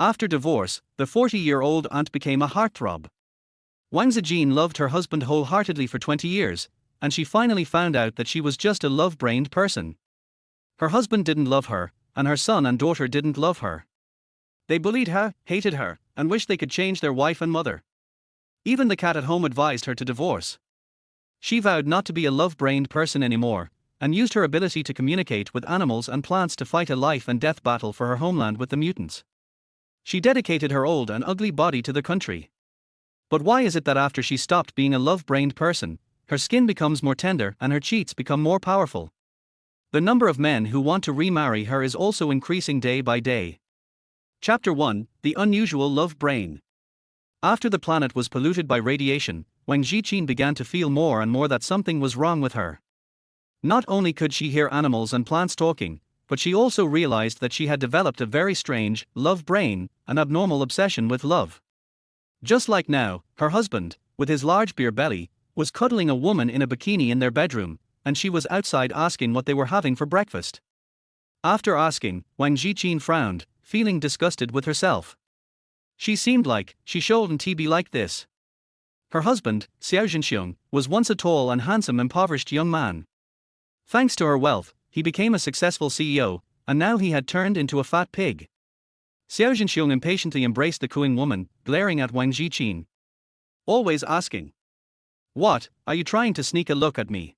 After divorce, the 40-year-old aunt became a heartthrob. Wang Zijin loved her husband wholeheartedly for 20 years, and she finally found out that she was just a love-brained person. Her husband didn't love her, and her son and daughter didn't love her. They bullied her, hated her, and wished they could change their wife and mother. Even the cat at home advised her to divorce. She vowed not to be a love-brained person anymore, and used her ability to communicate with animals and plants to fight a life and death battle for her homeland with the mutants. She dedicated her old and ugly body to the country. But why is it that after she stopped being a love-brained person, her skin becomes more tender and her cheeks become more powerful? The number of men who want to remarry her is also increasing day by day. Chapter 1: The Unusual Love Brain. After the planet was polluted by radiation, Wang Zijin began to feel more and more that something was wrong with her. Not only could she hear animals and plants talking, but she also realized that she had developed a very strange love brain, an abnormal obsession with love. Just like now, her husband, with his large beer belly, was cuddling a woman in a bikini in their bedroom, and she was outside asking what they were having for breakfast. After asking, Wang Zijin frowned, feeling disgusted with herself. She seemed like she shouldn't be like this. Her husband, Xiao Zhenxiong, was once a tall and handsome impoverished young man. Thanks to her wealth, he became a successful CEO, and now he had turned into a fat pig. Xiao Zhenxiong impatiently embraced the cooing woman, glaring at Wang Zijin. Always asking, "What, are you trying to sneak a look at me?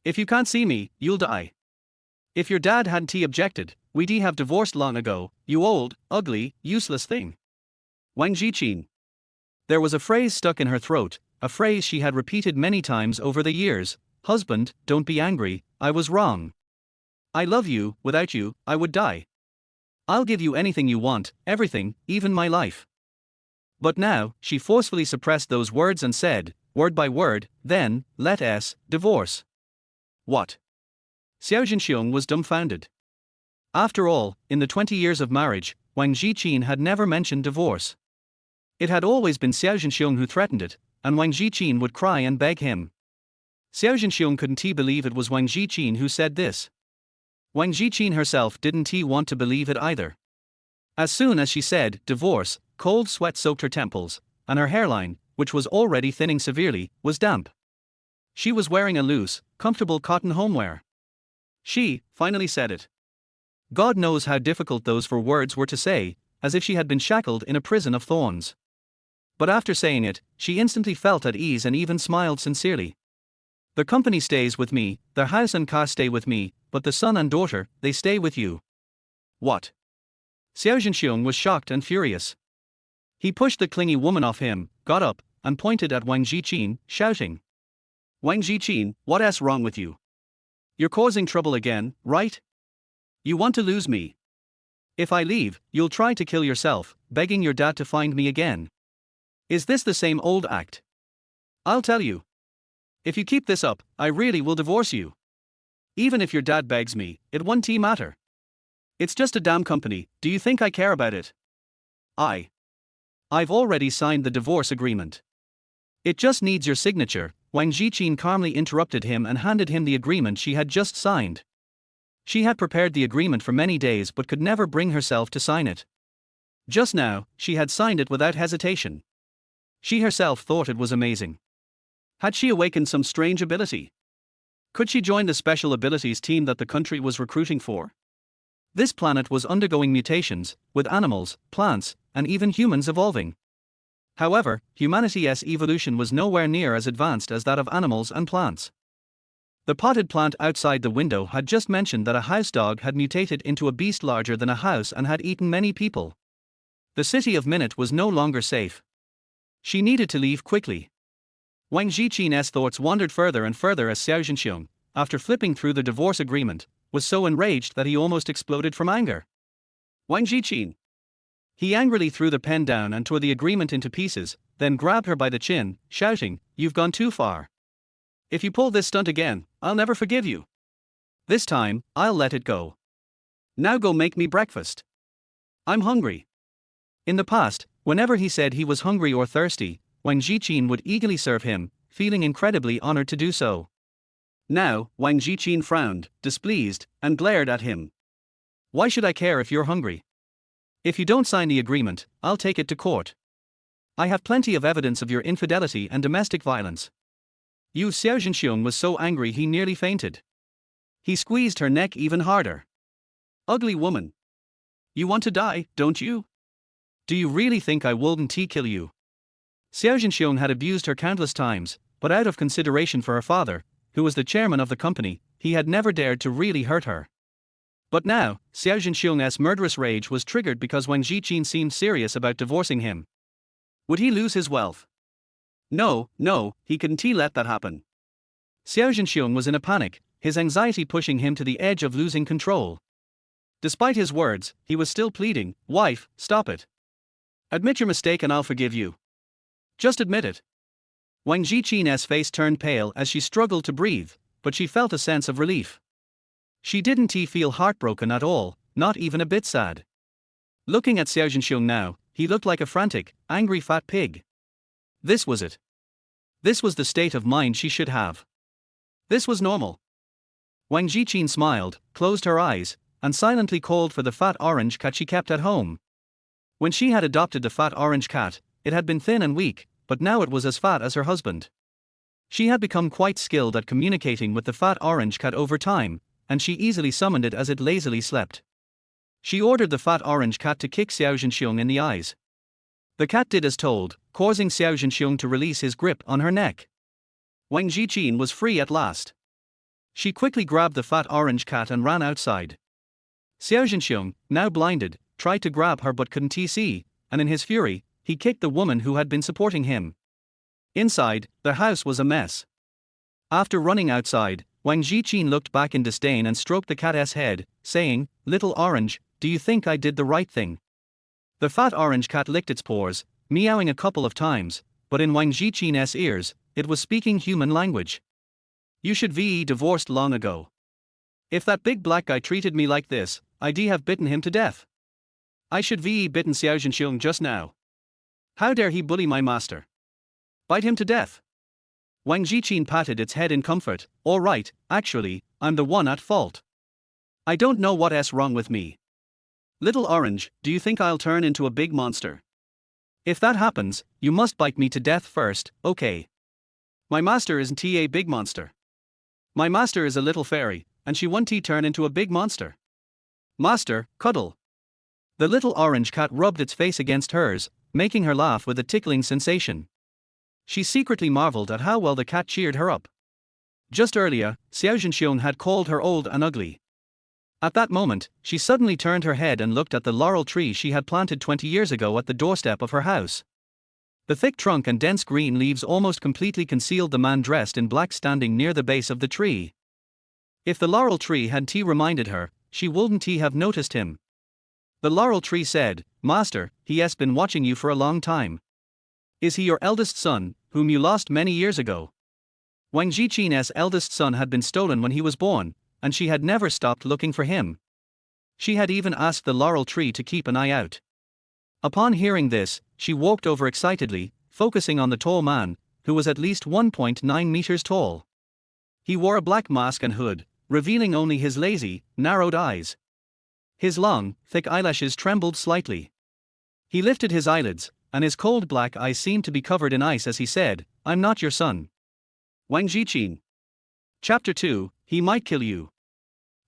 If you can't see me, you'll die. If your dad hadn't objected, we'd have divorced long ago, you old, ugly, useless thing." Wang Zijin. There was a phrase stuck in her throat, a phrase she had repeated many times over the years: "Husband, don't be angry, I was wrong. I love you, without you, I would die. I'll give you anything you want, everything, even my life." But now, she forcefully suppressed those words and said, word by word, "Then, let us divorce." What? Xiao Zhenxiong was dumbfounded. After all, in the 20 years of marriage, Wang Zijin had never mentioned divorce. It had always been Xiao Zhenxiong who threatened it, and Wang Zijin would cry and beg him. Xiao Zhenxiong couldn't believe it was Wang Zijin who said this. Wang Zijin herself didn't want to believe it either. As soon as she said divorce, cold sweat soaked her temples, and her hairline, which was already thinning severely, was damp. She was wearing a loose, comfortable cotton homeware. She finally said it. God knows how difficult those 4 words were to say, as if she had been shackled in a prison of thorns. But after saying it, she instantly felt at ease and even smiled sincerely. "The company stays with me, the house and car stay with me, but the son and daughter, they stay with you." What? Xiao Zhenxiong was shocked and furious. He pushed the clingy woman off him, got up, and pointed at Wang Zijin, shouting, "Wang Zijin, what's wrong with you? You're causing trouble again, right? You want to lose me. If I leave, you'll try to kill yourself, begging your dad to find me again. Is this the same old act? I'll tell you. If you keep this up, I really will divorce you. Even if your dad begs me, it won't matter. It's just a damn company, do you think I care about it? I've already signed the divorce agreement. It just needs your signature." Wang Zijin calmly interrupted him and handed him the agreement she had just signed. She had prepared the agreement for many days but could never bring herself to sign it. Just now, she had signed it without hesitation. She herself thought it was amazing. Had she awakened some strange ability? Could she join the special abilities team that the country was recruiting for? This planet was undergoing mutations, with animals, plants, and even humans evolving. However, humanity's evolution was nowhere near as advanced as that of animals and plants. The potted plant outside the window had just mentioned that a house dog had mutated into a beast larger than a house and had eaten many people. The city of Minute was no longer safe. She needed to leave quickly. Wang Zijin's thoughts wandered further and further as Xiao Zhenxiong, after flipping through the divorce agreement, was so enraged that he almost exploded from anger. Wang Zijin. He angrily threw the pen down and tore the agreement into pieces, then grabbed her by the chin, shouting, "You've gone too far. If you pull this stunt again, I'll never forgive you. This time, I'll let it go. Now go make me breakfast. I'm hungry." In the past, whenever he said he was hungry or thirsty, Wang Zijin would eagerly serve him, feeling incredibly honored to do so. Now, Wang Zijin frowned, displeased, and glared at him. "Why should I care if you're hungry? If you don't sign the agreement, I'll take it to court. I have plenty of evidence of your infidelity and domestic violence. Xiao Zhenxiong was so angry he nearly fainted. He squeezed her neck even harder. Ugly woman. You want to die, don't you? Do you really think I wouldn't kill you? Xiao Zhenxiong had abused her countless times, but out of consideration for her father, who was the chairman of the company, he had never dared to really hurt her. But now, Xiao Zhenxiong's murderous rage was triggered because Wang Zijin seemed serious about divorcing him. Would he lose his wealth? No, he couldn't let that happen. Xiao Zhenxiong was in a panic, his anxiety pushing him to the edge of losing control. Despite his words, he was still pleading, "Wife, stop it. Admit your mistake and I'll forgive you. Just admit it." Wang Zijin's face turned pale as she struggled to breathe, but she felt a sense of relief. She didn't feel heartbroken at all, not even a bit sad. Looking at Xiao Zhenxiong now, he looked like a frantic, angry fat pig. This was it. This was the state of mind she should have. This was normal. Wang Zijin smiled, closed her eyes, and silently called for the fat orange cat she kept at home. When she had adopted the fat orange cat, it had been thin and weak, but now it was as fat as her husband. She had become quite skilled at communicating with the fat orange cat over time, and she easily summoned it as it lazily slept. She ordered the fat orange cat to kick Xiao Zhenxiong in the eyes. The cat did as told, causing Xiao Zhenxiong to release his grip on her neck. Wang Zijin was free at last. She quickly grabbed the fat orange cat and ran outside. Xiao Zhenxiong, now blinded, tried to grab her but couldn't see, and in his fury, he kicked the woman who had been supporting him. Inside, the house was a mess. After running outside, Wang Zijin looked back in disdain and stroked the cat's head, saying, "Little orange, do you think I did the right thing?" The fat orange cat licked its paws, meowing a couple of times, but in Wang Zijin's ears, it was speaking human language. "You should be divorced long ago. If that big black guy treated me like this, I'd have bitten him to death. I should be bitten Xiao Zhenxiong just now. How dare he bully my master? Bite him to death." Wang Zijin patted its head in comfort. "All right, actually, I'm the one at fault. I don't know what's wrong with me. Little orange, do you think I'll turn into a big monster? If that happens, you must bite me to death first, okay? My master isn't a big monster. My master is a little fairy, and she won't turn into a big monster. Master, cuddle." The little orange cat rubbed its face against hers, making her laugh with a tickling sensation. She secretly marveled at how well the cat cheered her up. Just earlier, Xiao Zhenxiong had called her old and ugly. At that moment, she suddenly turned her head and looked at the laurel tree she had planted 20 years ago at the doorstep of her house. The thick trunk and dense green leaves almost completely concealed the man dressed in black standing near the base of the tree. If the laurel tree had reminded her, she wouldn't have noticed him. The laurel tree said, "Master, he has been watching you for a long time. Is he your eldest son, whom you lost many years ago?" Wang Zijin's eldest son had been stolen when he was born, and she had never stopped looking for him. She had even asked the laurel tree to keep an eye out. Upon hearing this, she walked over excitedly, focusing on the tall man, who was at least 1.9 meters tall. He wore a black mask and hood, revealing only his lazy, narrowed eyes. His long, thick eyelashes trembled slightly. He lifted his eyelids, and his cold black eyes seemed to be covered in ice as he said, "I'm not your son." Wang Zijin. Chapter 2, He Might Kill You.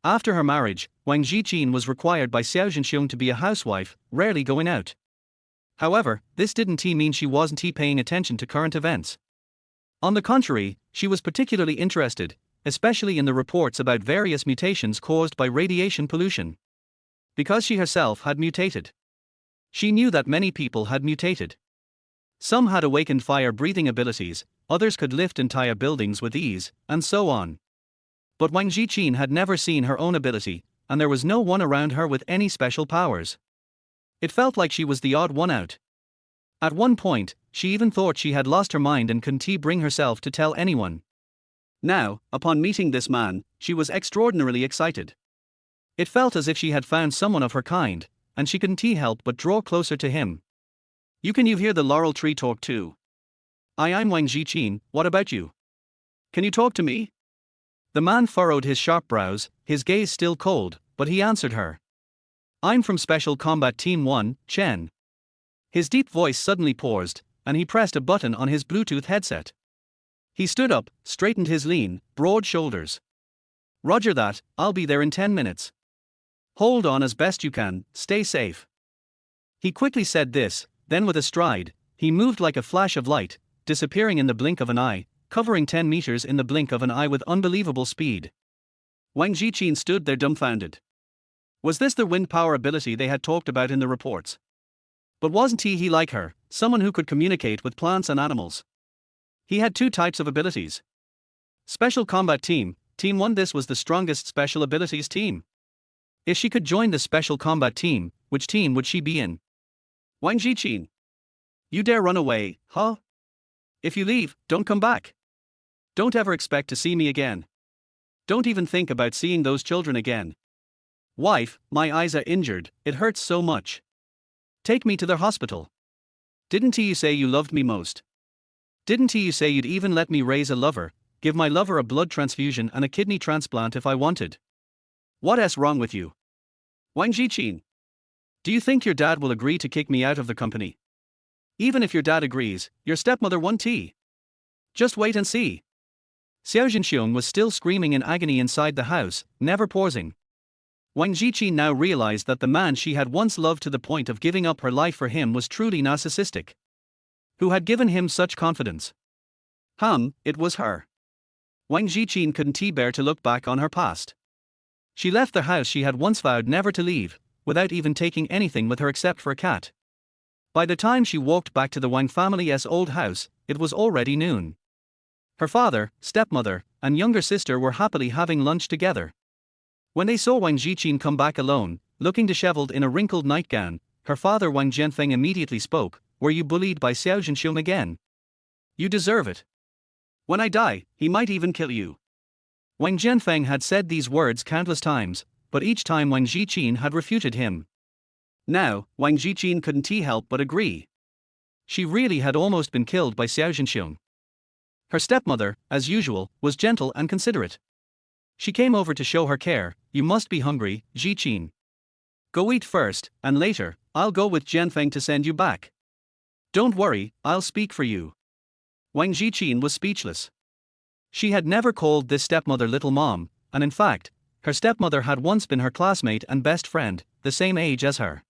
After her marriage, Wang Zijin was required by Xiao Zhenxiong to be a housewife, rarely going out. However, this didn't mean she wasn't paying attention to current events. On the contrary, she was particularly interested, especially in the reports about various mutations caused by radiation pollution. Because she herself had mutated. She knew that many people had mutated. Some had awakened fire-breathing abilities, others could lift entire buildings with ease, and so on. But Wang Zijin had never seen her own ability, and there was no one around her with any special powers. It felt like she was the odd one out. At one point, she even thought she had lost her mind and couldn't bring herself to tell anyone. Now, upon meeting this man, she was extraordinarily excited. It felt as if she had found someone of her kind, and she couldn't help but draw closer to him. "You hear the laurel tree talk too? I'm Wang Zijin, what about you? Can you talk to me?" The man furrowed his sharp brows, his gaze still cold, but he answered her. I'm from Special Combat Team 1, Chen. His deep voice suddenly paused, and he pressed a button on his Bluetooth headset. He stood up, straightened his lean, broad shoulders. Roger that, I'll be there in 10 minutes. Hold on as best you can, stay safe. He quickly said this, then with a stride, he moved like a flash of light, disappearing in the blink of an eye, covering 10 meters in the blink of an eye with unbelievable speed. Wang Zijin stood there dumbfounded. Was this the wind power ability they had talked about in the reports? But wasn't he like her, someone who could communicate with plants and animals? He had two types of abilities. Special Combat Team, Team 1. This was the strongest special abilities team. If she could join the Special Combat Team, which team would she be in? Wang Zijin. You dare run away, huh? If you leave, don't come back. Don't ever expect to see me again. Don't even think about seeing those children again. Wife, my eyes are injured, it hurts so much. Take me to the hospital. Didn't you say you loved me most? Didn't you say you'd even let me raise a lover, give my lover a blood transfusion and a kidney transplant if I wanted? What's wrong with you? Wang Zijin. Do you think your dad will agree to kick me out of the company? Even if your dad agrees, your stepmother won't. Just wait and see. Xiao Jinxiong was still screaming in agony inside the house, never pausing. Wang Zijin now realized that the man she had once loved to the point of giving up her life for him was truly narcissistic. Who had given him such confidence? It was her. Wang Zijin couldn't bear to look back on her past. She left the house she had once vowed never to leave, without even taking anything with her except for a cat. By the time she walked back to the Wang family's old house, it was already noon. Her father, stepmother, and younger sister were happily having lunch together. When they saw Wang Zijin come back alone, looking disheveled in a wrinkled nightgown, her father Wang Jianfeng immediately spoke. Were you bullied by Xiao Jinxiong again? You deserve it. When I die, he might even kill you. Wang Jianfeng had said these words countless times, but each time Wang Zijin had refuted him. Now, Wang Zijin couldn't help but agree. She really had almost been killed by Xiao Jinxiong. Her stepmother, as usual, was gentle and considerate. She came over to show her care. You must be hungry, Zijin. Go eat first, and later, I'll go with Jianfeng to send you back. Don't worry, I'll speak for you. Wang Zijin was speechless. She had never called this stepmother little mom, and in fact, her stepmother had once been her classmate and best friend, the same age as her.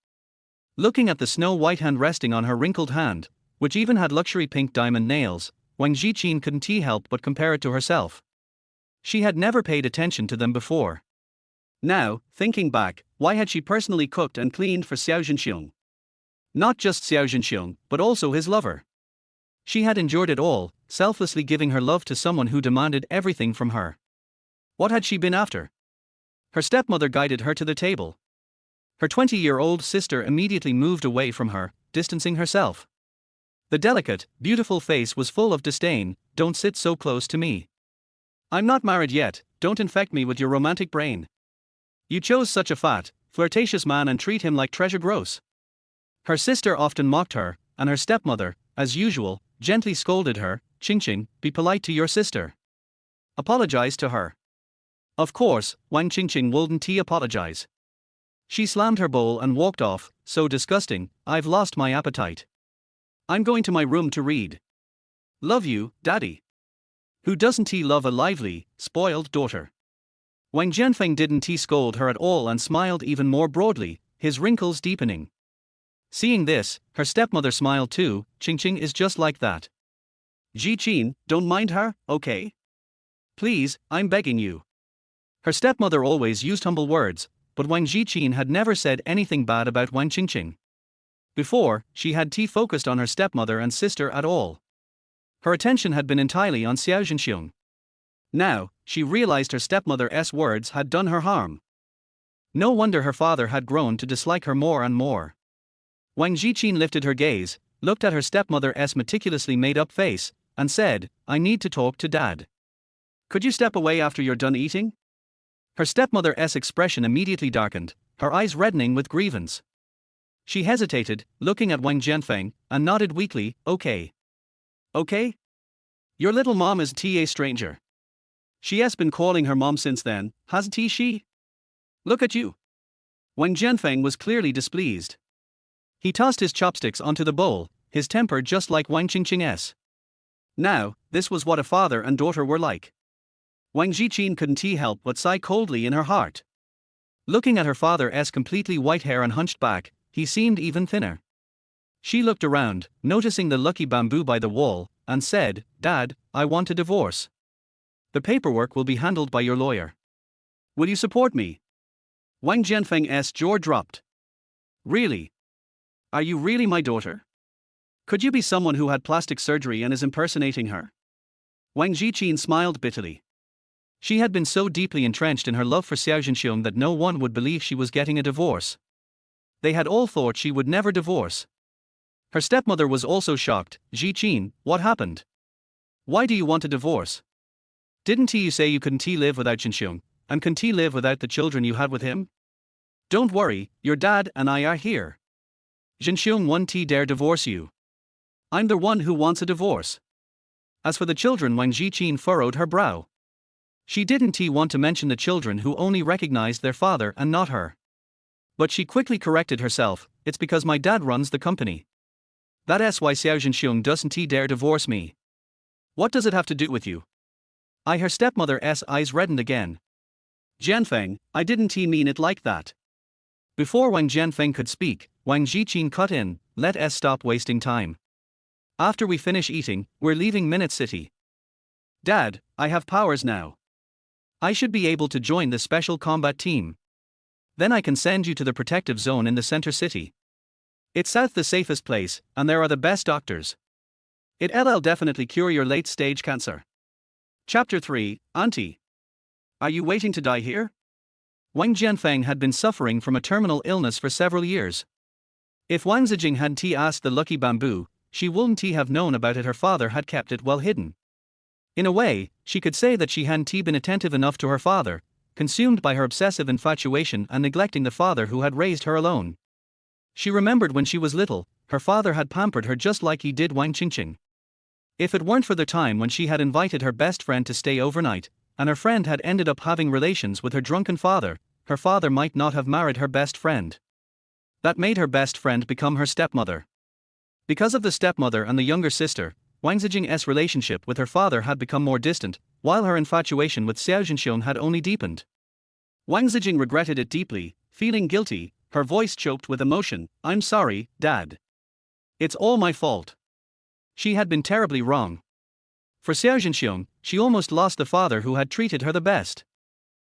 Looking at the snow-white hand resting on her wrinkled hand, which even had luxury pink diamond nails, Wang Zijin couldn't help but compare it to herself. She had never paid attention to them before. Now, thinking back, why had she personally cooked and cleaned for Xiao Jinxiong? Not just Xiao Jinxiong, but also his lover. She had endured it all, selflessly giving her love to someone who demanded everything from her. What had she been after? Her stepmother guided her to the table. Her 20-year-old sister immediately moved away from her, distancing herself. The delicate, beautiful face was full of disdain. Don't sit so close to me. I'm not married yet, don't infect me with your romantic brain. You chose such a fat, flirtatious man and treat him like treasure gross. Her sister often mocked her, and her stepmother, as usual, gently scolded her. Qingqing, be polite to your sister. Apologize to her. Of course, Wang Qingqing wouldn't apologize. She slammed her bowl and walked off. So disgusting, I've lost my appetite. I'm going to my room to read. Love you, Daddy. Who doesn't love a lively, spoiled daughter? Wang Jianfeng didn't scold her at all and smiled even more broadly, his wrinkles deepening. Seeing this, her stepmother smiled too. Qingqing is just like that. Zijin, don't mind her, okay? Please, I'm begging you. Her stepmother always used humble words, but Wang Zijin had never said anything bad about Wang Qingqing. Before, she had focused on her stepmother and sister at all. Her attention had been entirely on Xiao Jinxiong. Now, she realized her stepmother's words had done her harm. No wonder her father had grown to dislike her more and more. Wang Zijin lifted her gaze, looked at her stepmother's meticulously made-up face, and said, I need to talk to Dad. Could you step away after you're done eating? Her stepmother's expression immediately darkened, her eyes reddening with grievance. She hesitated, looking at Wang Jianfeng, and nodded weakly. Okay. Okay? Your little mom isn't a stranger. She has been calling her mom since then, hasn't she? Look at you. Wang Jianfeng was clearly displeased. He tossed his chopsticks onto the bowl, his temper just like Wang Qingqing's. Now, this was what a father and daughter were like. Wang Zijin couldn't help but sigh coldly in her heart. Looking at her father's completely white hair and hunched back, he seemed even thinner. She looked around, noticing the lucky bamboo by the wall, and said, "Dad, I want a divorce. The paperwork will be handled by your lawyer. Will you support me?" Wang Jianfeng's jaw dropped. Really? Are you really my daughter? Could you be someone who had plastic surgery and is impersonating her? Wang Zijin smiled bitterly. She had been so deeply entrenched in her love for Xiao Zhenxiong that no one would believe she was getting a divorce. They had all thought she would never divorce. Her stepmother was also shocked. "Zijin, what happened? Why do you want a divorce? Didn't you say you couldn't live without Zhenxiong, and couldn't live without the children you had with him? Don't worry, your dad and I are here. Zhenxiong won't dare divorce you. I'm the one who wants a divorce." As for the children, Wang Zijin furrowed her brow. She didn't want to mention the children who only recognized their father and not her. But she quickly corrected herself, "It's because my dad runs the company. That's why Xiao Zhenxiong doesn't dare divorce me. What does it have to do with you?" Her stepmother's eyes reddened again. "Jianfeng, I didn't mean it like that." Before Wang Jianfeng could speak, Wang Zijin cut in, "Let us stop wasting time. After we finish eating, we're leaving Minute City. Dad, I have powers now. I should be able to join the special combat team. Then I can send you to the protective zone in the center city. It's south the safest place, and there are the best doctors. It'll definitely cure your late-stage cancer." Chapter 3, Auntie. Are you waiting to die here? Wang Jianfeng had been suffering from a terminal illness for several years. If Wang Zijin hadn't asked the lucky bamboo, she wouldn't have known about it. Her father had kept it well hidden. In a way, she could say that she hadn't been attentive enough to her father, consumed by her obsessive infatuation and neglecting the father who had raised her alone. She remembered when she was little, her father had pampered her just like he did Wang Qingqing. If it weren't for the time when she had invited her best friend to stay overnight, and her friend had ended up having relations with her drunken father, her father might not have married her best friend. That made her best friend become her stepmother. Because of the stepmother and the younger sister, Wang Zijing's relationship with her father had become more distant, while her infatuation with Xiao Zhenxiong had only deepened. Wang Zijing regretted it deeply, feeling guilty, her voice choked with emotion. "I'm sorry, Dad. It's all my fault. She had been terribly wrong. For Xiao Zhenxiong, she almost lost the father who had treated her the best.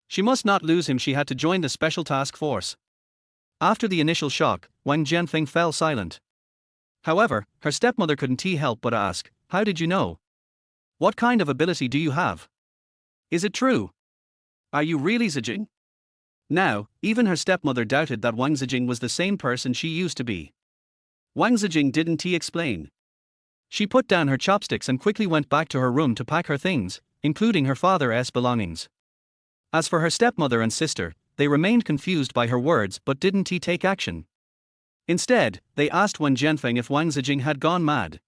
She must not lose him. She had to join the special task force." After the initial shock, Wang Jianfeng fell silent. However, her stepmother couldn't help but ask, "How did you know? What kind of ability do you have? Is it true? Are you really Zijing?" Now, even her stepmother doubted that Wang Zijing was the same person she used to be. Wang Zijing didn't explain. She put down her chopsticks and quickly went back to her room to pack her things, including her father's belongings. As for her stepmother and sister, they remained confused by her words but didn't take action. Instead, they asked Wang Jianfeng if Wang Zijing had gone mad.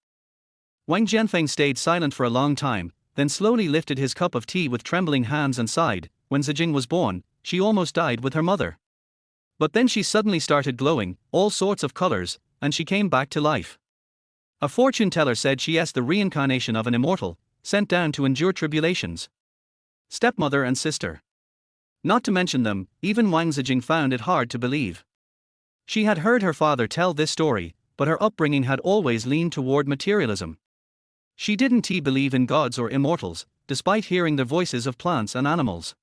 Wang Jianfeng stayed silent for a long time, then slowly lifted his cup of tea with trembling hands and sighed. "When Zijing was born, she almost died with her mother. But then she suddenly started glowing, all sorts of colors, and she came back to life. A fortune teller said she is the reincarnation of an immortal, sent down to endure tribulations." Stepmother and sister. Not to mention them, even Wang Zijing found it hard to believe. She had heard her father tell this story, but her upbringing had always leaned toward materialism. She didn't believe in gods or immortals, despite hearing the voices of plants and animals.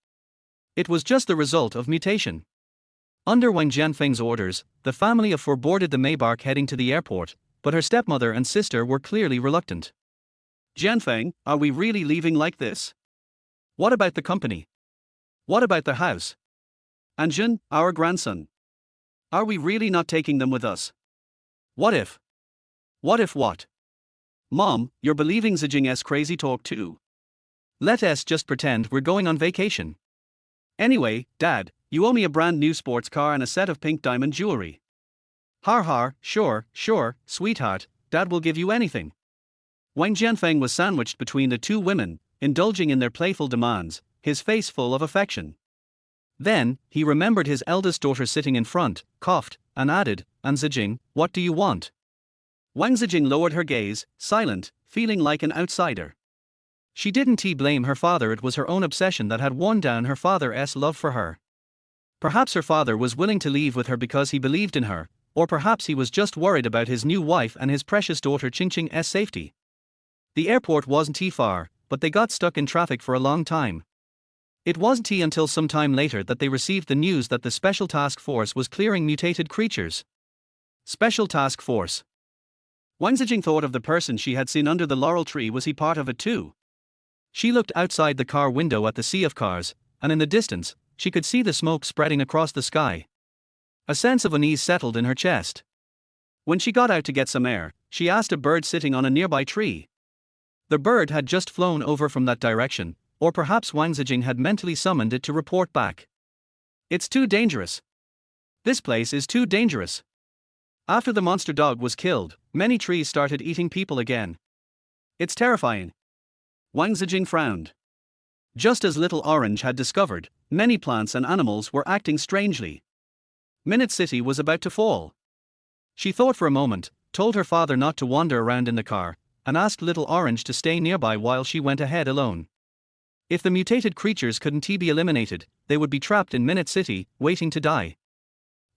It was just the result of mutation. Under Wang Jianfeng's orders, the family of four boarded the Maybach heading to the airport, but her stepmother and sister were clearly reluctant. "Jianfeng, are we really leaving like this? What about the company? What about the house? And Jin, our grandson? Are we really not taking them with us? What if? What if what? Mom, you're believing Zijing's crazy talk too. Let us just pretend we're going on vacation. Anyway, Dad, you owe me a brand new sports car and a set of pink diamond jewelry." "Har har, sure, sweetheart, Dad will give you anything." Wang Jianfeng was sandwiched between the two women, indulging in their playful demands, his face full of affection. Then, he remembered his eldest daughter sitting in front, coughed, and added, "And Zijin, what do you want?" Wang Zijin lowered her gaze, silent, feeling like an outsider. She didn't blame her father, it was her own obsession that had worn down her father's love for her. Perhaps her father was willing to leave with her because he believed in her, or perhaps he was just worried about his new wife and his precious daughter Qingqing's safety. The airport wasn't far, but they got stuck in traffic for a long time. It wasn't until some time later that they received the news that the Special Task Force was clearing mutated creatures. Special Task Force. Wang Zijing thought of the person she had seen under the laurel tree. Was he part of it too? She looked outside the car window at the sea of cars, and in the distance, she could see the smoke spreading across the sky. A sense of unease settled in her chest. When she got out to get some air, she asked a bird sitting on a nearby tree. The bird had just flown over from that direction, or perhaps Wang Zijing had mentally summoned it to report back. "It's too dangerous. This place is too dangerous." After the monster dog was killed, many trees started eating people again. "It's terrifying." Wang Zijing frowned. Just as Little Orange had discovered, many plants and animals were acting strangely. Minute City was about to fall. She thought for a moment, told her father not to wander around in the car, and asked Little Orange to stay nearby while she went ahead alone. If the mutated creatures couldn't be eliminated, they would be trapped in Minute City, waiting to die.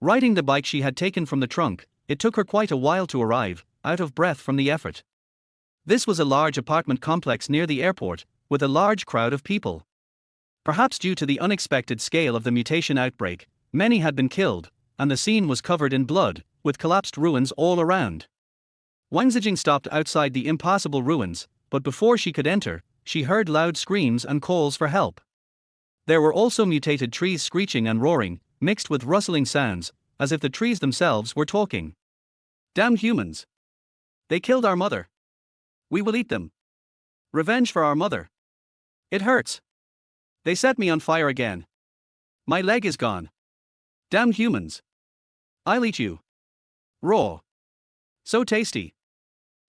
Riding the bike she had taken from the trunk, it took her quite a while to arrive, out of breath from the effort. This was a large apartment complex near the airport, with a large crowd of people. Perhaps due to the unexpected scale of the mutation outbreak, many had been killed, and the scene was covered in blood, with collapsed ruins all around. Wang Zijing stopped outside the impassable ruins, but before she could enter, she heard loud screams and calls for help. There were also mutated trees screeching and roaring, mixed with rustling sounds, as if the trees themselves were talking. "Damn humans! They killed our mother. We will eat them. Revenge for our mother. It hurts. They set me on fire again. My leg is gone. Damn humans! I'll eat you. Raw. So tasty.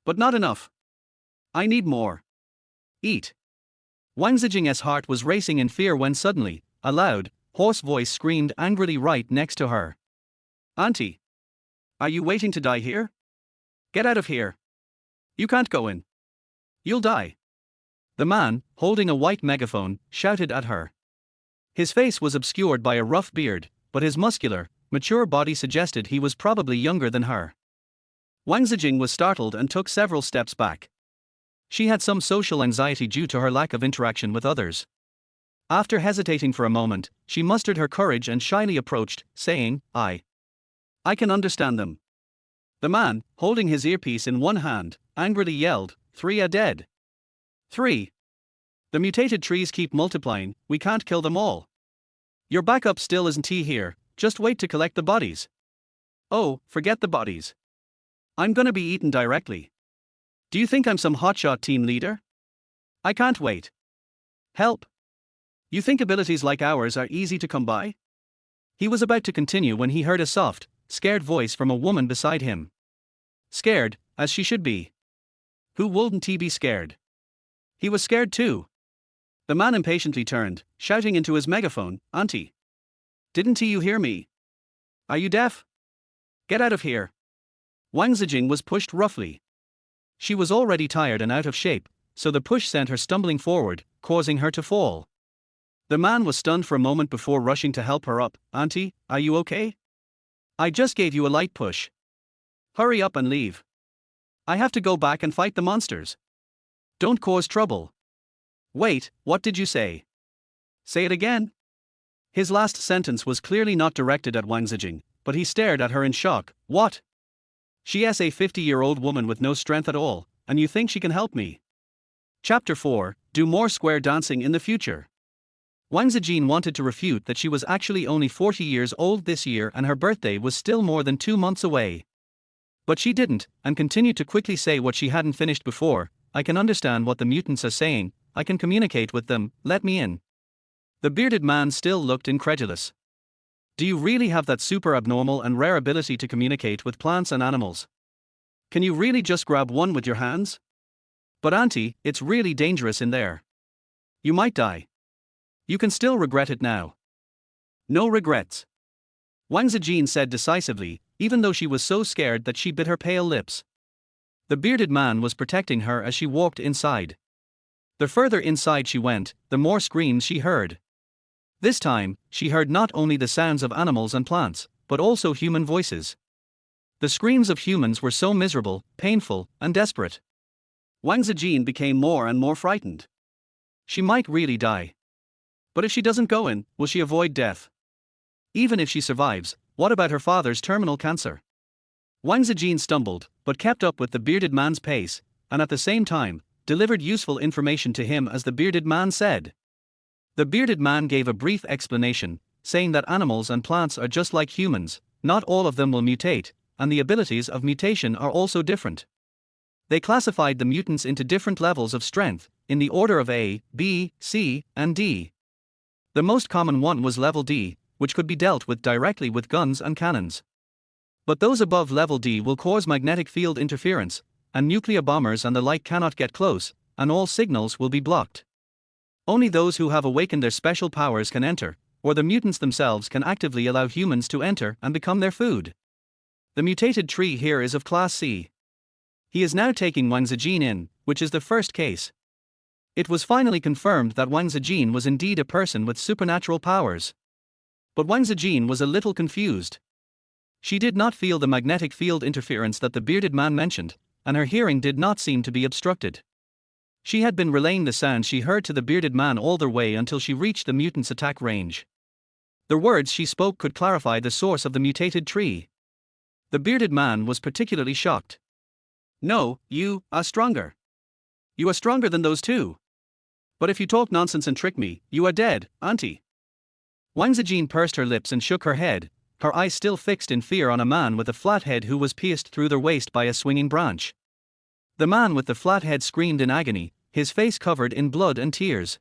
But not enough. I need more. Eat." Wang Zijing's heart was racing in fear when suddenly, a loud, hoarse voice screamed angrily right next to her. "Auntie! Are you waiting to die here? Get out of here. You can't go in. You'll die." The man, holding a white megaphone, shouted at her. His face was obscured by a rough beard, but his muscular, mature body suggested he was probably younger than her. Wang Zijing was startled and took several steps back. She had some social anxiety due to her lack of interaction with others. After hesitating for a moment, she mustered her courage and shyly approached, saying, I can understand them." The man, holding his earpiece in one hand, angrily yelled, "3 are dead. 3. The mutated trees keep multiplying, we can't kill them all. Your backup still isn't here, just wait to collect the bodies." "Oh, forget the bodies. I'm gonna be eaten directly. Do you think I'm some hotshot team leader? I can't wait. Help. You think abilities like ours are easy to come by?" He was about to continue when he heard a soft, scared voice from a woman beside him. Scared, as she should be. Who wouldn't be scared? He was scared too. The man impatiently turned, shouting into his megaphone, "Auntie! Didn't you hear me? Are you deaf? Get out of here." Wang Zijing was pushed roughly. She was already tired and out of shape, so the push sent her stumbling forward, causing her to fall. The man was stunned for a moment before rushing to help her up. "Auntie, are you okay? I just gave you a light push. Hurry up and leave. I have to go back and fight the monsters. Don't cause trouble." "Wait, what did you say? Say it again." His last sentence was clearly not directed at Wang Zijing, but he stared at her in shock. "What? She's a 50-year-old woman with no strength at all, and you think she can help me?" Chapter 4, Do More Square Dancing in the Future. Wang Zijin wanted to refute that she was actually only 40 years old this year and her birthday was still more than 2 months away. But she didn't, and continued to quickly say what she hadn't finished before. "I can understand what the mutants are saying, I can communicate with them, let me in." The bearded man still looked incredulous. "Do you really have that super abnormal and rare ability to communicate with plants and animals? Can you really just grab one with your hands? But auntie, it's really dangerous in there. You might die. You can still regret it now." No regrets. Wang Zijin said decisively, even though she was so scared that she bit her pale lips. The bearded man was protecting her as she walked inside. The further inside she went, the more screams she heard. This time, she heard not only the sounds of animals and plants, but also human voices. The screams of humans were so miserable, painful, and desperate. Wang Zijin became more and more frightened. She might really die. But if she doesn't go in, will she avoid death? Even if she survives, what about her father's terminal cancer? Wang Zijin stumbled, but kept up with the bearded man's pace, and at the same time, delivered useful information to him as the bearded man said. The bearded man gave a brief explanation, saying that animals and plants are just like humans, not all of them will mutate, and the abilities of mutation are also different. They classified the mutants into different levels of strength, in the order of A, B, C, and D. The most common one was level D, which could be dealt with directly with guns and cannons. But those above level D will cause magnetic field interference, and nuclear bombers and the like cannot get close, and all signals will be blocked. Only those who have awakened their special powers can enter, or the mutants themselves can actively allow humans to enter and become their food. The mutated tree here is of Class C. He is now taking Wang Zijin in, which is the first case. It was finally confirmed that Wang Zijin was indeed a person with supernatural powers. But Wang Zijin was a little confused. She did not feel the magnetic field interference that the bearded man mentioned, and her hearing did not seem to be obstructed. She had been relaying the sounds she heard to the bearded man all the way until she reached the mutant's attack range. The words she spoke could clarify the source of the mutated tree. The bearded man was particularly shocked. No, you are stronger. You are stronger than those two. But if you talk nonsense and trick me, you are dead, auntie. Wang Zijin pursed her lips and shook her head, her eyes still fixed in fear on a man with a flat head who was pierced through the waist by a swinging branch. The man with the flat head screamed in agony, his face covered in blood and tears.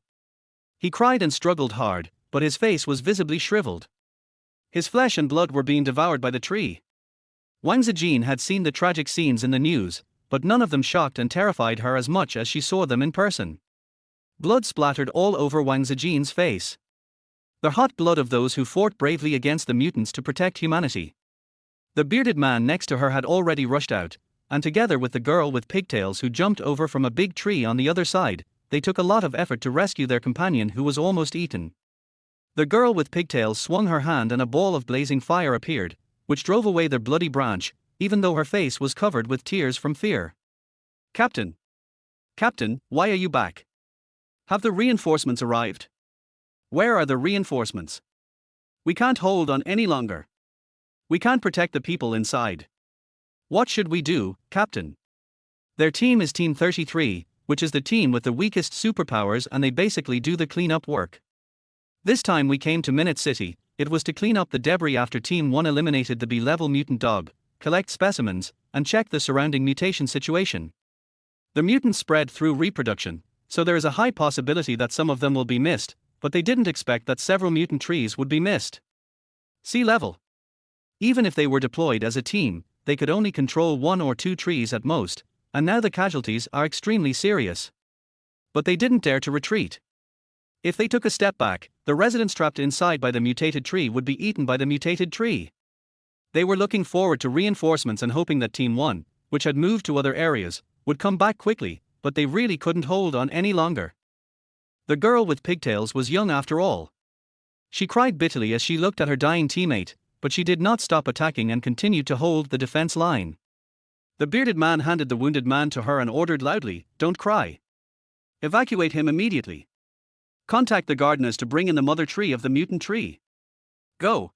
He cried and struggled hard, but his face was visibly shriveled. His flesh and blood were being devoured by the tree. Wang Zijin had seen the tragic scenes in the news, but none of them shocked and terrified her as much as she saw them in person. Blood splattered all over Wang Zijin's face. The hot blood of those who fought bravely against the mutants to protect humanity. The bearded man next to her had already rushed out, and together with the girl with pigtails who jumped over from a big tree on the other side, they took a lot of effort to rescue their companion who was almost eaten. The girl with pigtails swung her hand and a ball of blazing fire appeared, which drove away the bloody branch, even though her face was covered with tears from fear. Captain! Captain, why are you back? Have the reinforcements arrived? Where are the reinforcements? We can't hold on any longer. We can't protect the people inside. What should we do, Captain? Their team is Team 33, which is the team with the weakest superpowers, and they basically do the cleanup work. This time we came to Minute City, it was to clean up the debris after Team 1 eliminated the B-level mutant dog, collect specimens, and check the surrounding mutation situation. The mutants spread through reproduction, so there is a high possibility that some of them will be missed, but they didn't expect that several mutant trees would be missed. Sea level. Even if they were deployed as a team, they could only control 1 or 2 trees at most, and now the casualties are extremely serious. But they didn't dare to retreat. If they took a step back, the residents trapped inside by the mutated tree would be eaten by the mutated tree. They were looking forward to reinforcements and hoping that Team 1, which had moved to other areas, would come back quickly, but they really couldn't hold on any longer. The girl with pigtails was young after all. She cried bitterly as she looked at her dying teammate, but she did not stop attacking and continued to hold the defense line. The bearded man handed the wounded man to her and ordered loudly, "Don't cry. Evacuate him immediately. Contact the gardeners to bring in the mother tree of the mutant tree. Go."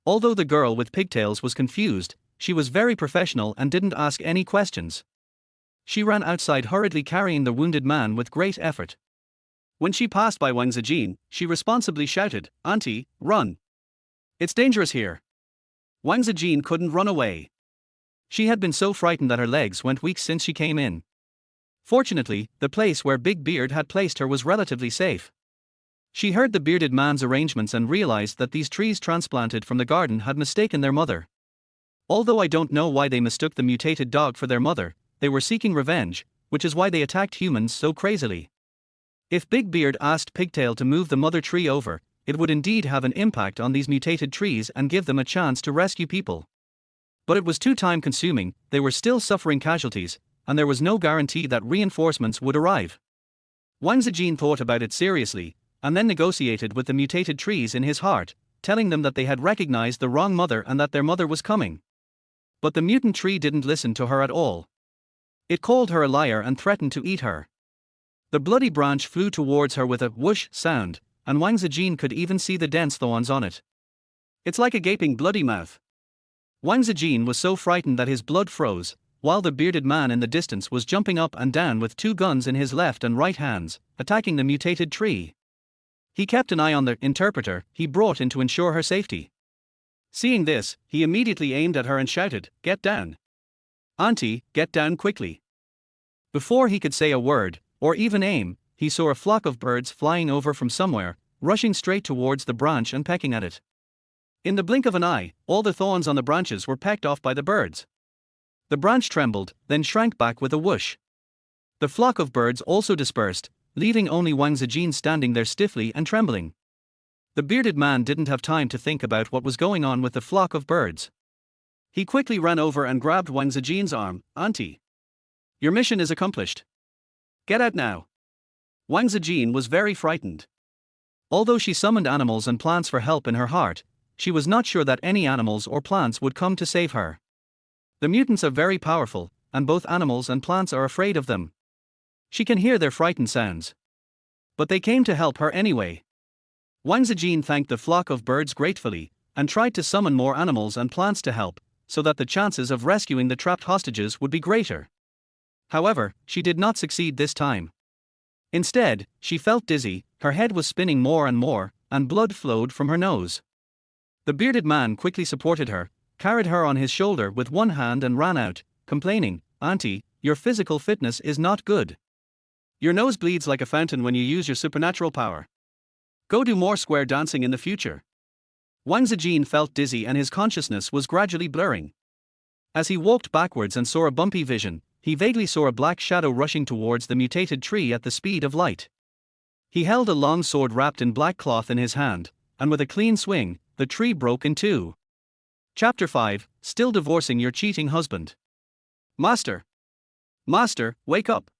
Although the girl with pigtails was confused, she was very professional and didn't ask any questions. She ran outside hurriedly carrying the wounded man with great effort. When she passed by Wang Zijin, she responsibly shouted, "Auntie, run. It's dangerous here." Wang Zijin couldn't run away. She had been so frightened that her legs went weak since she came in. Fortunately, the place where Big Beard had placed her was relatively safe. She heard the bearded man's arrangements and realized that these trees transplanted from the garden had mistaken their mother. Although I don't know why they mistook the mutated dog for their mother, they were seeking revenge, which is why they attacked humans so crazily. If Big Beard asked Pigtail to move the mother tree over, it would indeed have an impact on these mutated trees and give them a chance to rescue people. But it was too time-consuming, they were still suffering casualties, and there was no guarantee that reinforcements would arrive. Wang Zijin thought about it seriously, and then negotiated with the mutated trees in his heart, telling them that they had recognized the wrong mother and that their mother was coming. But the mutant tree didn't listen to her at all. It called her a liar and threatened to eat her. The bloody branch flew towards her with a whoosh sound, and Wang Zijin could even see the dense thorns on it. It's like a gaping bloody mouth. Wang Zijin was so frightened that his blood froze, while the bearded man in the distance was jumping up and down with 2 guns in his left and right hands, attacking the mutated tree. He kept an eye on the interpreter he brought in to ensure her safety. Seeing this, he immediately aimed at her and shouted, "Get down! Auntie, get down quickly!" Before he could say a word, or even aim, he saw a flock of birds flying over from somewhere, rushing straight towards the branch and pecking at it. In the blink of an eye, all the thorns on the branches were pecked off by the birds. The branch trembled, then shrank back with a whoosh. The flock of birds also dispersed, leaving only Wang Zijin standing there stiffly and trembling. The bearded man didn't have time to think about what was going on with the flock of birds. He quickly ran over and grabbed Wang Zijin's arm. "Auntie, your mission is accomplished. Get out now." Wang Zijin was very frightened. Although she summoned animals and plants for help in her heart, she was not sure that any animals or plants would come to save her. The mutants are very powerful, and both animals and plants are afraid of them. She can hear their frightened sounds. But they came to help her anyway. Wang Zijin thanked the flock of birds gratefully, and tried to summon more animals and plants to help, so that the chances of rescuing the trapped hostages would be greater. However, she did not succeed this time. Instead, she felt dizzy, her head was spinning more and more, and blood flowed from her nose. The bearded man quickly supported her, carried her on his shoulder with one hand and ran out, complaining, "Auntie, your physical fitness is not good. Your nose bleeds like a fountain when you use your supernatural power. Go do more square dancing in the future." Wang Zijin felt dizzy and his consciousness was gradually blurring. As he walked backwards and saw a bumpy vision, he vaguely saw a black shadow rushing towards the mutated tree at the speed of light. He held a long sword wrapped in black cloth in his hand, and with a clean swing, the tree broke in two. Chapter 5, Still Divorcing Your Cheating Husband. "Master! Master, wake up!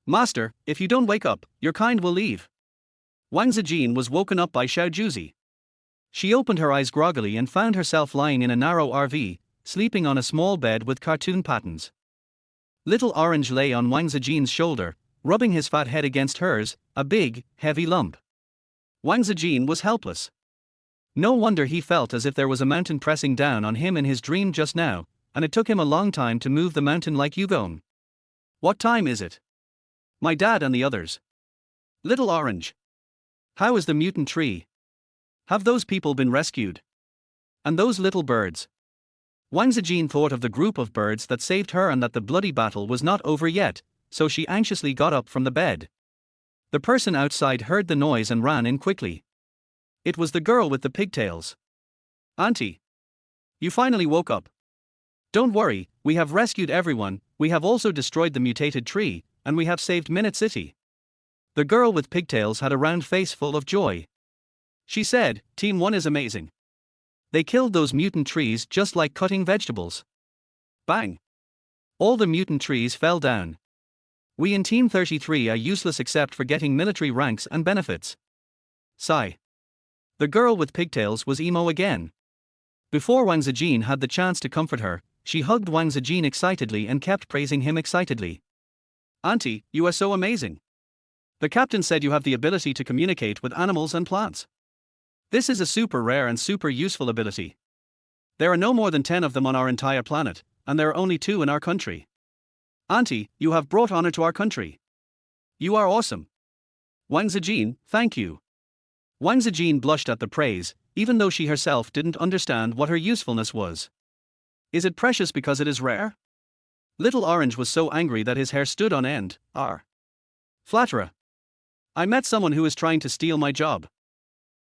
Master, if you don't wake up, your kind will leave." Wang Zijin was woken up by Xiao Juzi. She opened her eyes groggily and found herself lying in a narrow RV, sleeping on a small bed with cartoon patterns. Little Orange lay on Wang Zijin's shoulder, rubbing his fat head against hers, a big, heavy lump. Wang Zijin was helpless. No wonder he felt as if there was a mountain pressing down on him in his dream just now, and it took him a long time to move the mountain like Yugong. "What time is it? My dad and the others. Little Orange. How is the mutant tree? Have those people been rescued? And those little birds?" Wang Zijin thought of the group of birds that saved her and that the bloody battle was not over yet, so she anxiously got up from the bed. The person outside heard the noise and ran in quickly. It was the girl with the pigtails. "Auntie, you finally woke up. Don't worry, we have rescued everyone, we have also destroyed the mutated tree, and we have saved Minute City." The girl with pigtails had a round face full of joy. She said, "Team 1 is amazing. They killed those mutant trees just like cutting vegetables." Bang! All the mutant trees fell down. "We in Team 33 are useless except for getting military ranks and benefits." Sigh. The girl with pigtails was emo again. Before Wang Zijin had the chance to comfort her, she hugged Wang Zijin excitedly and kept praising him excitedly. "Auntie, you are so amazing. The captain said you have the ability to communicate with animals and plants. This is a super rare and super useful ability. There are no more than 10 of them on our entire planet, and there are only 2 in our country. Auntie, you have brought honor to our country. You are awesome. Wang Zijin, thank you." Wang Zijin blushed at the praise, even though she herself didn't understand what her usefulness was. Is it precious because it is rare? Little Orange was so angry that his hair stood on end. Flatterer. I met someone who is trying to steal my job.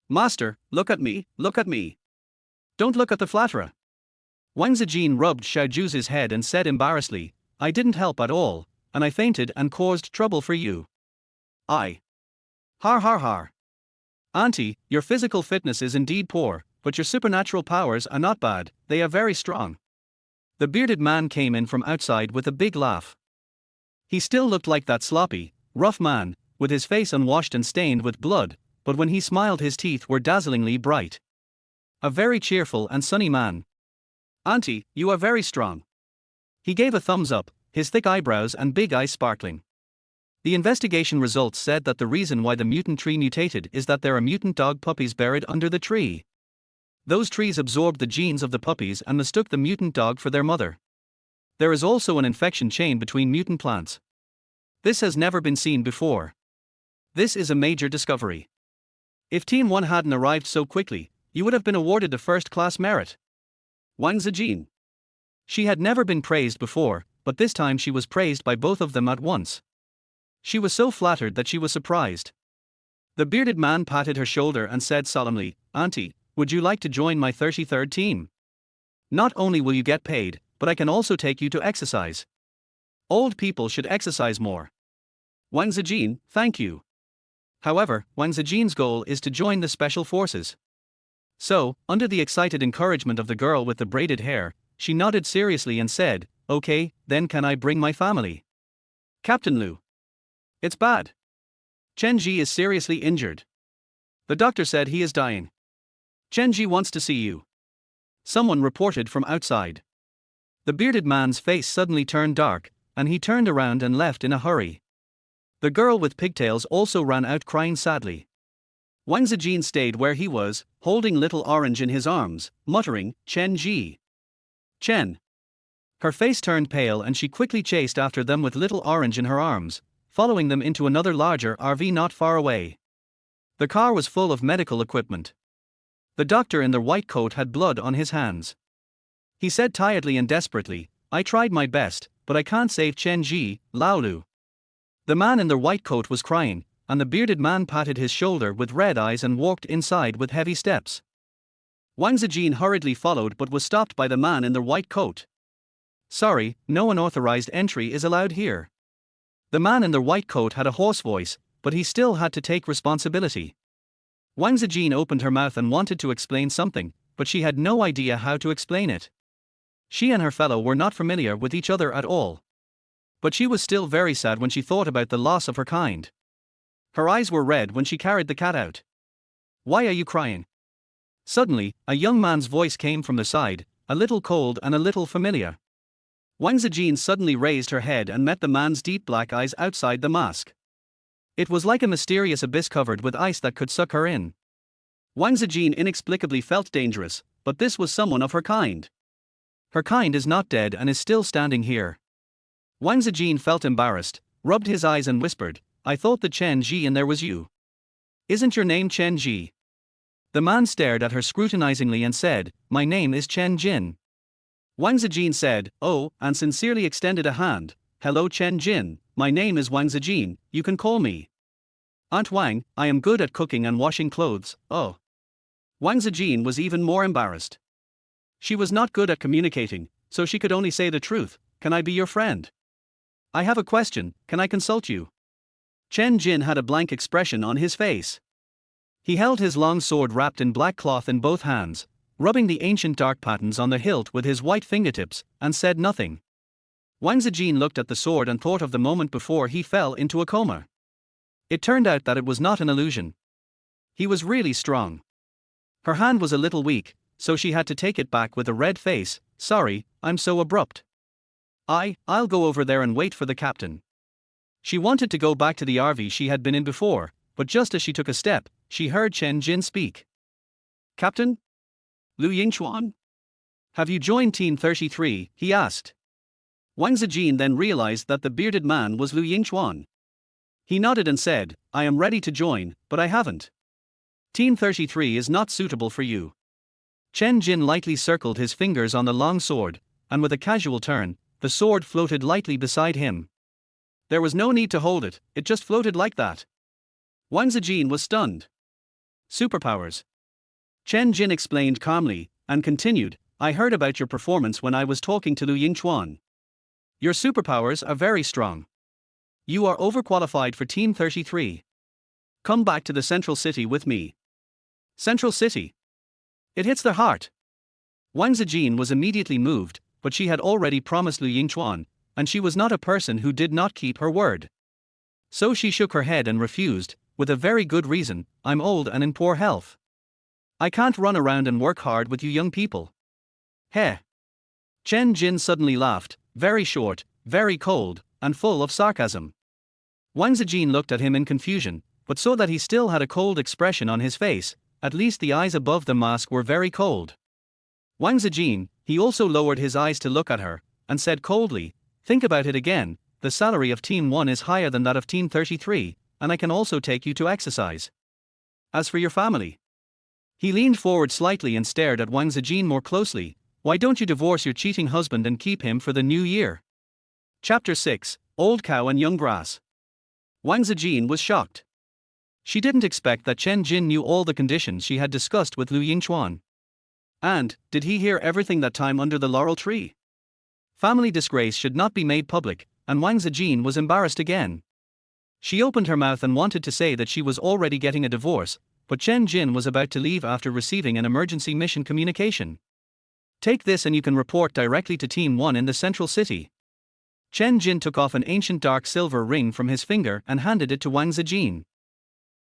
Master, look at me, look at me. Don't look at the flatterer. Wang Zijin rubbed Xiao Juzi's head and said embarrassedly, "I didn't help at all, and I fainted and caused trouble for you. I. Har har har. Auntie, your physical fitness is indeed poor, but your supernatural powers are not bad, they are very strong. The bearded man came in from outside with a big laugh. He still looked like that sloppy, rough man, with his face unwashed and stained with blood, but when he smiled his teeth were dazzlingly bright. A very cheerful and sunny man. Auntie, you are very strong. He gave a thumbs up, his thick eyebrows and big eyes sparkling. The investigation results said that the reason why the mutant tree mutated is that there are mutant dog puppies buried under the tree. Those trees absorbed the genes of the puppies and mistook the mutant dog for their mother. There is also an infection chain between mutant plants. This has never been seen before. This is a major discovery. If Team 1 hadn't arrived so quickly, you would have been awarded the first-class merit. Wang Zijin. She had never been praised before, but this time she was praised by both of them at once. She was so flattered that she was surprised. The bearded man patted her shoulder and said solemnly, Auntie, would you like to join my 33rd team? Not only will you get paid, but I can also take you to exercise. Old people should exercise more. Wang Zijin, thank you. However, Wang Zijin's goal is to join the special forces. So, under the excited encouragement of the girl with the braided hair, she nodded seriously and said, Okay, then can I bring my family? Captain Liu. It's bad. Chen Ji is seriously injured. The doctor said he is dying. Chen Ji wants to see you. Someone reported from outside. The bearded man's face suddenly turned dark, and he turned around and left in a hurry. The girl with pigtails also ran out crying sadly. Wang Zijin stayed where he was, holding little Orange in his arms, muttering, Chen Ji. Chen. Her face turned pale and she quickly chased after them with little Orange in her arms, following them into another larger RV not far away. The car was full of medical equipment. The doctor in the white coat had blood on his hands. He said tiredly and desperately, I tried my best, but I can't save Chen Ji, Laolu. The man in the white coat was crying, and the bearded man patted his shoulder with red eyes and walked inside with heavy steps. Wang Zijin hurriedly followed but was stopped by the man in the white coat. Sorry, no unauthorized entry is allowed here. The man in the white coat had a hoarse voice, but he still had to take responsibility. Wang Zijin opened her mouth and wanted to explain something, but she had no idea how to explain it. She and her fellow were not familiar with each other at all. But she was still very sad when she thought about the loss of her kind. Her eyes were red when she carried the cat out. Why are you crying? Suddenly, a young man's voice came from the side, a little cold and a little familiar. Wang Zijin suddenly raised her head and met the man's deep black eyes outside the mask. It was like a mysterious abyss covered with ice that could suck her in. Wang Zijin inexplicably felt dangerous, but this was someone of her kind. Her kind is not dead and is still standing here. Wang Zijin felt embarrassed, rubbed his eyes and whispered, I thought the Chen Ji in there was you. Isn't your name Chen Ji? The man stared at her scrutinizingly and said, My name is Chen Jin. Wang Zijin said, Oh, and sincerely extended a hand. Hello Chen Jin, my name is Wang Zijin, you can call me Aunt Wang, I am good at cooking and washing clothes, oh. Wang Zijin was even more embarrassed. She was not good at communicating, so she could only say the truth, Can I be your friend? I have a question, can I consult you? Chen Jin had a blank expression on his face. He held his long sword wrapped in black cloth in both hands, rubbing the ancient dark patterns on the hilt with his white fingertips, and said nothing. Wang Zijin looked at the sword and thought of the moment before he fell into a coma. It turned out that it was not an illusion. He was really strong. Her hand was a little weak, so she had to take it back with a red face, Sorry, I'm so abrupt. I'll go over there and wait for the captain. She wanted to go back to the RV she had been in before, but just as she took a step, she heard Chen Jin speak. Captain? Liu Yingchuan? Have you joined Team 33, he asked. Wang Zijin then realized that the bearded man was Liu Yingchuan. He nodded and said, I am ready to join, but I haven't. Team 33 is not suitable for you. Chen Jin lightly circled his fingers on the long sword, and with a casual turn, the sword floated lightly beside him. There was no need to hold it, it just floated like that. Wang Zijin was stunned. Superpowers. Chen Jin explained calmly, and continued, I heard about your performance when I was talking to Liu Yingchuan. Your superpowers are very strong. You are overqualified for Team 33. Come back to the central city with me. Central City. It hits their heart. Wang Zijin was immediately moved, but she had already promised Liu Yingchuan, and she was not a person who did not keep her word. So she shook her head and refused, with a very good reason: I'm old and in poor health. I can't run around and work hard with you young people. Heh. Chen Jin suddenly laughed, very short, very cold, and full of sarcasm. Wang Zijin looked at him in confusion, but saw that he still had a cold expression on his face. At least the eyes above the mask were very cold. Wang Zijin, he also lowered his eyes to look at her, and said coldly, think about it again, the salary of Team 1 is higher than that of Team 33, and I can also take you to exercise. As for your family. He leaned forward slightly and stared at Wang Zijin more closely. Why don't you divorce your cheating husband and keep him for the new year? Chapter 6, Old Cow and Young Grass. Wang Zijin was shocked. She didn't expect that Chen Jin knew all the conditions she had discussed with Liu Yingchuan. And, did he hear everything that time under the laurel tree? Family disgrace should not be made public, and Wang Zijin was embarrassed again. She opened her mouth and wanted to say that she was already getting a divorce, but Chen Jin was about to leave after receiving an emergency mission communication. Take this and you can report directly to Team 1 in the Central City. Chen Jin took off an ancient dark silver ring from his finger and handed it to Wang Zijin.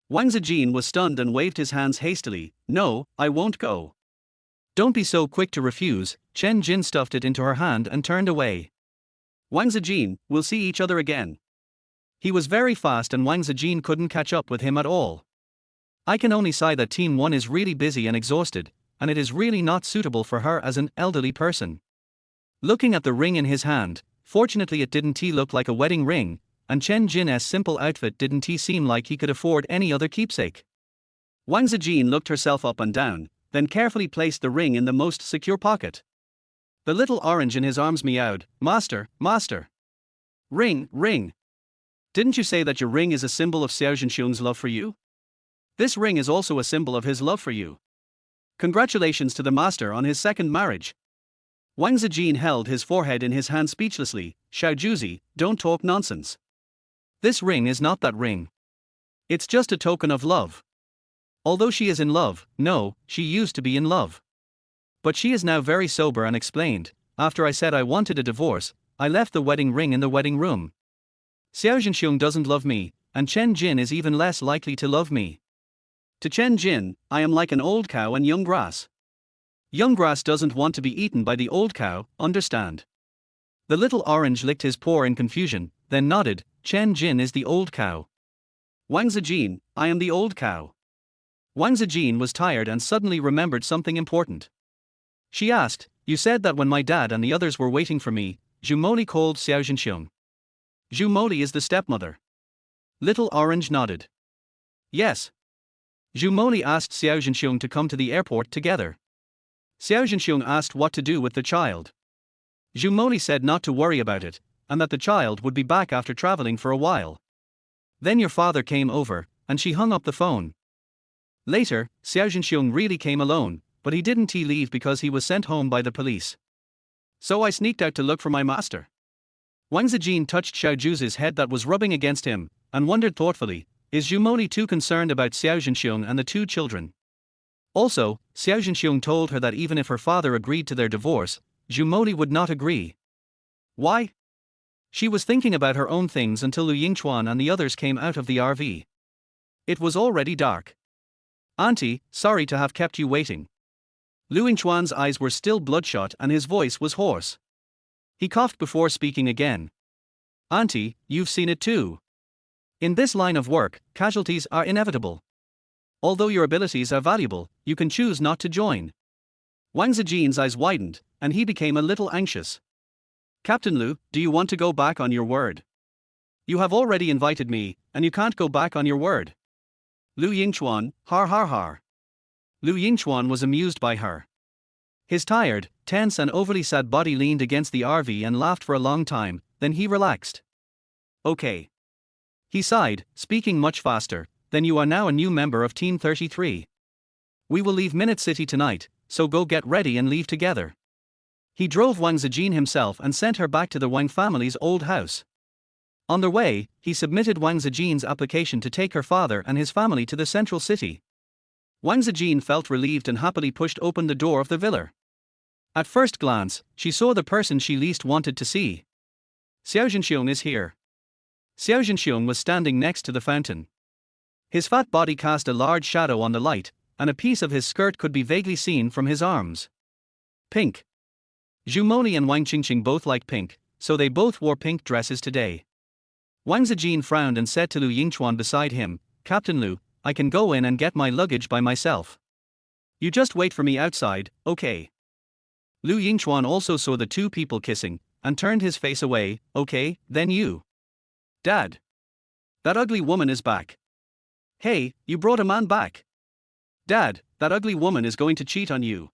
Wang Zijin was stunned and waved his hands hastily. No, I won't go. Don't be so quick to refuse. Chen Jin stuffed it into her hand and turned away. Wang Zijin, we'll see each other again. He was very fast and Wang Zijin couldn't catch up with him at all. I can only sigh that Team 1 is really busy and exhausted, and it is really not suitable for her as an elderly person. Looking at the ring in his hand, fortunately it didn't look like a wedding ring, and Chen Jin's simple outfit didn't seem like he could afford any other keepsake. Wang Zijin looked herself up and down, then carefully placed the ring in the most secure pocket. The little orange in his arms meowed, Master, Master. Ring, ring. Didn't you say that your ring is a symbol of Xiao Zhenxiong's love for you? This ring is also a symbol of his love for you. Congratulations to the master on his second marriage. Wang Zijin held his forehead in his hand speechlessly. Xiao Juzi, don't talk nonsense. This ring is not that ring. It's just a token of love. Although she is in love, no, she used to be in love. But she is now very sober and explained, after I said I wanted a divorce, I left the wedding ring in the wedding room. Xiao Zhenxiong doesn't love me, and Chen Jin is even less likely to love me. To Chen Jin, I am like an old cow and young grass. Young grass doesn't want to be eaten by the old cow, understand? The little orange licked his paw in confusion, then nodded. Chen Jin is the old cow. Wang Zijin, I am the old cow. Wang Zijin was tired and suddenly remembered something important. She asked, you said that when my dad and the others were waiting for me, Zhu Moli called Xiao Zhenxiong. Zhu Moli is the stepmother. Little orange nodded. Yes. Zhu Moli asked Xiao Zhenxiong to come to the airport together. Xiao Zhenxiong asked what to do with the child. Zhu Moli said not to worry about it, and that the child would be back after traveling for a while. Then your father came over, and she hung up the phone. Later, Xiao Zhenxiong really came alone, but he didn't leave because he was sent home by the police. So I sneaked out to look for my master. Wang Zijin touched Xiao Juzi's head that was rubbing against him, and wondered thoughtfully, is Zhu Moli too concerned about Xiao Zhenxiong and the two children? Also, Xiao Zhenxiong told her that even if her father agreed to their divorce, Zhu Moli would not agree. Why? She was thinking about her own things until Liu Yingchuan and the others came out of the RV. It was already dark. Auntie, sorry to have kept you waiting. Liu Yingchuan's eyes were still bloodshot and his voice was hoarse. He coughed before speaking again. Auntie, you've seen it too. In this line of work, casualties are inevitable. Although your abilities are valuable, you can choose not to join. Wang Zijin's eyes widened, and he became a little anxious. Captain Liu, do you want to go back on your word? You have already invited me, and you can't go back on your word. Liu Yingchuan, har har har. Liu Yingchuan was amused by her. His tired, tense and overly sad body leaned against the RV and laughed for a long time, then he relaxed. Okay. He sighed, speaking much faster, then you are now a new member of Team 33. We will leave Minute City tonight, so go get ready and leave together. He drove Wang Zijin himself and sent her back to the Wang family's old house. On their way, he submitted Wang Zijin's application to take her father and his family to the Central City. Wang Zijin felt relieved and happily pushed open the door of the villa. At first glance, she saw the person she least wanted to see. Xiao Zhenxiong is here. Xiao Zhenxiong was standing next to the fountain. His fat body cast a large shadow on the light, and a piece of his skirt could be vaguely seen from his arms. Pink. Zhu Moni and Wang Qingqing both like pink, so they both wore pink dresses today. Wang Zijin frowned and said to Lu Yingchuan beside him, "Captain Lu, I can go in and get my luggage by myself. You just wait for me outside, okay?" Lu Yingchuan also saw the two people kissing, and turned his face away. "Okay, then you." "Dad. That ugly woman is back." "Hey, you brought a man back." "Dad, that ugly woman is going to cheat on you.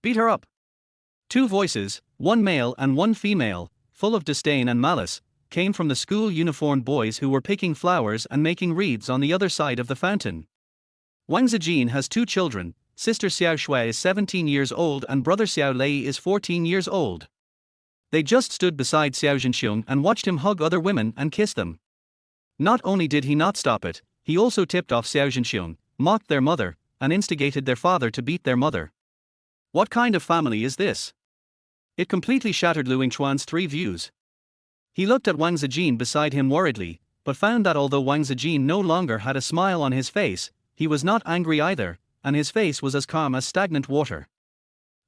Beat her up." Two voices, one male and one female, full of disdain and malice, came from the school uniformed boys who were picking flowers and making wreaths on the other side of the fountain. Wang Zijin has two children, sister Xiao Shui is 17 years old and brother Xiao Lei is 14 years old. They just stood beside Xiao Zhenxiong and watched him hug other women and kiss them. Not only did he not stop it, he also tipped off Xiao Zhenxiong, mocked their mother, and instigated their father to beat their mother. What kind of family is this? It completely shattered Lu Yingchuan's three views. He looked at Wang Zijin beside him worriedly, but found that although Wang Zijin no longer had a smile on his face, he was not angry either, and his face was as calm as stagnant water.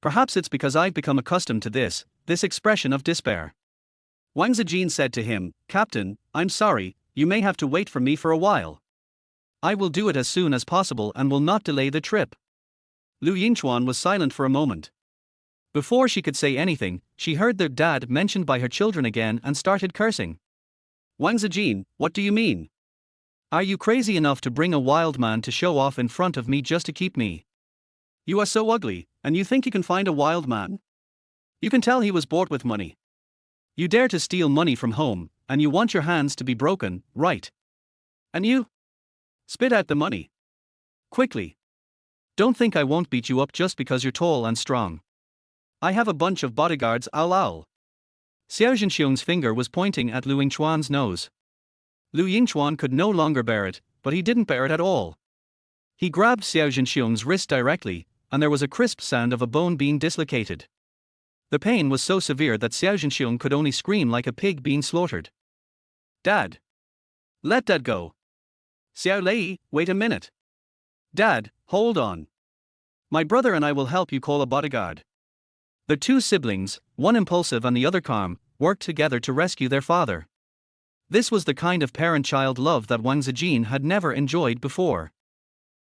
Perhaps it's because I've become accustomed to this expression of despair. Wang Zijin said to him, "Captain, I'm sorry, you may have to wait for me for a while. I will do it as soon as possible and will not delay the trip." Lu Yingchuan was silent for a moment. Before she could say anything, she heard their dad mentioned by her children again and started cursing. "Wang Zijin, what do you mean? Are you crazy enough to bring a wild man to show off in front of me just to keep me? You are so ugly, and you think you can find a wild man? You can tell he was bought with money. You dare to steal money from home, and you want your hands to be broken, right? And you? Spit out the money. Quickly. Don't think I won't beat you up just because you're tall and strong. I have a bunch of bodyguards, owl." Xiao Zhenxiong's finger was pointing at Lu Yingchuan's nose. Lu Yingchuan could no longer bear it, but he didn't bear it at all. He grabbed Xiao Zhenxiong's wrist directly, and there was a crisp sound of a bone being dislocated. The pain was so severe that Xiao Zhenxiong could only scream like a pig being slaughtered. "Dad! Let Dad go! Xiao Lei, wait a minute! Dad, hold on! My brother and I will help you call a bodyguard." The two siblings, one impulsive and the other calm, worked together to rescue their father. This was the kind of parent-child love that Wang Zijin had never enjoyed before.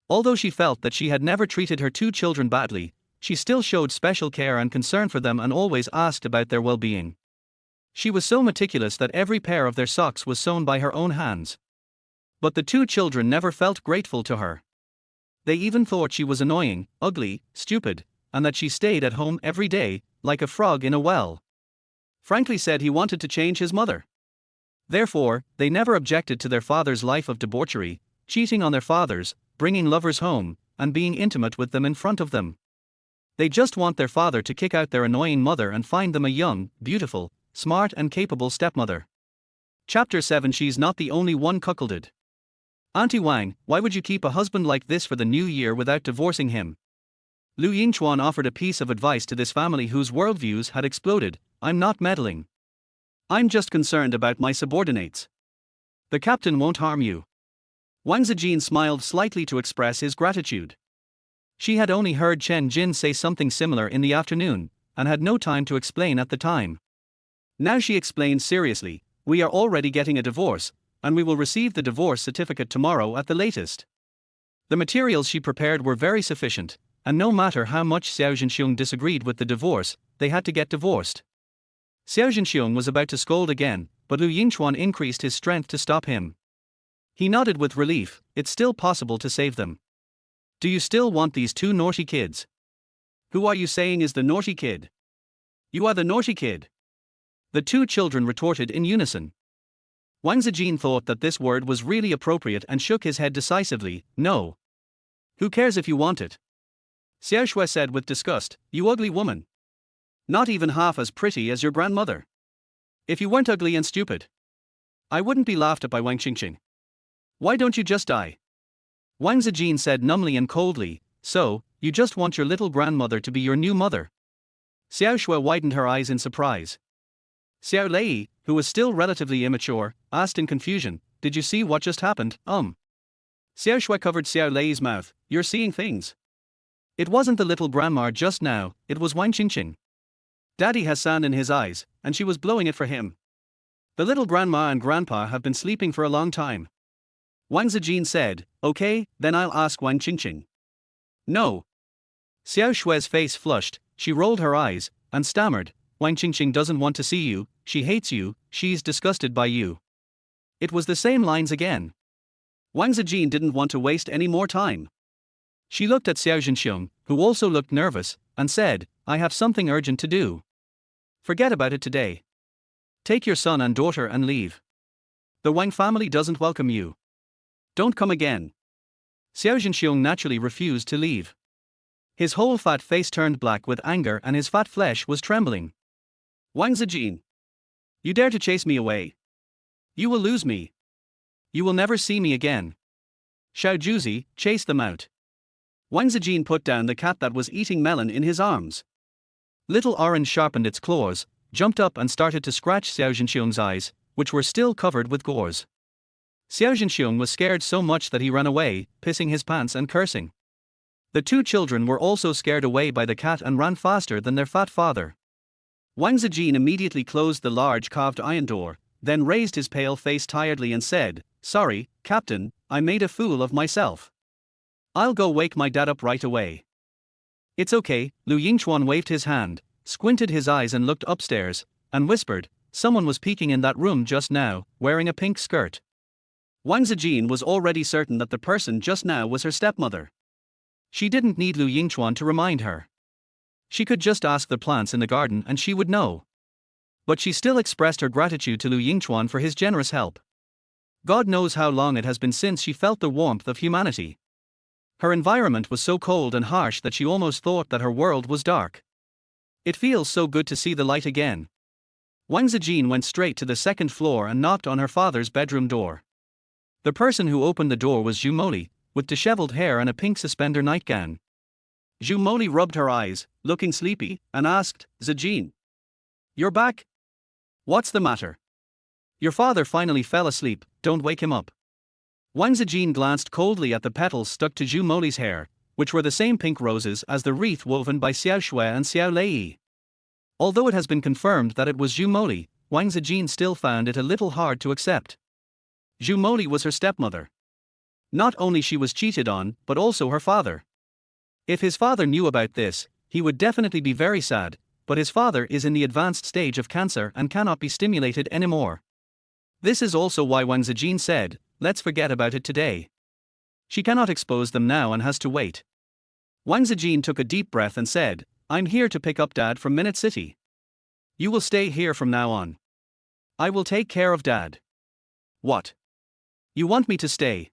Although she felt that she had never treated her two children badly, she still showed special care and concern for them and always asked about their well-being. She was so meticulous that every pair of their socks was sewn by her own hands. But the two children never felt grateful to her. They even thought she was annoying, ugly, stupid, and that she stayed at home every day, like a frog in a well. Frankly said he wanted to change his mother. Therefore, they never objected to their father's life of debauchery, cheating on their fathers, bringing lovers home, and being intimate with them in front of them. They just want their father to kick out their annoying mother and find them a young, beautiful, smart and capable stepmother. Chapter 7. She's not the only one cuckolded. "Auntie Wang, why would you keep a husband like this for the new year without divorcing him?" Lu Yingchuan offered a piece of advice to this family whose worldviews had exploded. "I'm not meddling. I'm just concerned about my subordinates. The captain won't harm you." Wang Zijin smiled slightly to express his gratitude. She had only heard Chen Jin say something similar in the afternoon, and had no time to explain at the time. Now she explained seriously, "We are already getting a divorce, and we will receive the divorce certificate tomorrow at the latest." The materials she prepared were very sufficient, and no matter how much Xiao Zhenxiong disagreed with the divorce, they had to get divorced. Xiao Zhenxiong was about to scold again, but Lu Yingchuan increased his strength to stop him. He nodded with relief. "It's still possible to save them. Do you still want these two naughty kids?" "Who are you saying is the naughty kid?" "You are the naughty kid." The two children retorted in unison. Wang Zijin thought that this word was really appropriate and shook his head decisively. "No. Who cares if you want it?" Xiao Shui said with disgust, "You ugly woman. Not even half as pretty as your grandmother. If you weren't ugly and stupid, I wouldn't be laughed at by Wang Qingqing. Why don't you just die?" Wang Zijin said numbly and coldly, "So, you just want your little grandmother to be your new mother?" Xiao Shui widened her eyes in surprise. Xiao Lei, who was still relatively immature, asked in confusion, "Did you see what just happened?" Xiao Shui covered Xiao Lei's mouth. "You're seeing things. It wasn't the little grandma just now, it was Wang Qingqing. Daddy has sand in his eyes, and she was blowing it for him. The little grandma and grandpa have been sleeping for a long time." Wang Zijin said, "Okay, then I'll ask Wang Qingqing." "No." Xiao Shui's face flushed, she rolled her eyes, and stammered, "Wang Qingqing doesn't want to see you, she hates you, she's disgusted by you." It was the same lines again. Wang Zijin didn't want to waste any more time. She looked at Xiao Zhenxiong, who also looked nervous, and said, "I have something urgent to do. Forget about it today. Take your son and daughter and leave. The Wang family doesn't welcome you. Don't come again." Xiao Zhenxiong naturally refused to leave. His whole fat face turned black with anger and his fat flesh was trembling. "Wang Zijin! You dare to chase me away? You will lose me. You will never see me again. Xiao Juzi, chase them out." Wang Zijin put down the cat that was eating melon in his arms. Little Orange sharpened its claws, jumped up and started to scratch Xiao Zhenxiong's eyes, which were still covered with gauze. Xiao Zhenxiong was scared so much that he ran away, pissing his pants and cursing. The two children were also scared away by the cat and ran faster than their fat father. Wang Zijin immediately closed the large carved iron door, then raised his pale face tiredly and said, "Sorry, Captain, I made a fool of myself. I'll go wake my dad up right away." "It's okay." Lu Yingchuan waved his hand, squinted his eyes and looked upstairs, and whispered, "Someone was peeking in that room just now, wearing a pink skirt." Wang Zijin was already certain that the person just now was her stepmother. She didn't need Lu Yingchuan to remind her. She could just ask the plants in the garden and she would know. But she still expressed her gratitude to Lu Yingchuan for his generous help. God knows how long it has been since she felt the warmth of humanity. Her environment was so cold and harsh that she almost thought that her world was dark. It feels so good to see the light again. Wang Zijin went straight to the second floor and knocked on her father's bedroom door. The person who opened the door was Zhu Moli, with disheveled hair and a pink suspender nightgown. Zhu Moli rubbed her eyes, looking sleepy, and asked, "Zijin, you're back? What's the matter? Your father finally fell asleep, don't wake him up." Wang Zijin glanced coldly at the petals stuck to Zhu Moli's hair, which were the same pink roses as the wreath woven by Xiao Shui and Xiao Lei. Although it has been confirmed that it was Zhu Moli, Wang Zijin still found it a little hard to accept. Zhu Moli was her stepmother. Not only she was cheated on, but also her father. If his father knew about this, he would definitely be very sad, but his father is in the advanced stage of cancer and cannot be stimulated anymore. This is also why Wang Zijin said, "Let's forget about it today." She cannot expose them now and has to wait. Wang Zijin took a deep breath and said, "I'm here to pick up Dad from Minute City. You will stay here from now on. I will take care of Dad." "What? You want me to stay?"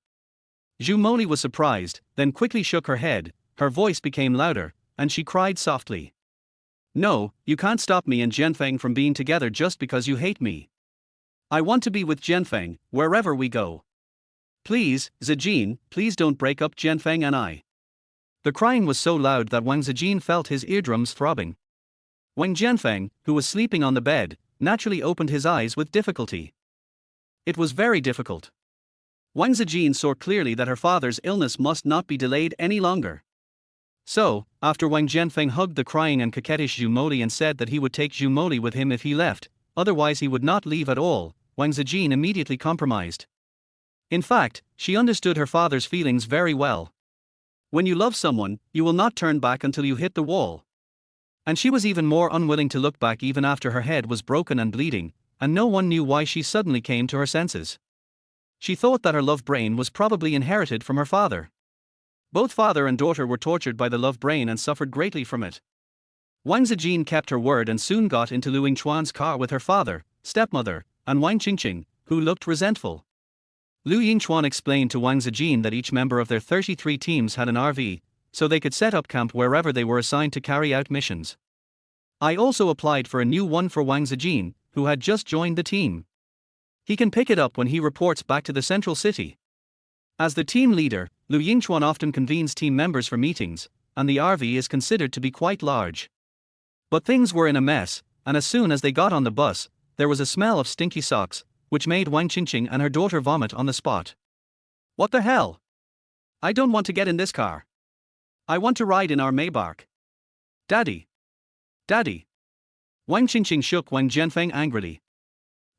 Zhu Moli was surprised, then quickly shook her head, her voice became louder, and she cried softly. "No, you can't stop me and Jianfeng from being together just because you hate me. I want to be with Jianfeng, wherever we go. Please, Zijin, please don't break up Jianfeng and I." The crying was so loud that Wang Zijin felt his eardrums throbbing. Wang Jianfeng, who was sleeping on the bed, naturally opened his eyes with difficulty. It was very difficult. Wang Zijin saw clearly that her father's illness must not be delayed any longer. So, after Wang Jianfeng hugged the crying and coquettish Zhu Moli and said that he would take Zhu Moli with him if he left, otherwise he would not leave at all, Wang Zijin immediately compromised. In fact, she understood her father's feelings very well. When you love someone, you will not turn back until you hit the wall. And she was even more unwilling to look back even after her head was broken and bleeding, and no one knew why she suddenly came to her senses. She thought that her love brain was probably inherited from her father. Both father and daughter were tortured by the love brain and suffered greatly from it. Wang Zijin kept her word and soon got into Lu Yingchuan's car with her father, stepmother, and Wang Qingqing, who looked resentful. Lu Yingchuan explained to Wang Zijin that each member of their 33 teams had an RV, so they could set up camp wherever they were assigned to carry out missions. I also applied for a new one for Wang Zijin, who had just joined the team. He can pick it up when he reports back to the central city. As the team leader, Liu Yingchuan often convenes team members for meetings, and the RV is considered to be quite large. But things were in a mess, and as soon as they got on the bus, there was a smell of stinky socks, which made Wang Qingqing and her daughter vomit on the spot. What the hell? I don't want to get in this car. I want to ride in our Maybach. Daddy! Daddy! Wang Qingqing shook Wang Jianfeng angrily.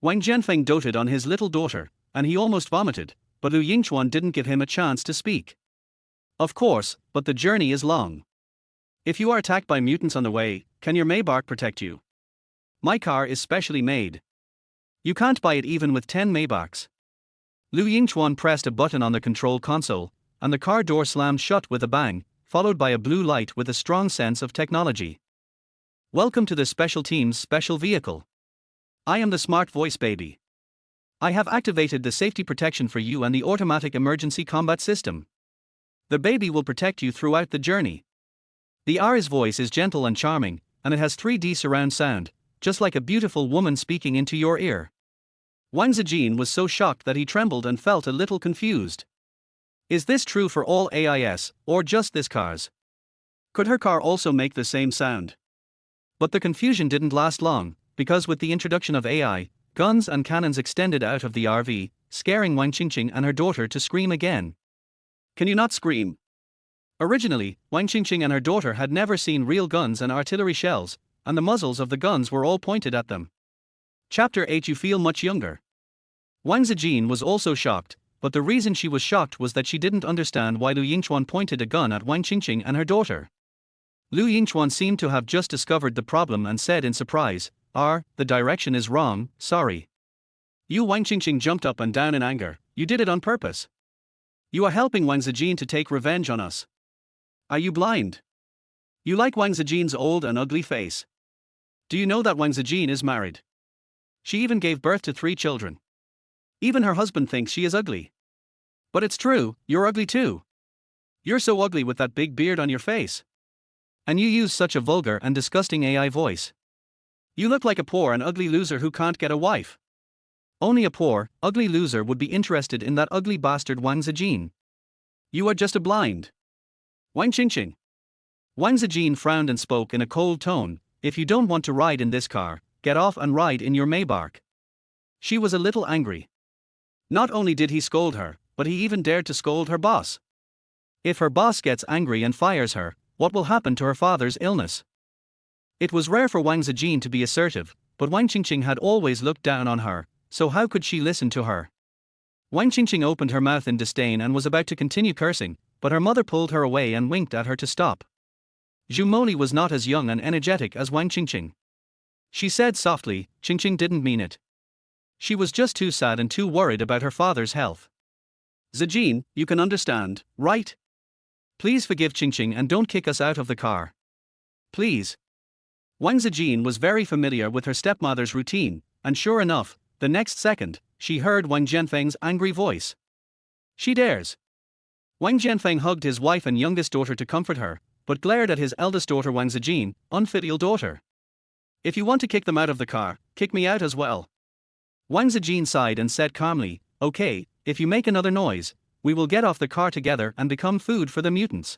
Wang Jianfeng doted on his little daughter, and he almost vomited, but Liu Yingchuan didn't give him a chance to speak. Of course, but the journey is long. If you are attacked by mutants on the way, can your Maybach protect you? My car is specially made. You can't buy it even with 10 Maybachs. Liu Yingchuan pressed a button on the control console, and the car door slammed shut with a bang, followed by a blue light with a strong sense of technology. Welcome to the special team's special vehicle. I am the smart voice baby. I have activated the safety protection for you and the automatic emergency combat system. The baby will protect you throughout the journey. The R's voice is gentle and charming, and it has 3D surround sound, just like a beautiful woman speaking into your ear. Wang Zijin was so shocked that he trembled and felt a little confused. Is this true for all AIS, or just this car's? Could her car also make the same sound? But the confusion didn't last long, because with the introduction of AI, guns and cannons extended out of the RV, scaring Wang Qingqing and her daughter to scream again. Can you not scream? Originally, Wang Qingqing and her daughter had never seen real guns and artillery shells, and the muzzles of the guns were all pointed at them. Chapter 8. You feel much younger. Wang Zijin was also shocked, but the reason she was shocked was that she didn't understand why Liu Yingchuan pointed a gun at Wang Qingqing and her daughter. Liu Yingchuan seemed to have just discovered the problem and said in surprise, the direction is wrong, sorry. Wang Qingqing jumped up and down in anger. You did it on purpose. You are helping Wang Zijin to take revenge on us. Are you blind? You like Wang Zijin's old and ugly face. Do you know that Wang Zijin is married? She even gave birth to 3 children. Even her husband thinks she is ugly. But it's true, you're ugly too. You're so ugly with that big beard on your face. And you use such a vulgar and disgusting AI voice. You look like a poor and ugly loser who can't get a wife. Only a poor, ugly loser would be interested in that ugly bastard Wang Zijin. You are just a blind. Wang Qingqing. Wang Zijin frowned and spoke in a cold tone. If you don't want to ride in this car, get off and ride in your Maybach. She was a little angry. Not only did he scold her, but he even dared to scold her boss. If her boss gets angry and fires her, what will happen to her father's illness? It was rare for Wang Zijin to be assertive, but Wang Qingqing had always looked down on her, so how could she listen to her? Wang Qingqing opened her mouth in disdain and was about to continue cursing, but her mother pulled her away and winked at her to stop. Zhu Moli was not as young and energetic as Wang Qingqing. She said softly, Qingqing didn't mean it. She was just too sad and too worried about her father's health. Zijin, you can understand, right? Please forgive Qingqing and don't kick us out of the car. Please. Wang Zijin was very familiar with her stepmother's routine, and sure enough, the next second, she heard Wang Jianfeng's angry voice. She dares. Wang Jianfeng hugged his wife and youngest daughter to comfort her, but glared at his eldest daughter Wang Zijin, unfilial daughter. If you want to kick them out of the car, kick me out as well. Wang Zijin sighed and said calmly, okay, if you make another noise, we will get off the car together and become food for the mutants.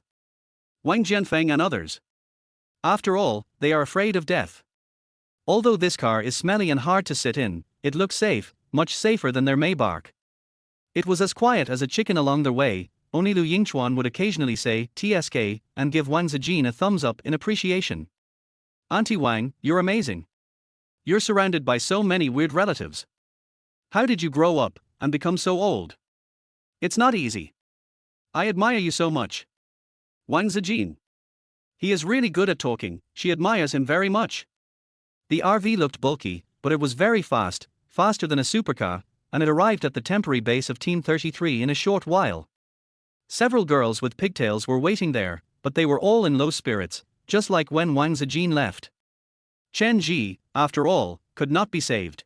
Wang Jianfeng and others. After all, they are afraid of death. Although this car is smelly and hard to sit in, it looks safe, much safer than their Maybach. It was as quiet as a chicken along their way, only Liu Yingchuan would occasionally say TSK and give Wang Zijin a thumbs up in appreciation. Auntie Wang, you're amazing. You're surrounded by so many weird relatives. How did you grow up and become so old? It's not easy. I admire you so much. Wang Zijin. He is really good at talking, she admires him very much. The RV looked bulky, but it was very fast, faster than a supercar, and it arrived at the temporary base of Team 33 in a short while. Several girls with pigtails were waiting there, but they were all in low spirits, just like when Wang Zijin left. Chen Ji, after all, could not be saved.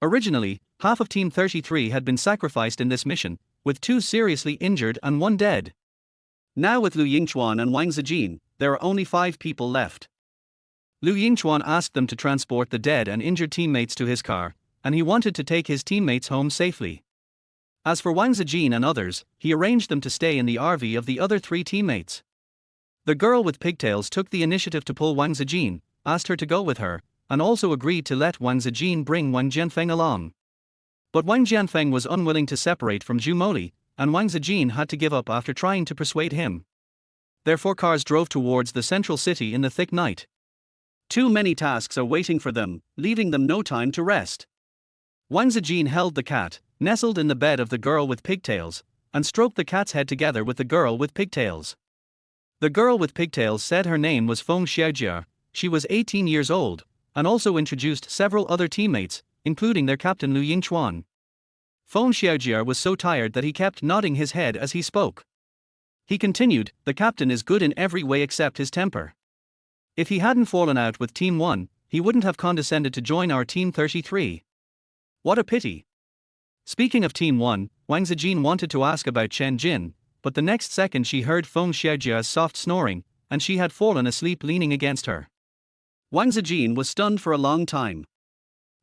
Originally, half of Team 33 had been sacrificed in this mission, with 2 seriously injured and 1 dead. Now with Liu Yingchuan and Wang Zijin, there are only 5 people left. Liu Yingchuan asked them to transport the dead and injured teammates to his car, and he wanted to take his teammates home safely. As for Wang Zijin and others, he arranged them to stay in the RV of the other 3 teammates. The girl with pigtails took the initiative to pull Wang Zijin, asked her to go with her, and also agreed to let Wang Zijin bring Wang Jianfeng along. But Wang Jianfeng was unwilling to separate from Zhu Moli, and Wang Zijin had to give up after trying to persuade him. Their 4 cars drove towards the central city in the thick night. Too many tasks are waiting for them, leaving them no time to rest. Wang Zijin held the cat, nestled in the bed of the girl with pigtails, and stroked the cat's head together with the girl with pigtails. The girl with pigtails said her name was Feng Xiaojia, she was 18 years old, and also introduced several other teammates, including their captain Lu Yingchuan. Feng Xiaojia was so tired that he kept nodding his head as he spoke. He continued, "The captain is good in every way except his temper. If he hadn't fallen out with Team 1, he wouldn't have condescended to join our Team 33. What a pity." Speaking of Team 1, Wang Zijin wanted to ask about Chen Jin, but the next second she heard Feng Xiaojia's soft snoring, and she had fallen asleep leaning against her. Wang Zijin was stunned for a long time.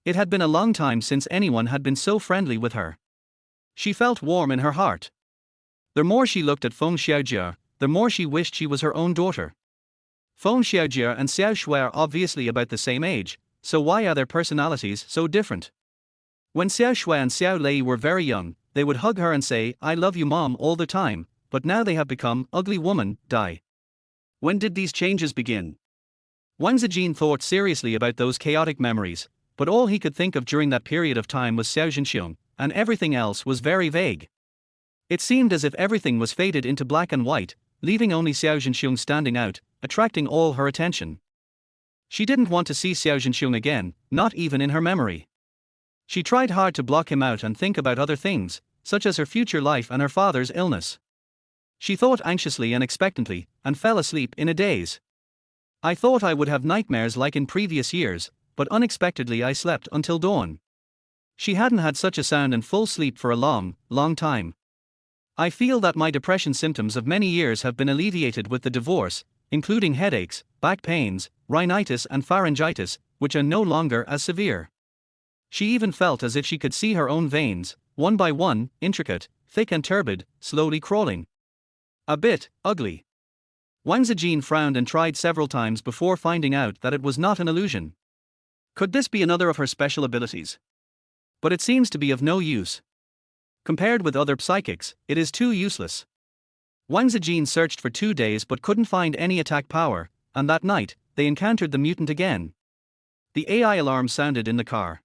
It had been a long time since anyone had been so friendly with her. She felt warm in her heart. The more she looked at Feng Xiaojia, the more she wished she was her own daughter. Feng Xiaojia and Xiao Shui are obviously about the same age, so why are their personalities so different? When Xiao Shui and Xiao Lei were very young, they would hug her and say, "I love you mom" all the time, but now they have become ugly woman, die. When did these changes begin? Wang Zijin thought seriously about those chaotic memories, but all he could think of during that period of time was Xiao Zhenxiong, and everything else was very vague. It seemed as if everything was faded into black and white, leaving only Xiao Zhenxiong standing out, attracting all her attention. She didn't want to see Xiao Zhenxiong again, not even in her memory. She tried hard to block him out and think about other things, such as her future life and her father's illness. She thought anxiously and expectantly, and fell asleep in a daze. "I thought I would have nightmares like in previous years, but unexpectedly I slept until dawn." She hadn't had such a sound and full sleep for a long, long time. "I feel that my depression symptoms of many years have been alleviated with the divorce, including headaches, back pains, rhinitis and pharyngitis, which are no longer as severe." She even felt as if she could see her own veins, one by one, intricate, thick and turbid, slowly crawling. A bit ugly. Wang Zijin frowned and tried several times before finding out that it was not an illusion. Could this be another of her special abilities? But it seems to be of no use. Compared with other psychics, it is too useless. Wang Zijin searched for 2 days but couldn't find any attack power, and that night, they encountered the mutant again. The AI alarm sounded in the car.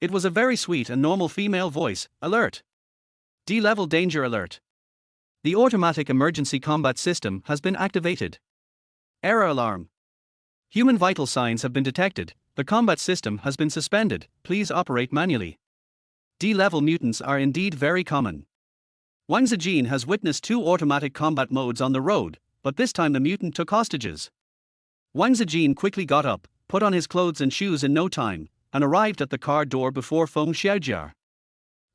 It was a very sweet and normal female voice. "Alert! D-level danger alert. The automatic emergency combat system has been activated. Error alarm. Human vital signs have been detected, the combat system has been suspended, please operate manually." D-level mutants are indeed very common. Wang Zijin has witnessed 2 automatic combat modes on the road, but this time the mutant took hostages. Wang Zijin quickly got up, put on his clothes and shoes in no time, and arrived at the car door before Feng Xiaojia.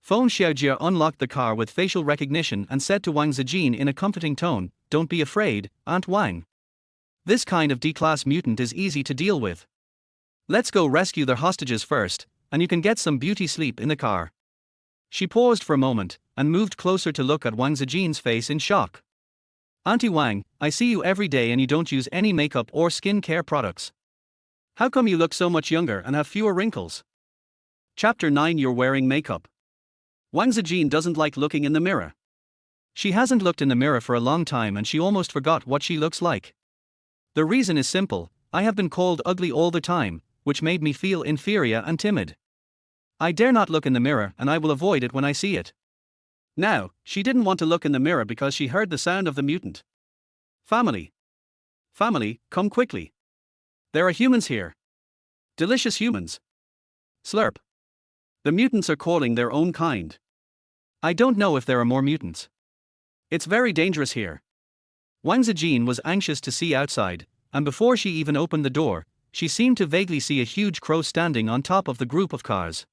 Feng Xiaojia unlocked the car with facial recognition and said to Wang Zijin in a comforting tone, "Don't be afraid, Aunt Wang. This kind of D-class mutant is easy to deal with. Let's go rescue their hostages first, and you can get some beauty sleep in the car." She paused for a moment, and moved closer to look at Wang Zijin's face in shock. "Auntie Wang, I see you every day and you don't use any makeup or skin care products. How come you look so much younger and have fewer wrinkles?" Chapter 9. You're wearing makeup. Wang Zijin doesn't like looking in the mirror. She hasn't looked in the mirror for a long time and she almost forgot what she looks like. The reason is simple: I have been called ugly all the time, which made me feel inferior and timid. I dare not look in the mirror and I will avoid it when I see it. Now, she didn't want to look in the mirror because she heard the sound of the mutant. "Family. Family, come quickly. There are humans here. Delicious humans. Slurp. The mutants are calling their own kind. I don't know if there are more mutants. It's very dangerous here." Wang Zijin was anxious to see outside, and before she even opened the door, she seemed to vaguely see a huge crow standing on top of the group of cars.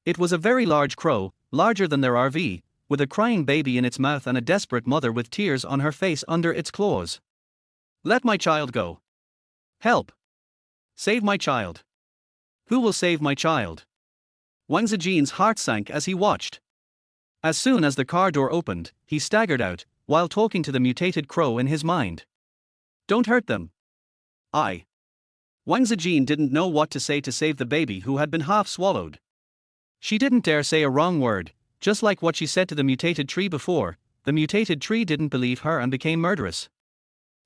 It was a very large crow, larger than their RV, with a crying baby in its mouth and a desperate mother with tears on her face under its claws. "Let my child go. Help. Save my child. Who will save my child?" Wang Zijin's heart sank as he watched. As soon as the car door opened, he staggered out, while talking to the mutated crow in his mind. Don't hurt them. Wang Zijin didn't know what to say to save the baby who had been half swallowed. She didn't dare say a wrong word, just like what she said to the mutated tree before. The mutated tree didn't believe her and became murderous.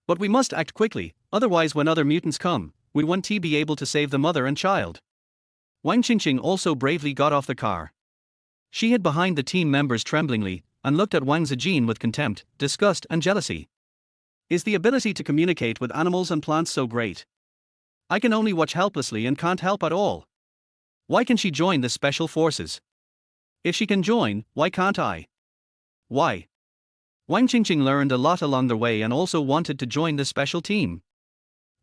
But we must act quickly, otherwise when other mutants come, we won't be able to save the mother and child. Wang Qingqing also bravely got off the car. She hid behind the team members tremblingly, and looked at Wang Zijin with contempt, disgust and jealousy. Is the ability to communicate with animals and plants so great? I can only watch helplessly and can't help at all. Why can she join the special forces? If she can join, why can't I? Why? Wang Qingqing learned a lot along the way and also wanted to join the special team.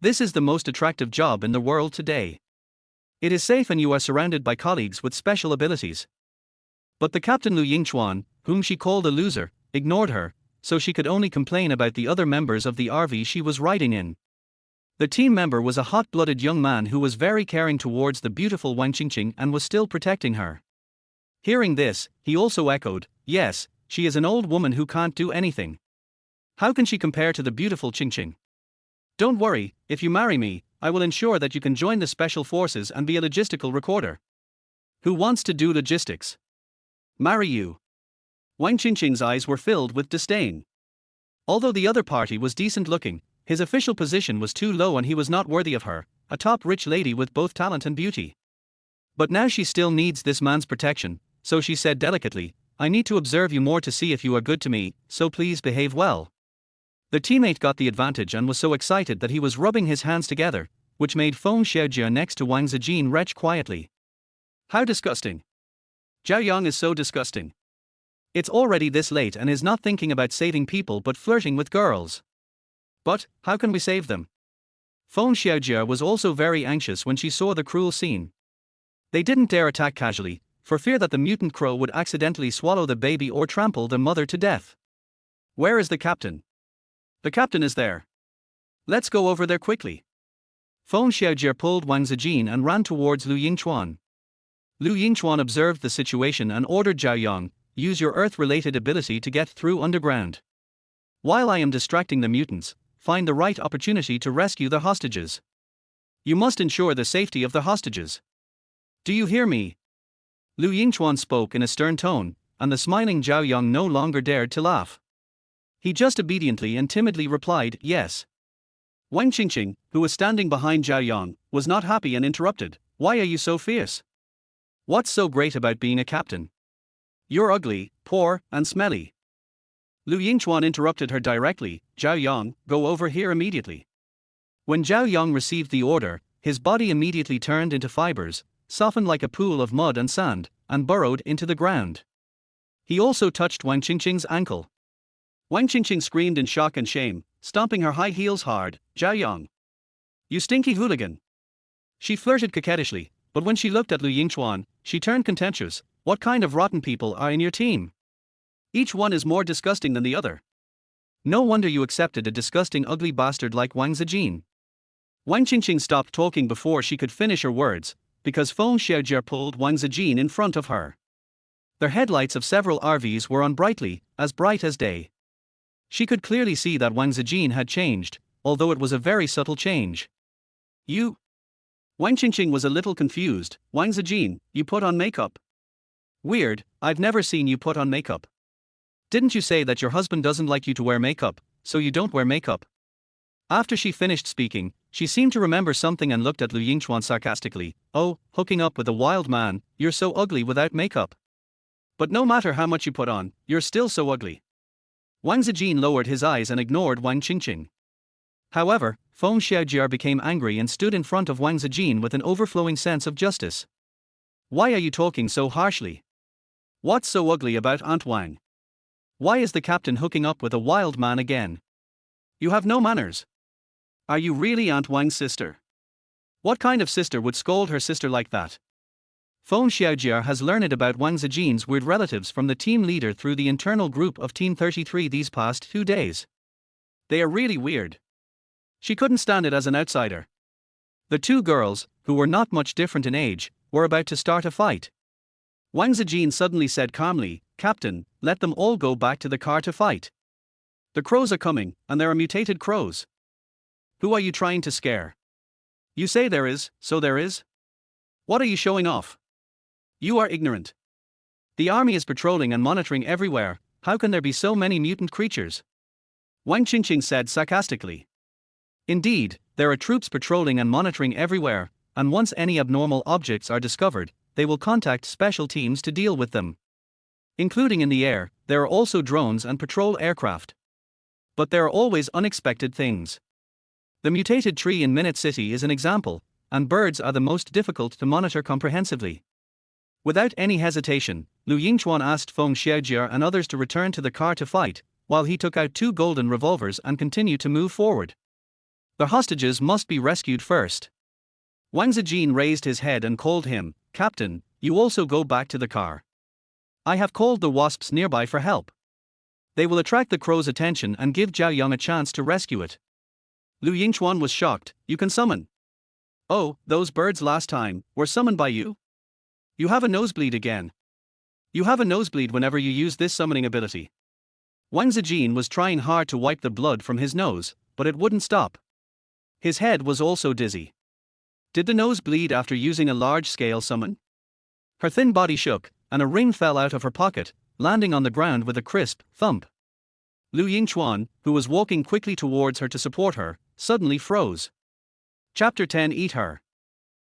This is the most attractive job in the world today. It is safe and you are surrounded by colleagues with special abilities. But the captain Lu Yingchuan, whom she called a loser, ignored her, so she could only complain about the other members of the RV she was riding in. The team member was a hot-blooded young man who was very caring towards the beautiful Wang Qingqing and was still protecting her. Hearing this, he also echoed, yes, she is an old woman who can't do anything. How can she compare to the beautiful Qingqing? Don't worry, if you marry me, I will ensure that you can join the special forces and be a logistical recorder. Who wants to do logistics? Marry you. Wang Qingqing's eyes were filled with disdain. Although the other party was decent looking, his official position was too low and he was not worthy of her, a top rich lady with both talent and beauty. But now she still needs this man's protection, so she said delicately, I need to observe you more to see if you are good to me, so please behave well. The teammate got the advantage and was so excited that he was rubbing his hands together, which made Feng Xiaojia next to Wang Zijin retch quietly. How disgusting. Zhao Yang is so disgusting. It's already this late and is not thinking about saving people but flirting with girls. But, how can we save them? Feng Xiaojia was also very anxious when she saw the cruel scene. They didn't dare attack casually, for fear that the mutant crow would accidentally swallow the baby or trample the mother to death. Where is the captain? The captain is there. Let's go over there quickly. Feng Xiaojia pulled Wang Zijin and ran towards Lu Yingchuan. Lu Yingchuan observed the situation and ordered Zhao Yang, use your earth-related ability to get through underground. While I am distracting the mutants, find the right opportunity to rescue the hostages. You must ensure the safety of the hostages. Do you hear me? Lu Yingchuan spoke in a stern tone, and the smiling Zhao Yang no longer dared to laugh. He just obediently and timidly replied, yes. Wang Qingqing, who was standing behind Zhao Yang, was not happy and interrupted, why are you so fierce? What's so great about being a captain? You're ugly, poor, and smelly. Lu Yingchuan interrupted her directly, Zhao Yang, go over here immediately. When Zhao Yang received the order, his body immediately turned into fibers, softened like a pool of mud and sand, and burrowed into the ground. He also touched Wang Qingqing's ankle. Wang Qingqing screamed in shock and shame, stomping her high heels hard, Zhao Yang. You stinky hooligan. She flirted coquettishly, but when she looked at Lu Yingchuan, she turned contemptuous, what kind of rotten people are in your team? Each one is more disgusting than the other. No wonder you accepted a disgusting ugly bastard like Wang Zijin. Wang Qingqing stopped talking before she could finish her words, because Feng Xiaojia pulled Wang Zijin in front of her. The headlights of several RVs were on brightly, as bright as day. She could clearly see that Wang Zijin had changed, although it was a very subtle change. You? Wang Qingqing was a little confused. Wang Zijin, you put on makeup? Weird, I've never seen you put on makeup. Didn't you say that your husband doesn't like you to wear makeup, so you don't wear makeup? After she finished speaking, she seemed to remember something and looked at Lu Yingchuan sarcastically. Oh, hooking up with a wild man, you're so ugly without makeup. But no matter how much you put on, you're still so ugly. Wang Zijin lowered his eyes and ignored Wang Qingqing. However, Feng Xiaojia became angry and stood in front of Wang Zijin with an overflowing sense of justice. Why are you talking so harshly? What's so ugly about Aunt Wang? Why is the captain hooking up with a wild man again? You have no manners. Are you really Aunt Wang's sister? What kind of sister would scold her sister like that? Feng Xiaojia has learned about Wang Zijin's weird relatives from the team leader through the internal group of Team 33 these past 2 days. They are really weird. She couldn't stand it as an outsider. The two girls, who were not much different in age, were about to start a fight. Wang Zijin suddenly said calmly, "Captain, let them all go back to the car to fight. The crows are coming, and there are mutated crows. Who are you trying to scare? You say there is, so there is? What are you showing off? You are ignorant. The army is patrolling and monitoring everywhere. How can there be so many mutant creatures?" Wang Qingqing said sarcastically. "Indeed, there are troops patrolling and monitoring everywhere, and once any abnormal objects are discovered, they will contact special teams to deal with them. Including in the air, there are also drones and patrol aircraft. But there are always unexpected things. The mutated tree in Minute City is an example, and birds are the most difficult to monitor comprehensively." Without any hesitation, Lu Yingchuan asked Feng Xiaojie and others to return to the car to fight, while he took out 2 golden revolvers and continued to move forward. The hostages must be rescued first. Wang Zijin raised his head and called him, "Captain, you also go back to the car. I have called the wasps nearby for help. They will attract the crow's attention and give Zhao Yong a chance to rescue it." Lu Yingchuan was shocked. "You can summon? Oh, those birds last time were summoned by you? You have a nosebleed again. You have a nosebleed whenever you use this summoning ability." Wang Zijin was trying hard to wipe the blood from his nose, but it wouldn't stop. His head was also dizzy. Did the nose bleed after using a large-scale summon? Her thin body shook, and a ring fell out of her pocket, landing on the ground with a crisp thump. Lu Yingchuan, who was walking quickly towards her to support her, suddenly froze. Chapter 10. Eat her.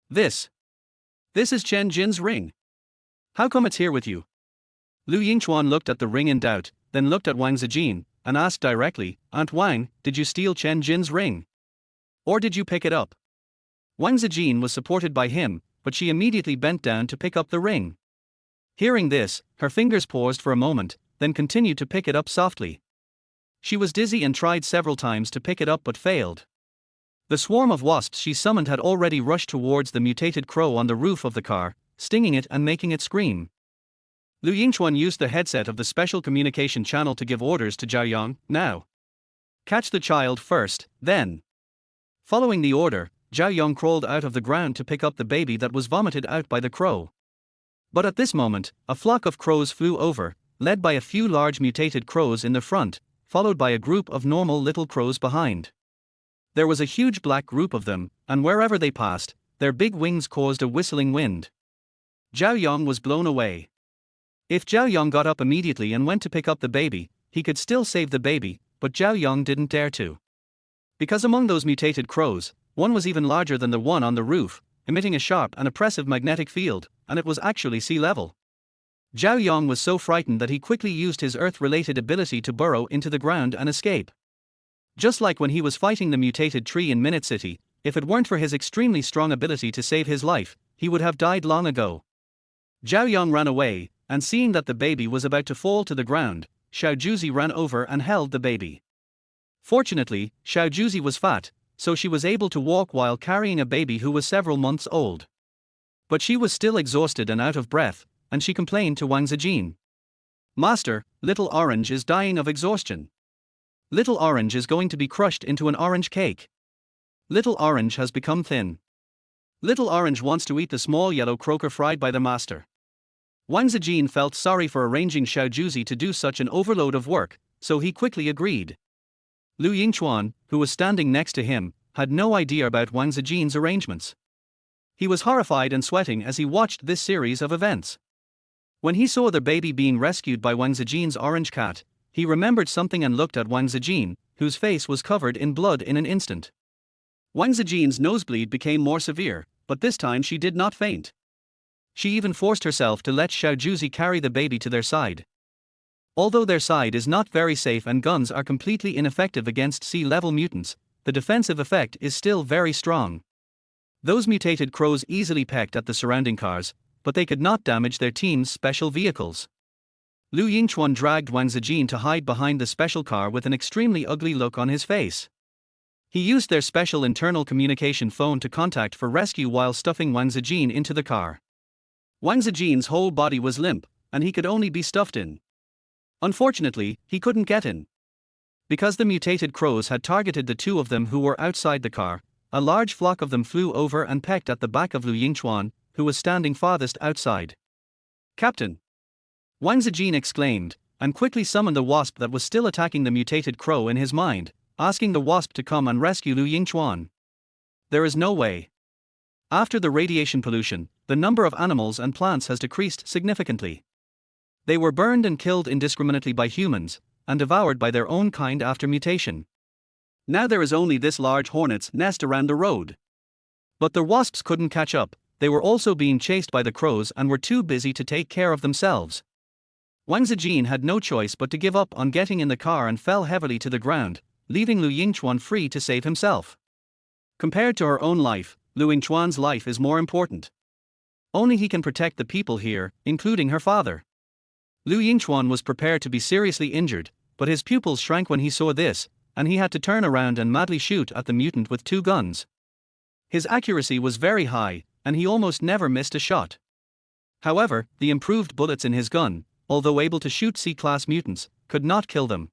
This is Chen Jin's ring. How come it's here with you? Lu Yingchuan looked at the ring in doubt, then looked at Wang Zijin, and asked directly, "Aunt Wang, did you steal Chen Jin's ring? Or did you pick it up?" Wang Zijin was supported by him, but she immediately bent down to pick up the ring. Hearing this, her fingers paused for a moment, then continued to pick it up softly. She was dizzy and tried several times to pick it up but failed. The swarm of wasps she summoned had already rushed towards the mutated crow on the roof of the car, stinging it and making it scream. Lu Yingchuan used the headset of the special communication channel to give orders to Zhao Yong, "Now. Catch the child first, then." Following the order, Zhao Yong crawled out of the ground to pick up the baby that was vomited out by the crow. But at this moment, a flock of crows flew over, led by a few large mutated crows in the front, followed by a group of normal little crows behind. There was a huge black group of them, and wherever they passed, their big wings caused a whistling wind. Zhao Yong was blown away. If Zhao Yong got up immediately and went to pick up the baby, he could still save the baby, but Zhao Yong didn't dare to. Because among those mutated crows, one was even larger than the one on the roof, emitting a sharp and oppressive magnetic field, and it was actually sea level. Zhao Yong was so frightened that he quickly used his earth-related ability to burrow into the ground and escape. Just like when he was fighting the mutated tree in Minute City, if it weren't for his extremely strong ability to save his life, he would have died long ago. Zhao Yong ran away, and seeing that the baby was about to fall to the ground, Xiao Juzi ran over and held the baby. Fortunately, Xiao Juzi was fat, so she was able to walk while carrying a baby who was several months old. But she was still exhausted and out of breath, and she complained to Wang Zijin. "Master, Little Orange is dying of exhaustion. Little Orange is going to be crushed into an orange cake. Little Orange has become thin. Little Orange wants to eat the small yellow croaker fried by the master." Wang Zijin felt sorry for arranging Xiao Juzi to do such an overload of work, so he quickly agreed. Lu Yingchuan, who was standing next to him, had no idea about Wang Zijin's arrangements. He was horrified and sweating as he watched this series of events. When he saw the baby being rescued by Wang Zijin's orange cat, he remembered something and looked at Wang Zijin, whose face was covered in blood in an instant. Wang Zijin's nosebleed became more severe, but this time she did not faint. She even forced herself to let Xiao Juzi carry the baby to their side. Although their side is not very safe and guns are completely ineffective against sea-level mutants, the defensive effect is still very strong. Those mutated crows easily pecked at the surrounding cars, but they could not damage their team's special vehicles. Lu Yingchuan dragged Wang Zijin to hide behind the special car with an extremely ugly look on his face. He used their special internal communication phone to contact for rescue while stuffing Wang Zijin into the car. Wang Zijin's whole body was limp, and he could only be stuffed in. Unfortunately, he couldn't get in. Because the mutated crows had targeted the two of them who were outside the car, a large flock of them flew over and pecked at the back of Lu Yingchuan, who was standing farthest outside. "Captain! Wang Zijin exclaimed, and quickly summoned the wasp that was still attacking the mutated crow in his mind, asking the wasp to come and rescue Lu Yingchuan. There is no way. After the radiation pollution, the number of animals and plants has decreased significantly. They were burned and killed indiscriminately by humans, and devoured by their own kind after mutation. Now there is only this large hornet's nest around the road. But the wasps couldn't catch up, they were also being chased by the crows and were too busy to take care of themselves. Wang Zijin had no choice but to give up on getting in the car and fell heavily to the ground, leaving Lu Yingchuan free to save himself. Compared to her own life, Lu Yingchuan's life is more important. Only he can protect the people here, including her father. Lu Yingchuan was prepared to be seriously injured, but his pupils shrank when he saw this, and he had to turn around and madly shoot at the mutant with 2 guns. His accuracy was very high, and he almost never missed a shot. However, the improved bullets in his gun, although able to shoot C-class mutants, could not kill them.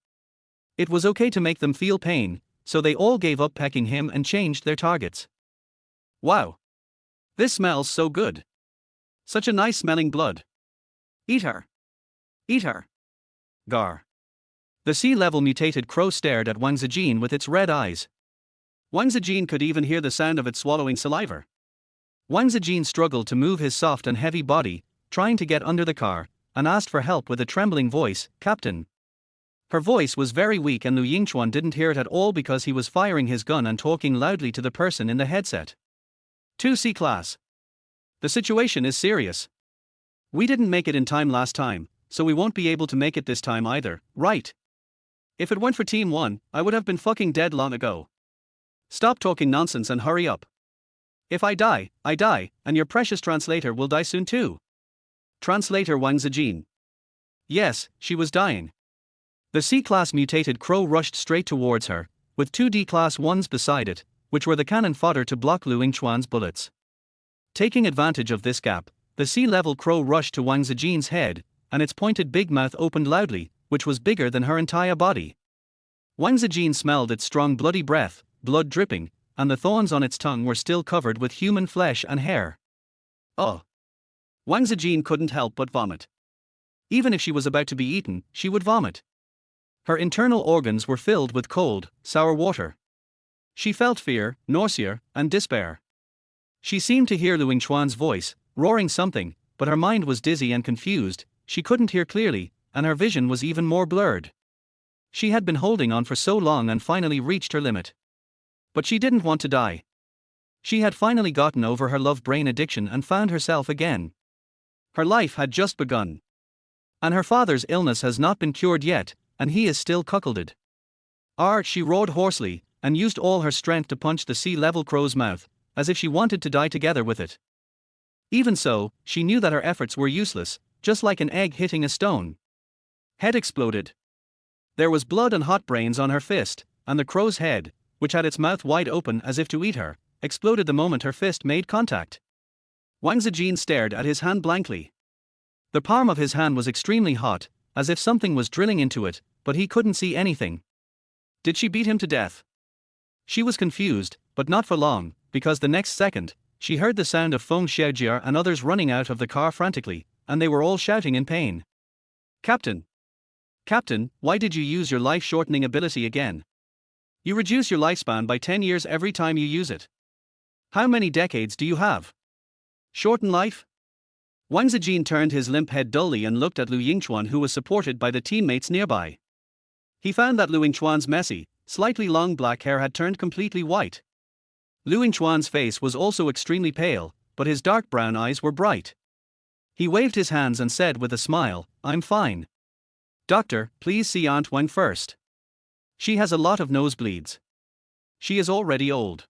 It was okay to make them feel pain, so they all gave up pecking him and changed their targets. Wow! This smells so good. Such a nice smelling blood. Eat her. Eat her. Gar. The sea-level mutated crow stared at Wang Zijin with its red eyes. Wang Zijin could even hear the sound of it swallowing saliva. Wang Zijin struggled to move his soft and heavy body, trying to get under the car, and asked for help with a trembling voice, "Captain." Her voice was very weak and Lu Yingchuan didn't hear it at all because he was firing his gun and talking loudly to the person in the headset. 2 C-class. The situation is serious. We didn't make it in time last time, so we won't be able to make it this time either, right? If it weren't for Team 1, I would have been fucking dead long ago. Stop talking nonsense and hurry up. If I die, I die, and your precious translator will die soon too. Translator Wang Zijin. Yes, she was dying. The C-class mutated crow rushed straight towards her, with 2 D-class ones beside it, which were the cannon fodder to block Lu Yingchuan's bullets. Taking advantage of this gap, the sea-level crow rushed to Wang Zijin's head, and its pointed big mouth opened loudly, which was bigger than her entire body. Wang Zijin smelled its strong bloody breath, blood dripping, and the thorns on its tongue were still covered with human flesh and hair. Oh! Wang Zijin couldn't help but vomit. Even if she was about to be eaten, she would vomit. Her internal organs were filled with cold, sour water. She felt fear, nausea, and despair. She seemed to hear Lu Yingchuan's voice, roaring something, but her mind was dizzy and confused, she couldn't hear clearly, and her vision was even more blurred. She had been holding on for so long and finally reached her limit. But she didn't want to die. She had finally gotten over her love brain addiction and found herself again. Her life had just begun. And her father's illness has not been cured yet, and he is still cuckolded. She roared hoarsely, and used all her strength to punch the sea-level crow's mouth, as if she wanted to die together with it. Even so, she knew that her efforts were useless, just like an egg hitting a stone. Head exploded. There was blood and hot brains on her fist, and the crow's head, which had its mouth wide open as if to eat her, exploded the moment her fist made contact. Wang Zijin stared at his hand blankly. The palm of his hand was extremely hot, as if something was drilling into it, but he couldn't see anything. Did she beat him to death? She was confused, but not for long, because the next second, she heard the sound of Feng Xiaojia and others running out of the car frantically, and they were all shouting in pain. Captain! Captain, why did you use your life-shortening ability again? You reduce your lifespan by 10 years every time you use it. How many decades do you have? Shorten life? Wang Zijin turned his limp head dully and looked at Lu Yingchuan, who was supported by the teammates nearby. He found that Lu Yingchuan's messy, slightly long black hair had turned completely white. Lu Yingchuan's face was also extremely pale, but his dark brown eyes were bright. He waved his hands and said with a smile, "I'm fine. Doctor, please see Aunt Wang first. She has a lot of nosebleeds. She is already old.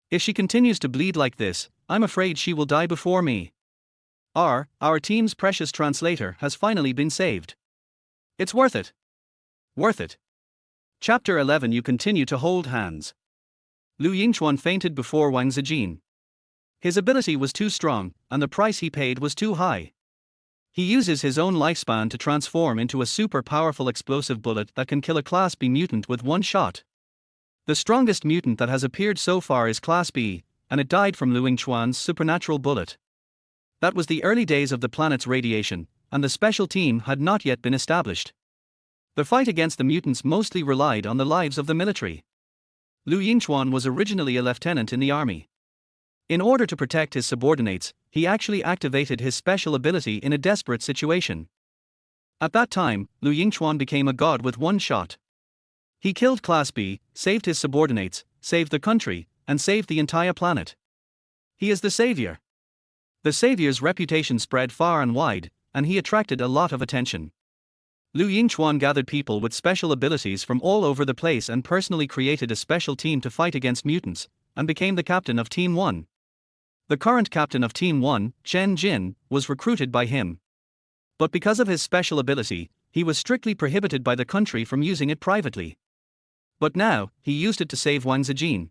If she continues to bleed like this, I'm afraid she will die before me. Our team's precious translator has finally been saved. It's worth it. Worth it." Chapter 11. You continue to hold hands. Lu Yingchuan fainted before Wang Zijin. His ability was too strong, and the price he paid was too high. He uses his own lifespan to transform into a super powerful explosive bullet that can kill a Class B mutant with one shot. The strongest mutant that has appeared so far is Class B, and it died from Lu Yingchuan's supernatural bullet. That was the early days of the planet's radiation, and the special team had not yet been established. The fight against the mutants mostly relied on the lives of the military. Liu Yingchuan was originally a lieutenant in the army. In order to protect his subordinates, he actually activated his special ability in a desperate situation. At that time, Liu Yingchuan became a god with one shot. He killed Class B, saved his subordinates, saved the country, and saved the entire planet. He is the savior. The savior's reputation spread far and wide, and he attracted a lot of attention. Liu Yingchuan gathered people with special abilities from all over the place and personally created a special team to fight against mutants, and became the captain of Team 1. The current captain of Team 1, Chen Jin, was recruited by him. But because of his special ability, he was strictly prohibited by the country from using it privately. But now, he used it to save Wang Zijin.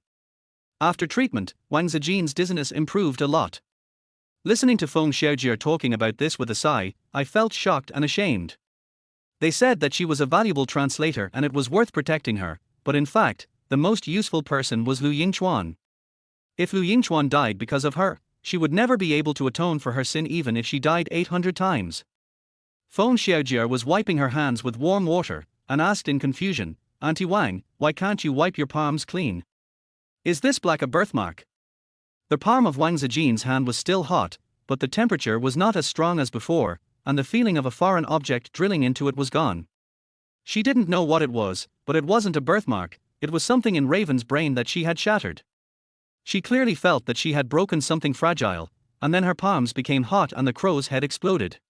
After treatment, Wang Zijin's dizziness improved a lot. Listening to Feng Xiaojie talking about this with a sigh, I felt shocked and ashamed. They said that she was a valuable translator and it was worth protecting her, but in fact, the most useful person was Liu Yingchuan. If Liu Yingchuan died because of her, she would never be able to atone for her sin even if she died 800 times. Feng Xiaojie was wiping her hands with warm water, and asked in confusion, "Auntie Wang, why can't you wipe your palms clean? Is this black a birthmark?" The palm of Wang Zijin's hand was still hot, but the temperature was not as strong as before, and the feeling of a foreign object drilling into it was gone. She didn't know what it was, but it wasn't a birthmark, it was something in Raven's brain that she had shattered. She clearly felt that she had broken something fragile, and then her palms became hot and the crow's head exploded.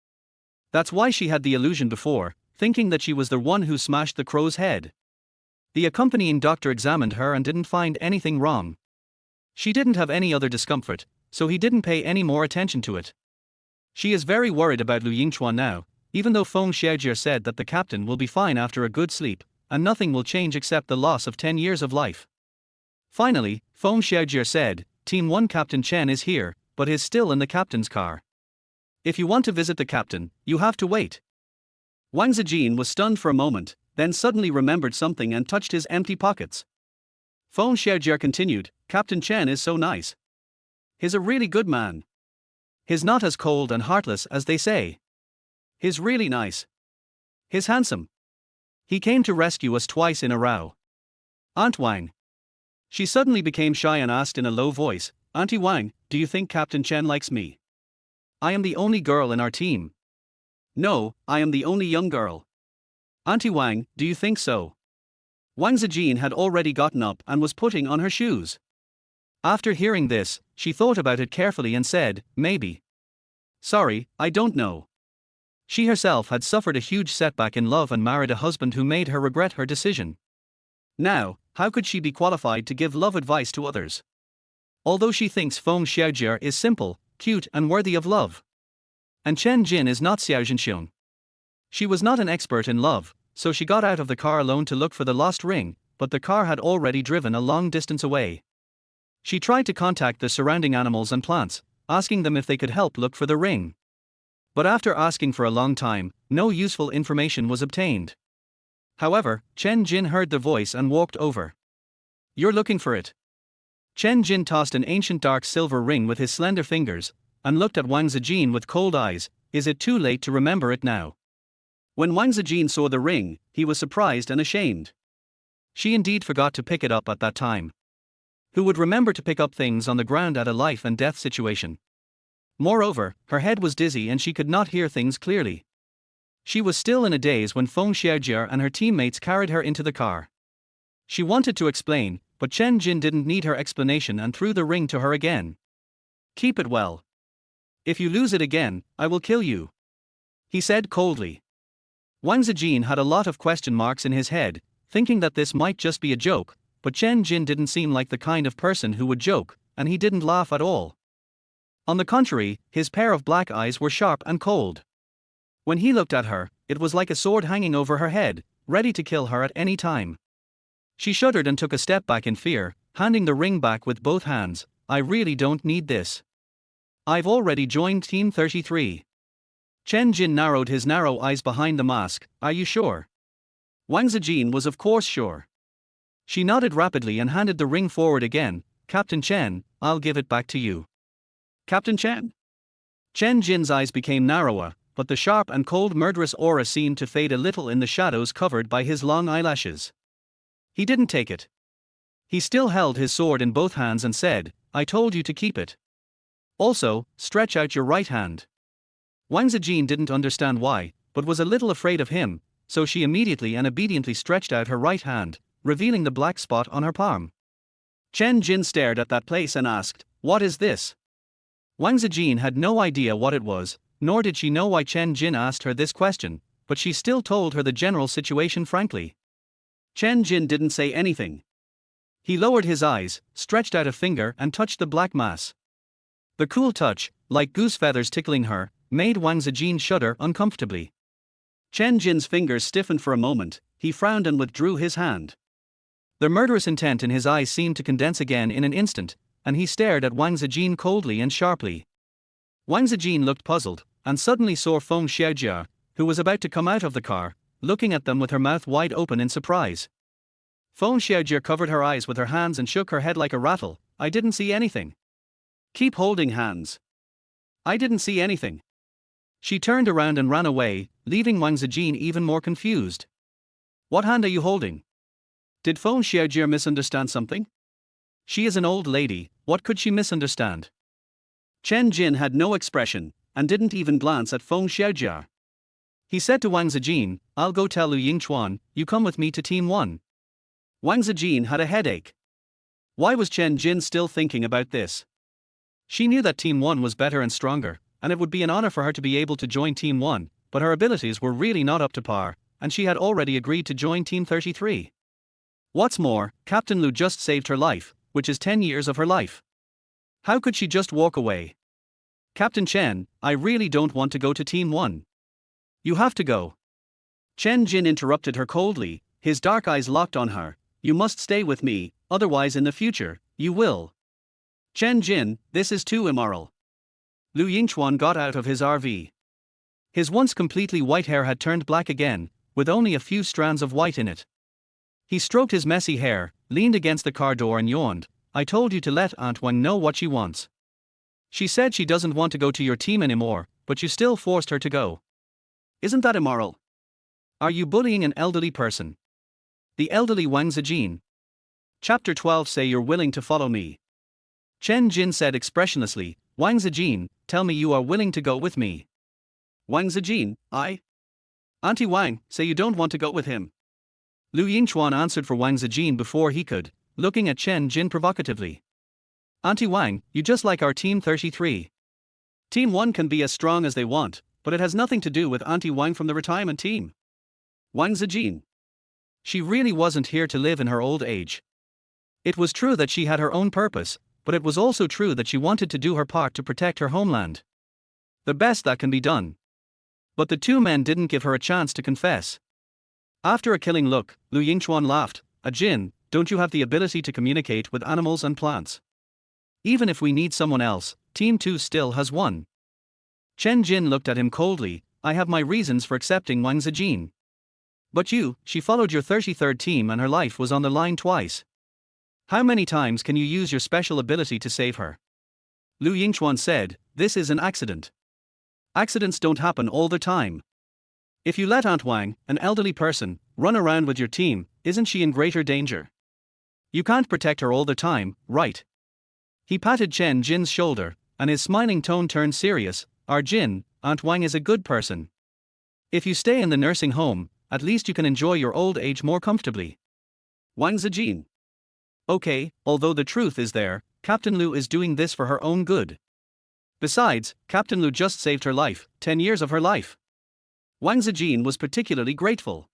That's why she had the illusion before, thinking that she was the one who smashed the crow's head. The accompanying doctor examined her and didn't find anything wrong. She didn't have any other discomfort, so he didn't pay any more attention to it. She is very worried about Liu Yingchuan now, even though Feng Xiaojie said that the captain will be fine after a good sleep, and nothing will change except the loss of 10 years of life. Finally, Feng Xiaojie said, "Team 1 Captain Chen is here, but is still in the captain's car. If you want to visit the captain, you have to wait." Wang Zijin was stunned for a moment, then suddenly remembered something and touched his empty pockets. Feng Xiaojie continued, "Captain Chen is so nice. He's a really good man. He's not as cold and heartless as they say. He's really nice. He's handsome. He came to rescue us twice in a row." Aunt Wang. She suddenly became shy and asked in a low voice, "Auntie Wang, do you think Captain Chen likes me? I am the only girl in our team." "No, I am the only young girl." "Auntie Wang, do you think so?" Wang Zijin had already gotten up and was putting on her shoes. After hearing this, she thought about it carefully and said, "Maybe. Sorry, I don't know." She herself had suffered a huge setback in love and married a husband who made her regret her decision. Now, how could she be qualified to give love advice to others? Although she thinks Feng Xiaojie is simple, cute and worthy of love. And Chen Jin is not Xiao Zhenxiong. She was not an expert in love, so she got out of the car alone to look for the lost ring, but the car had already driven a long distance away. She tried to contact the surrounding animals and plants, asking them if they could help look for the ring. But after asking for a long time, no useful information was obtained. However, Chen Jin heard the voice and walked over. "You're looking for it." Chen Jin tossed an ancient dark silver ring with his slender fingers, and looked at Wang Zijin with cold eyes. "Is it too late to remember it now?" When Wang Zijin saw the ring, he was surprised and ashamed. She indeed forgot to pick it up at that time. Who would remember to pick up things on the ground at a life and death situation? Moreover, her head was dizzy and she could not hear things clearly. She was still in a daze when Feng Xiaojie and her teammates carried her into the car. She wanted to explain, but Chen Jin didn't need her explanation and threw the ring to her again. "Keep it well. If you lose it again, I will kill you," he said coldly. Wang Zijin had a lot of question marks in his head, thinking that this might just be a joke, but Chen Jin didn't seem like the kind of person who would joke, and he didn't laugh at all. On the contrary, his pair of black eyes were sharp and cold. When he looked at her, it was like a sword hanging over her head, ready to kill her at any time. She shuddered and took a step back in fear, handing the ring back with both hands. "I really don't need this. I've already joined Team 33. Chen Jin narrowed his narrow eyes behind the mask. "Are you sure?" Wang Zijin was of course sure. She nodded rapidly and handed the ring forward again. "Captain Chen, I'll give it back to you." "Captain Chen?" Chen Jin's eyes became narrower, but the sharp and cold murderous aura seemed to fade a little in the shadows covered by his long eyelashes. He didn't take it. He still held his sword in both hands and said, "I told you to keep it. Also, stretch out your right hand." Wang Zijin didn't understand why, but was a little afraid of him, so she immediately and obediently stretched out her right hand, revealing the black spot on her palm. Chen Jin stared at that place and asked, "What is this?" Wang Zijin had no idea what it was, nor did she know why Chen Jin asked her this question, but she still told her the general situation frankly. Chen Jin didn't say anything. He lowered his eyes, stretched out a finger and touched the black mass. The cool touch, like goose feathers tickling her, made Wang Zijin shudder uncomfortably. Chen Jin's fingers stiffened for a moment, he frowned and withdrew his hand. The murderous intent in his eyes seemed to condense again in an instant, and he stared at Wang Zijin coldly and sharply. Wang Zijin looked puzzled, and suddenly saw Feng Xiaojia, who was about to come out of the car, looking at them with her mouth wide open in surprise. Feng Xiaojia covered her eyes with her hands and shook her head like a rattle. "I didn't see anything." "Keep holding hands." "I didn't see anything." She turned around and ran away, leaving Wang Zijin even more confused. "What hand are you holding?" Did Feng Xiaojia misunderstand something? She is an old lady, what could she misunderstand? Chen Jin had no expression, and didn't even glance at Feng Xiaojia. He said to Wang Zijin, "I'll go tell Lu Yingchuan, you come with me to Team 1. Wang Zijin had a headache. Why was Chen Jin still thinking about this? She knew that Team 1 was better and stronger, and it would be an honor for her to be able to join Team 1, but her abilities were really not up to par, and she had already agreed to join Team 33. What's more, Captain Lu just saved her life, which is 10 years of her life. How could she just walk away? "Captain Chen, I really don't want to go to Team 1. You have to go." Chen Jin interrupted her coldly, his dark eyes locked on her. "You must stay with me, otherwise in the future, you will." "Chen Jin, this is too immoral." Lu Yingchuan got out of his RV. His once completely white hair had turned black again, with only a few strands of white in it. He stroked his messy hair, leaned against the car door and yawned. "I told you to let Aunt Wang know what she wants. She said she doesn't want to go to your team anymore, but you still forced her to go. Isn't that immoral? Are you bullying an elderly person?" The elderly Wang Zijin. Chapter 12. Say you're willing to follow me. Chen Jin said expressionlessly, "Wang Zijin, tell me you are willing to go with me." Wang Zijin, "I? Auntie Wang, say you don't want to go with him." Lu Yingchuan answered for Wang Zijin before he could, looking at Chen Jin provocatively. "Auntie Wang, you just like our Team 33. Team 1 can be as strong as they want, but it has nothing to do with Auntie Wang from the retirement team." Wang Zijin. She really wasn't here to live in her old age. It was true that she had her own purpose, but it was also true that she wanted to do her part to protect her homeland. The best that can be done. But the two men didn't give her a chance to confess. After a killing look, Lu Yingchuan laughed. "A Jin, don't you have the ability to communicate with animals and plants? Even if we need someone else, Team 2 still has one." Chen Jin looked at him coldly. "I have my reasons for accepting Wang Zijin. But you, she followed your 33rd team and her life was on the line twice. How many times can you use your special ability to save her?" Lu Yingchuan said, "This is an accident. Accidents don't happen all the time. If you let Aunt Wang, an elderly person, run around with your team, isn't she in greater danger? You can't protect her all the time, right?" He patted Chen Jin's shoulder, and his smiling tone turned serious. "Our Jin, Aunt Wang is a good person. If you stay in the nursing home, at least you can enjoy your old age more comfortably." Wang Zijin. Okay, although the truth is there, Captain Lu is doing this for her own good. Besides, Captain Lu just saved her life, 10 years of her life. Wang Zijin was particularly grateful.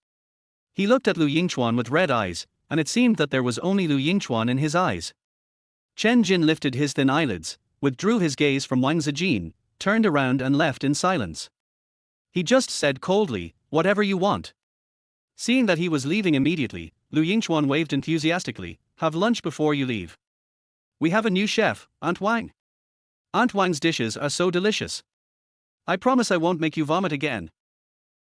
He looked at Lu Yingchuan with red eyes, and it seemed that there was only Lu Yingchuan in his eyes. Chen Jin lifted his thin eyelids, withdrew his gaze from Wang Zijin, turned around and left in silence. He just said coldly, "Whatever you want." Seeing that he was leaving immediately, Lu Yingchuan waved enthusiastically. "Have lunch before you leave. We have a new chef, Aunt Wang. Aunt Wang's dishes are so delicious. I promise I won't make you vomit again."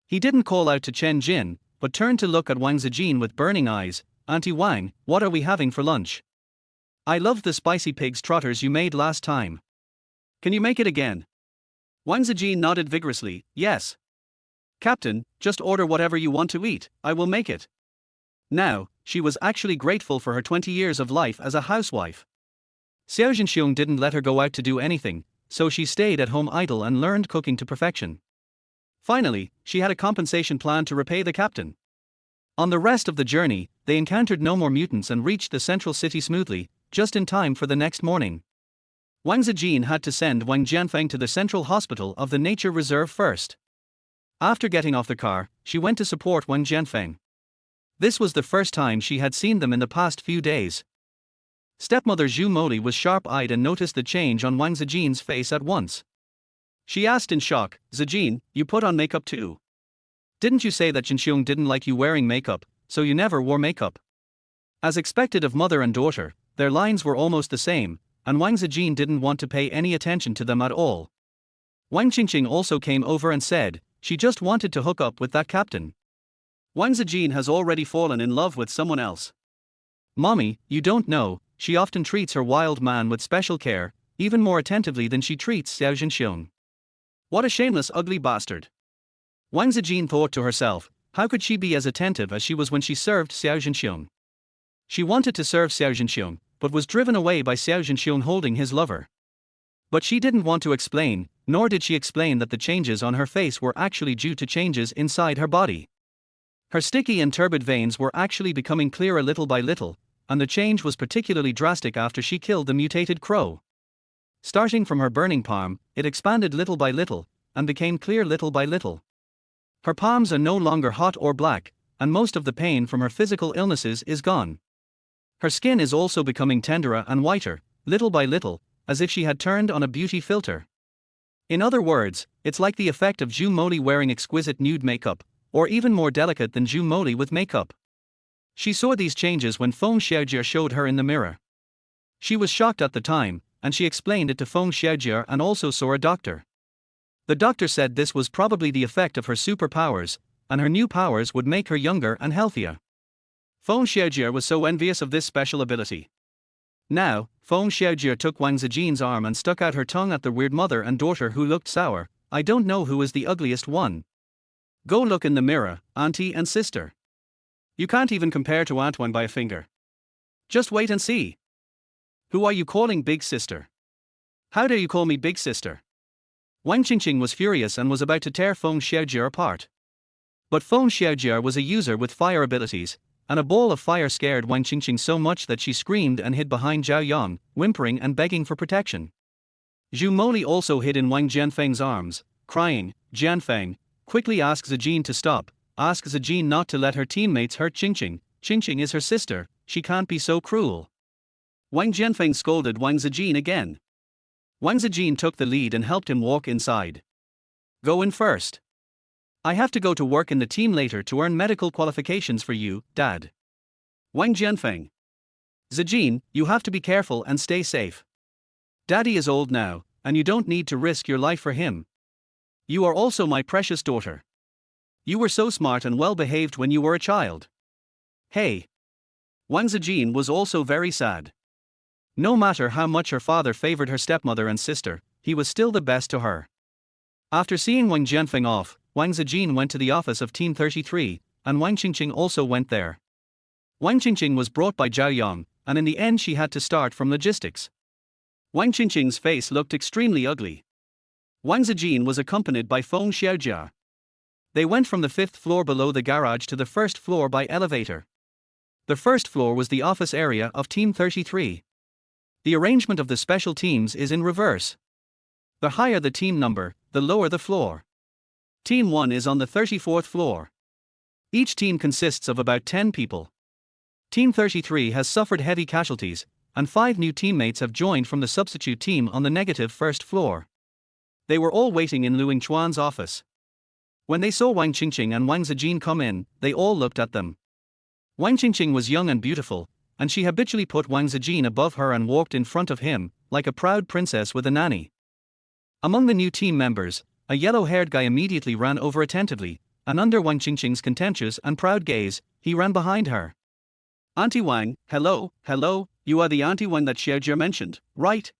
He didn't call out to Chen Jin, but turned to look at Wang Zijin with burning eyes. "Auntie Wang, what are we having for lunch? I loved the spicy pig's trotters you made last time. Can you make it again?" Wang Zijin nodded vigorously, yes. Captain, just order whatever you want to eat, I will make it. Now, she was actually grateful for her 20 years of life as a housewife. Xiao Zhenxiong didn't let her go out to do anything, so she stayed at home idle and learned cooking to perfection. Finally, she had a compensation plan to repay the captain. On the rest of the journey, they encountered no more mutants and reached the central city smoothly, just in time for the next morning. Wang Zijin had to send Wang Jianfeng to the central hospital of the nature reserve first. After getting off the car, she went to support Wang Jianfeng. This was the first time she had seen them in the past few days. Stepmother Zhu Moli was sharp-eyed and noticed the change on Wang Zijin's face at once. She asked in shock, Zijin, you put on makeup too? Didn't you say that Zhenxiong didn't like you wearing makeup, so you never wore makeup? As expected of mother and daughter, their lines were almost the same, and Wang Zijin didn't want to pay any attention to them at all. Wang Qingqing also came over and said, she just wanted to hook up with that captain. Wang Zijin has already fallen in love with someone else. Mommy, you don't know, she often treats her wild man with special care, even more attentively than she treats Xiao Zhenxiong. What a shameless ugly bastard. Wang Zijin thought to herself, how could she be as attentive as she was when she served Xiao Zhenxiong? She wanted to serve Xiao Zhenxiong, but was driven away by Xiao Zhenxiong holding his lover. But she didn't want to explain, nor did she explain that the changes on her face were actually due to changes inside her body. Her sticky and turbid veins were actually becoming clearer little by little, and the change was particularly drastic after she killed the mutated crow. Starting from her burning palm, it expanded little by little, and became clear little by little. Her palms are no longer hot or black, and most of the pain from her physical illnesses is gone. Her skin is also becoming tenderer and whiter, little by little, as if she had turned on a beauty filter. In other words, it's like the effect of Zhu Moli wearing exquisite nude makeup, or even more delicate than Zhu Moli with makeup. She saw these changes when Feng Xiaojie showed her in the mirror. She was shocked at the time, and she explained it to Feng Xiaojie and also saw a doctor. The doctor said this was probably the effect of her superpowers, and her new powers would make her younger and healthier. Feng Xiaojie was so envious of this special ability. Now, Feng Xiaojie took Wang Zijin's arm and stuck out her tongue at the weird mother and daughter who looked sour. I don't know who is the ugliest one. Go look in the mirror, auntie and sister. You can't even compare to Antoine by a finger. Just wait and see. Who are you calling big sister? How dare you call me big sister? Wang Qingqing was furious and was about to tear Feng Xiaojie apart. But Feng Xiaojie was a user with fire abilities, and a ball of fire scared Wang Qingqing so much that she screamed and hid behind Zhao Yang, whimpering and begging for protection. Zhu Moli also hid in Wang Jianfeng's arms, crying, Jianfeng, quickly ask Zijin to stop, ask Zijin not to let her teammates hurt Qingqing, Qingqing is her sister, she can't be so cruel. Wang Jianfeng scolded Wang Zijin again. Wang Zijin took the lead and helped him walk inside. Go in first. I have to go to work in the team later to earn medical qualifications for you, Dad. Wang Jianfeng. Zijin, you have to be careful and stay safe. Daddy is old now, and you don't need to risk your life for him. You are also my precious daughter. You were so smart and well behaved when you were a child. Hey. Wang Zijin was also very sad. No matter how much her father favored her stepmother and sister, he was still the best to her. After seeing Wang Jianfeng off, Wang Zijin went to the office of Team 33, and Wang Qingqing also went there. Wang Qingqing was brought by Zhao Yang, and in the end she had to start from logistics. Wang Qingqing's face looked extremely ugly. Wang Zijin was accompanied by Feng Xiaojie. They went from the 5th floor below the garage to the 1st floor by elevator. The 1st floor was the office area of Team 33. The arrangement of the special teams is in reverse. The higher the team number, the lower the floor. Team 1 is on the 34th floor. Each team consists of about 10 people. Team 33 has suffered heavy casualties, and 5 new teammates have joined from the substitute team on the negative 1st floor. They were all waiting in Lu Yingchuan's office. When they saw Wang Qingqing and Wang Zijin come in, they all looked at them. Wang Qingqing was young and beautiful, and she habitually put Wang Zijin above her and walked in front of him, like a proud princess with a nanny. Among the new team members, a yellow-haired guy immediately ran over attentively, and under Wang Qingqing's contentious and proud gaze, he ran behind her. Auntie Wang, hello, you are the Auntie Wang that Xiaojie mentioned, right?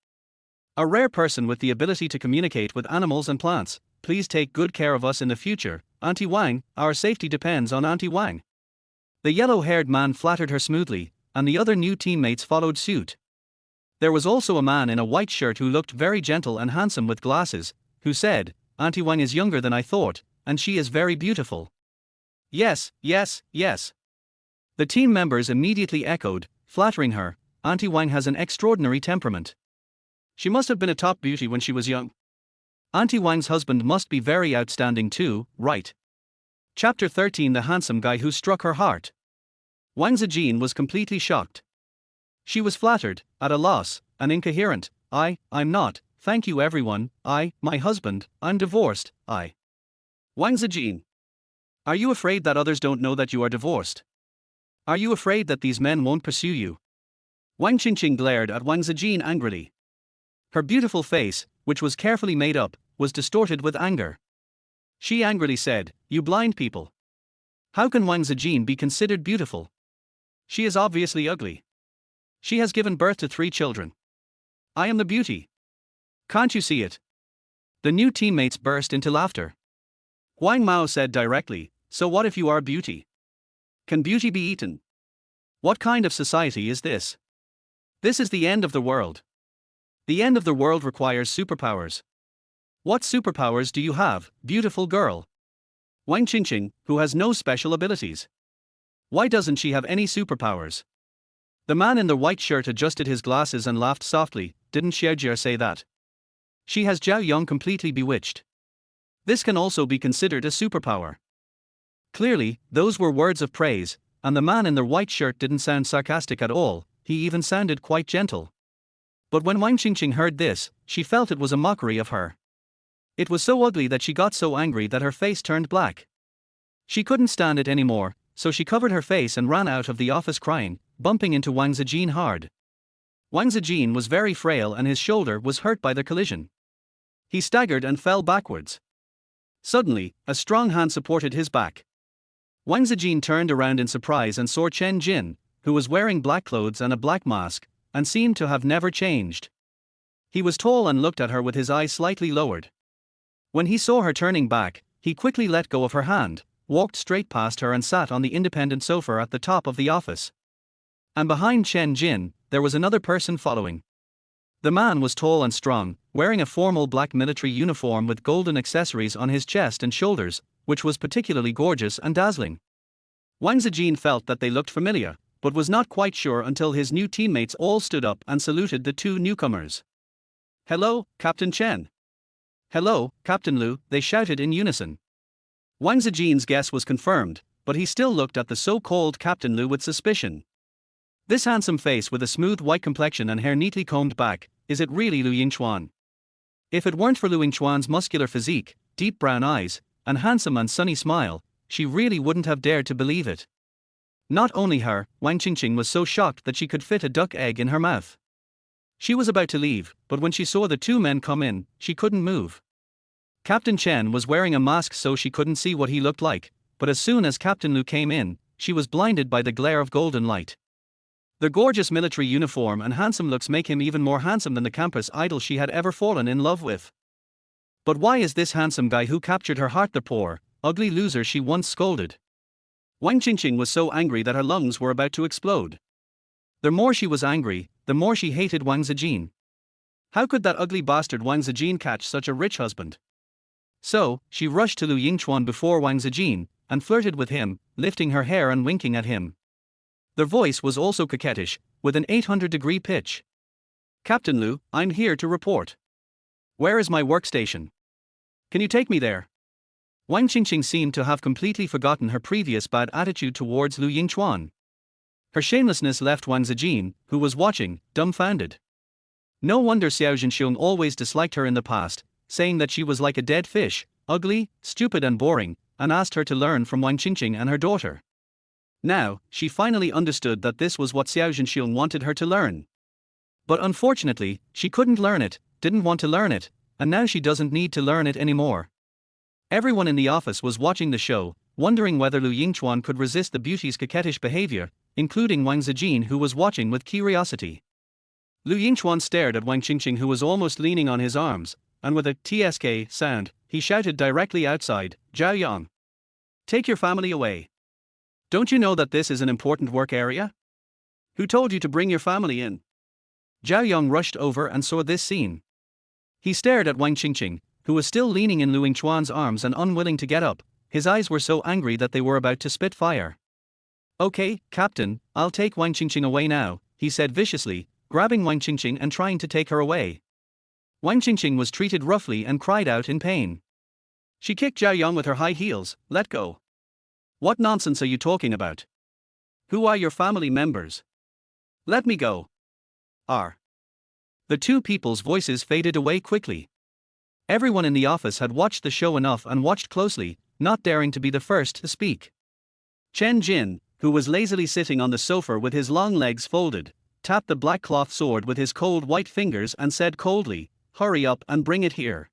A rare person with the ability to communicate with animals and plants. Please take good care of us in the future, Auntie Wang, our safety depends on Auntie Wang. The yellow-haired man flattered her smoothly, and the other new teammates followed suit. There was also a man in a white shirt who looked very gentle and handsome with glasses, who said, Auntie Wang is younger than I thought, and she is very beautiful. Yes, yes, yes. The team members immediately echoed, flattering her, Auntie Wang has an extraordinary temperament. She must have been a top beauty when she was young. Auntie Wang's husband must be very outstanding too, right? Chapter 13 The handsome guy who struck her heart. Wang Zijin was completely shocked. She was flattered, at a loss, and incoherent. I'm not, thank you everyone, my husband, I'm divorced, Wang Zijin. Are you afraid that others don't know that you are divorced? Are you afraid that these men won't pursue you? Wang Qingqing glared at Wang Zijin angrily. Her beautiful face, which was carefully made up, was distorted with anger. She angrily said, You blind people. How can Wang Zijin be considered beautiful? She is obviously ugly. She has given birth to 3 children. I am the beauty. Can't you see it? The new teammates burst into laughter. Huang Mao said directly, So what if you are beauty? Can beauty be eaten? What kind of society is this? This is the end of the world. The end of the world requires superpowers. What superpowers do you have, beautiful girl? Wang Qingqing, who has no special abilities. Why doesn't she have any superpowers? The man in the white shirt adjusted his glasses and laughed softly. Didn't Xiaojie say that? She has Zhao Yong completely bewitched. This can also be considered a superpower. Clearly, those were words of praise, and the man in the white shirt didn't sound sarcastic at all, he even sounded quite gentle. But when Wang Qingqing heard this, she felt it was a mockery of her. It was so ugly that she got so angry that her face turned black. She couldn't stand it anymore, so she covered her face and ran out of the office crying, bumping into Wang Zijin hard. Wang Zijin was very frail and his shoulder was hurt by the collision. He staggered and fell backwards. Suddenly, a strong hand supported his back. Wang Zijin turned around in surprise and saw Chen Jin, who was wearing black clothes and a black mask, and seemed to have never changed. He was tall and looked at her with his eyes slightly lowered. When he saw her turning back, he quickly let go of her hand, walked straight past her and sat on the independent sofa at the top of the office. And behind Chen Jin, there was another person following. The man was tall and strong, wearing a formal black military uniform with golden accessories on his chest and shoulders, which was particularly gorgeous and dazzling. Wang Zijin felt that they looked familiar, but was not quite sure until his new teammates all stood up and saluted the 2 newcomers. Hello, Captain Chen. Hello, Captain Lu, they shouted in unison. Wang Zijin's guess was confirmed, but he still looked at the so-called Captain Lu with suspicion. This handsome face with a smooth white complexion and hair neatly combed back, is it really Lu Yingchuan? If it weren't for Lu Yingchuan's muscular physique, deep brown eyes, and handsome and sunny smile, she really wouldn't have dared to believe it. Not only her, Wang Qingqing was so shocked that she could fit a duck egg in her mouth. She was about to leave, but when she saw the 2 men come in, she couldn't move. Captain Chen was wearing a mask so she couldn't see what he looked like, but as soon as Captain Lu came in, she was blinded by the glare of golden light. The gorgeous military uniform and handsome looks make him even more handsome than the campus idol she had ever fallen in love with. But why is this handsome guy who captured her heart the poor, ugly loser she once scolded? Wang Qingqing was so angry that her lungs were about to explode. The more she was angry, the more she hated Wang Zijin. How could that ugly bastard Wang Zijin catch such a rich husband? So, she rushed to Lu Yingchuan before Wang Zijin, and flirted with him, lifting her hair and winking at him. Their voice was also coquettish, with an 800-degree pitch. Captain Lu, I'm here to report. Where is my workstation? Can you take me there? Wang Qingqing seemed to have completely forgotten her previous bad attitude towards Lu Yingchuan. Her shamelessness left Wang Zijin, who was watching, dumbfounded. No wonder Xiao Zhenxiong always disliked her in the past, saying that she was like a dead fish, ugly, stupid and boring, and asked her to learn from Wang Qingqing and her daughter. Now, she finally understood that this was what Xiao Zhenxiong wanted her to learn. But unfortunately, she couldn't learn it, didn't want to learn it, and now she doesn't need to learn it anymore. Everyone in the office was watching the show, wondering whether Lu Yingchuan could resist the beauty's coquettish behavior, including Wang Zijin, who was watching with curiosity. Lu Yingchuan stared at Wang Qingqing, who was almost leaning on his arms, and with a tsk sound, he shouted directly outside, "Zhao Yang! Take your family away. Don't you know that this is an important work area? Who told you to bring your family in?" Zhao Yang rushed over and saw this scene. He stared at Wang Qingqing, who was still leaning in Lu Yingchuan's arms and unwilling to get up. His eyes were so angry that they were about to spit fire. "Okay, Captain, I'll take Wang Qingqing away now," he said viciously, grabbing Wang Qingqing and trying to take her away. Wang Qingqing was treated roughly and cried out in pain. She kicked Zhao Yang with her high heels. "Let go. What nonsense are you talking about? Who are your family members? Let me go." The two people's voices faded away quickly. Everyone in the office had watched the show enough and watched closely, not daring to be the first to speak. Chen Jin, who was lazily sitting on the sofa with his long legs folded, tapped the black cloth sword with his cold white fingers and said coldly, "Hurry up and bring it here.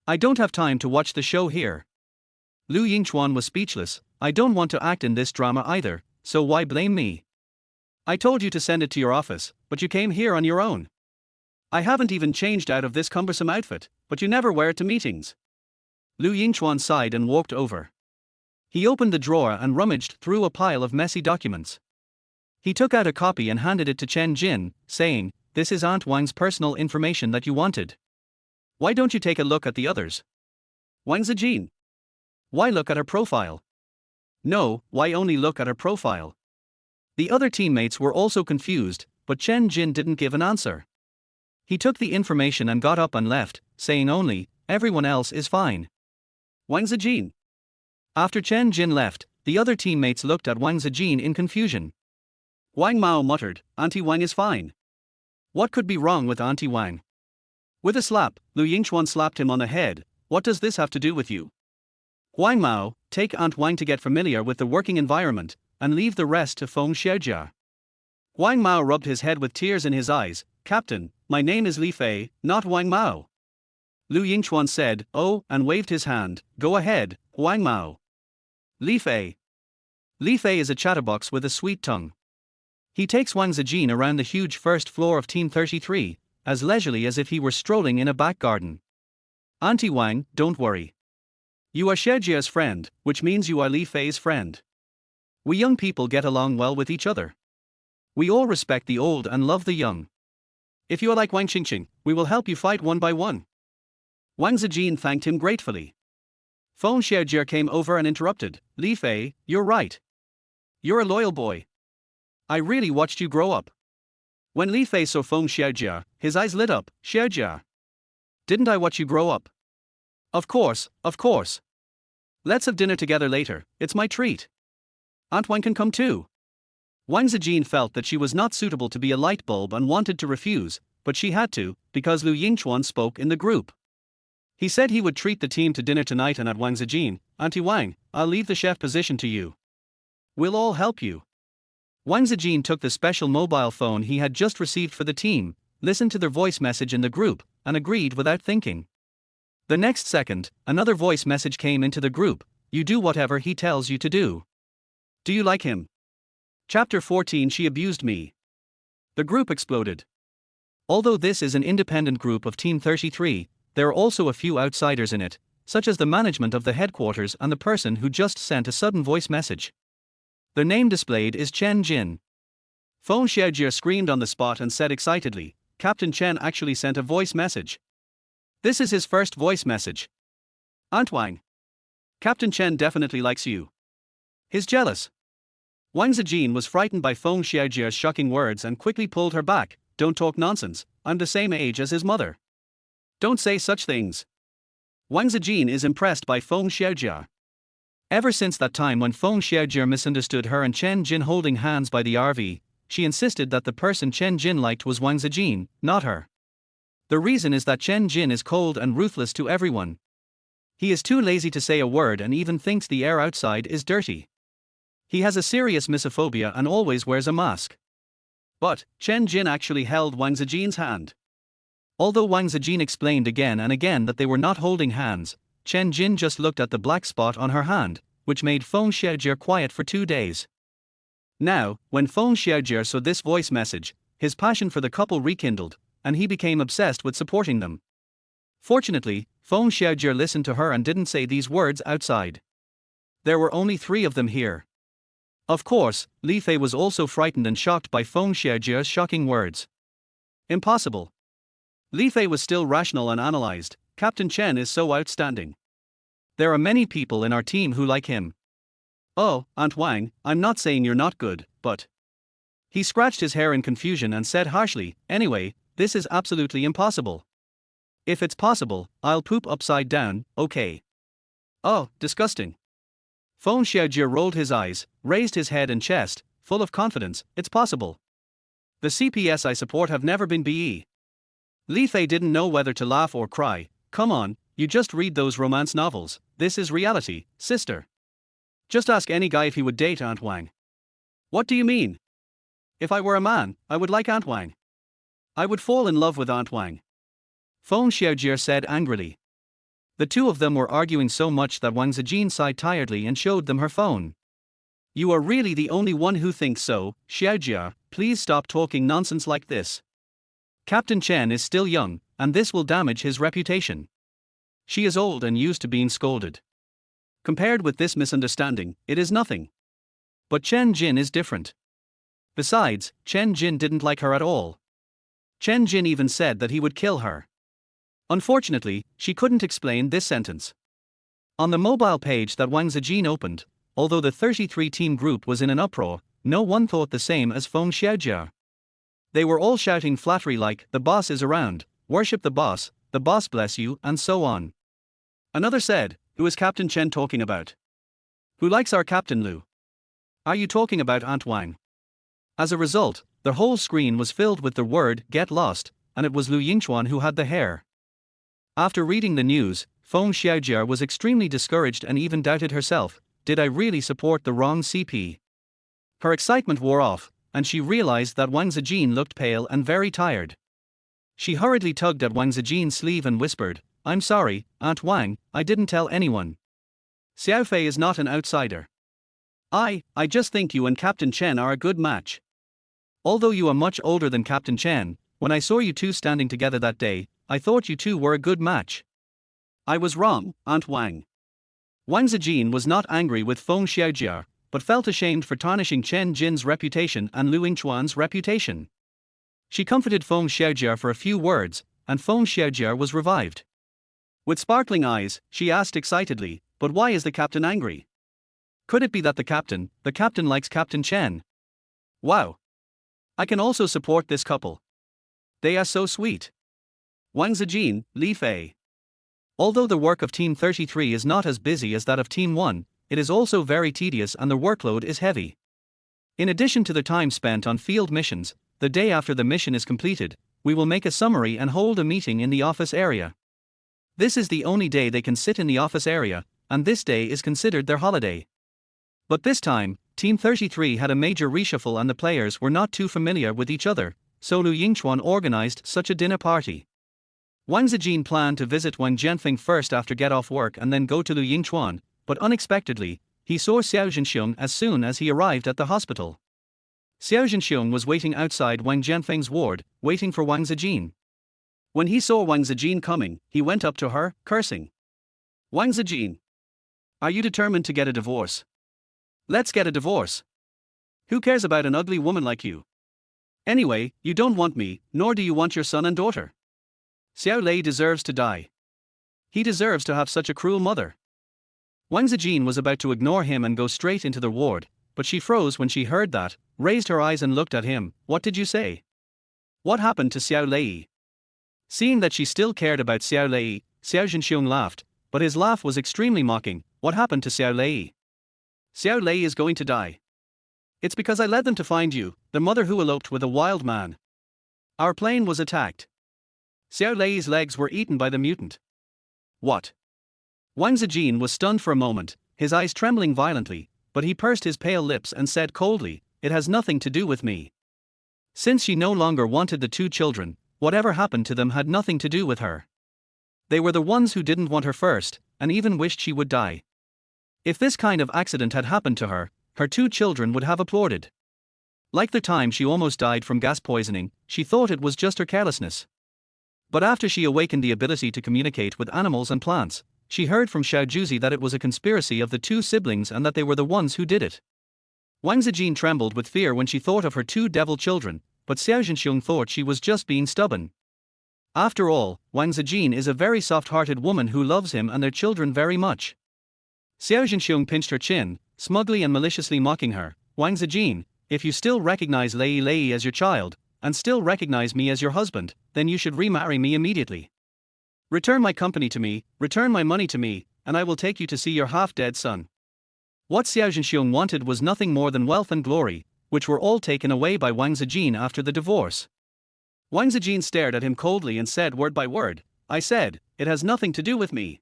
I don't have time to watch the show here." Lu Yingchuan was speechless. "I don't want to act in this drama either, so why blame me? I told you to send it to your office, but you came here on your own. I haven't even changed out of this cumbersome outfit, but you never wear it to meetings." Lu Yingchuan sighed and walked over. He opened the drawer and rummaged through a pile of messy documents. He took out a copy and handed it to Chen Jin, saying, "This is Aunt Wang's personal information that you wanted. Why don't you take a look at the others? Wang Zijin. Why look at her profile? No, why only look at her profile?" The other teammates were also confused, but Chen Jin didn't give an answer. He took the information and got up and left, saying only, "Everyone else is fine." Wang Zijin. After Chen Jin left, the other teammates looked at Wang Zijin in confusion. Wang Mao muttered, "Auntie Wang is fine. What could be wrong with Auntie Wang?" With a slap, Lu Yingchuan slapped him on the head. "What does this have to do with you? Wang Mao, take Aunt Wang to get familiar with the working environment, and leave the rest to Feng Xiaojia." Wang Mao rubbed his head with tears in his eyes. "Captain, my name is Li Fei, not Wang Mao." Lu Yingchuan said, "Oh," and waved his hand. "Go ahead, Wang Mao." Li Fei. Li Fei is a chatterbox with a sweet tongue. He takes Wang Zijin around the huge first floor of Team 33, as leisurely as if he were strolling in a back garden. "Auntie Wang, don't worry. You are Xiaojia's friend, which means you are Li Fei's friend. We young people get along well with each other. We all respect the old and love the young. If you are like Wang Qingqing, we will help you fight one by one." Wang Zijin thanked him gratefully. Feng Xiaojia came over and interrupted. "Li Fei, you're right. You're a loyal boy. I really watched you grow up." When Li Fei saw Feng Xiaojia, his eyes lit up. "Xiaojia. Didn't I watch you grow up? Of course, of course. Let's have dinner together later, it's my treat. Aunt Wang can come too." Wang Zijin felt that she was not suitable to be a light bulb and wanted to refuse, but she had to, because Lu Yingchuan spoke in the group. He said he would treat the team to dinner tonight, and at Wang Zijin, "Auntie Wang, I'll leave the chef position to you. We'll all help you." Wang Zijin took the special mobile phone he had just received for the team, listened to their voice message in the group, and agreed without thinking. The next second, another voice message came into the group. "You do whatever he tells you to do. Do you like him?" Chapter 14. She abused me. The group exploded. Although this is an independent group of Team 33, there are also a few outsiders in it, such as the management of the headquarters and the person who just sent a sudden voice message. The name displayed is Chen Jin. Feng Xiaojia screamed on the spot and said excitedly, "Captain Chen actually sent a voice message. This is his first voice message. Aunt Wang. Captain Chen definitely likes you. He's jealous." Wang Zijin was frightened by Feng Xiaojia's shocking words and quickly pulled her back. "Don't talk nonsense, I'm the same age as his mother. Don't say such things." Wang Zijin is impressed by Feng Xiaojia. Ever since that time when Feng Xiaojia misunderstood her and Chen Jin holding hands by the RV, she insisted that the person Chen Jin liked was Wang Zijin, not her. The reason is that Chen Jin is cold and ruthless to everyone. He is too lazy to say a word and even thinks the air outside is dirty. He has a serious misophobia and always wears a mask. But Chen Jin actually held Wang Zijin's hand. Although Wang Zijin explained again and again that they were not holding hands, Chen Jin just looked at the black spot on her hand, which made Feng Xiaojia quiet for 2 days. Now, when Feng Xiaojia saw this voice message, his passion for the couple rekindled, and he became obsessed with supporting them. Fortunately, Feng Xiaojie listened to her and didn't say these words outside. There were only 3 of them here. Of course, Li Fei was also frightened and shocked by Feng Xiaojie's shocking words. Impossible. Li Fei was still rational and analyzed. Captain Chen is so outstanding. There are many people in our team who like him. Oh, Aunt Wang, I'm not saying you're not good, but... He scratched his hair in confusion and said harshly, anyway, this is absolutely impossible. If it's possible, I'll poop upside down, okay? Oh, disgusting. Feng Xiaojie rolled his eyes, raised his head and chest, full of confidence, it's possible. The CPS I support have never been BE. Li Fei didn't know whether to laugh or cry. Come on, you just read those romance novels, this is reality, sister. Just ask any guy if he would date Aunt Wang. What do you mean? If I were a man, I would like Aunt Wang. I would fall in love with Aunt Wang. Feng Xiaojie said angrily. The 2 of them were arguing so much that Wang Zijin sighed tiredly and showed them her phone. You are really the only one who thinks so, Xiaojie, please stop talking nonsense like this. Captain Chen is still young, and this will damage his reputation. She is old and used to being scolded. Compared with this misunderstanding, it is nothing. But Chen Jin is different. Besides, Chen Jin didn't like her at all. Chen Jin even said that he would kill her. Unfortunately, she couldn't explain this sentence. On the mobile page that Wang Zijin opened, although the 33-team group was in an uproar, no one thought the same as Feng Xiaojie. They were all shouting flattery like, the boss is around, worship the boss bless you, and so on. Another said, who is Captain Chen talking about? Who likes our Captain Lu? Are you talking about Aunt Wang? As a result, the whole screen was filled with the word, get lost, and it was Lu Yingchuan who had the hair. After reading the news, Feng Xiaojie was extremely discouraged and even doubted herself, did I really support the wrong CP? Her excitement wore off, and she realized that Wang Zijin looked pale and very tired. She hurriedly tugged at Wang Zijin's sleeve and whispered, I'm sorry, Aunt Wang, I didn't tell anyone. Xiao Fei is not an outsider. I just think you and Captain Chen are a good match. Although you are much older than Captain Chen, when I saw you 2 standing together that day, I thought you 2 were a good match. I was wrong, Aunt Wang. Wang Zijin was not angry with Feng Xiaojie, but felt ashamed for tarnishing Chen Jin's reputation and Lu Yingchuan's reputation. She comforted Feng Xiaojie for a few words, and Feng Xiaojie was revived. With sparkling eyes, she asked excitedly, but why is the captain angry? Could it be that the captain likes Captain Chen? Wow. I can also support this couple. They are so sweet. Wang Zijin, Li Fei. Although the work of Team 33 is not as busy as that of Team 1, it is also very tedious and the workload is heavy. In addition to the time spent on field missions, the day after the mission is completed, we will make a summary and hold a meeting in the office area. This is the only day they can sit in the office area, and this day is considered their holiday. But this time, Team 33 had a major reshuffle and the players were not too familiar with each other, so Lu Yingchuan organized such a dinner party. Wang Zijin planned to visit Wang Jianfeng first after get off work and then go to Lu Yingchuan, but unexpectedly, he saw Xiao Zhenxiong as soon as he arrived at the hospital. Xiao Zhenxiong was waiting outside Wang Jianfeng's ward, waiting for Wang Zijin. When he saw Wang Zijin coming, he went up to her, cursing. Wang Zijin. Are you determined to get a divorce? Let's get a divorce. Who cares about an ugly woman like you? Anyway, you don't want me, nor do you want your son and daughter. Xiao Lei deserves to die. He deserves to have such a cruel mother. Wang Zijin was about to ignore him and go straight into the ward, but she froze when she heard that, raised her eyes and looked at him. What did you say? What happened to Xiao Lei? Seeing that she still cared about Xiao Lei, Xiao Zhenxiong laughed, but his laugh was extremely mocking. What happened to Xiao Lei? Xiao Lei is going to die. It's because I led them to find you, the mother who eloped with a wild man. Our plane was attacked. Xiao Lei's legs were eaten by the mutant. What? Wang Zijin was stunned for a moment, his eyes trembling violently, but he pursed his pale lips and said coldly, it has nothing to do with me. Since she no longer wanted the 2 children, whatever happened to them had nothing to do with her. They were the ones who didn't want her first, and even wished she would die. If this kind of accident had happened to her, her 2 children would have applauded. Like the time she almost died from gas poisoning, she thought it was just her carelessness. But after she awakened the ability to communicate with animals and plants, she heard from Xiao Juzi that it was a conspiracy of the two siblings and that they were the ones who did it. Wang Zijin trembled with fear when she thought of her two devil children, but Xiao Zhenxiong thought she was just being stubborn. After all, Wang Zijin is a very soft-hearted woman who loves him and their children very much. Xiao Zhenxiong pinched her chin, smugly and maliciously mocking her. Wang Zijin, if you still recognize Lei Lei as your child, and still recognize me as your husband, then you should remarry me immediately. Return my company to me, return my money to me, and I will take you to see your half-dead son. What Xiao Zhenxiong wanted was nothing more than wealth and glory, which were all taken away by Wang Zijin after the divorce. Wang Zijin stared at him coldly and said word by word, I said, it has nothing to do with me.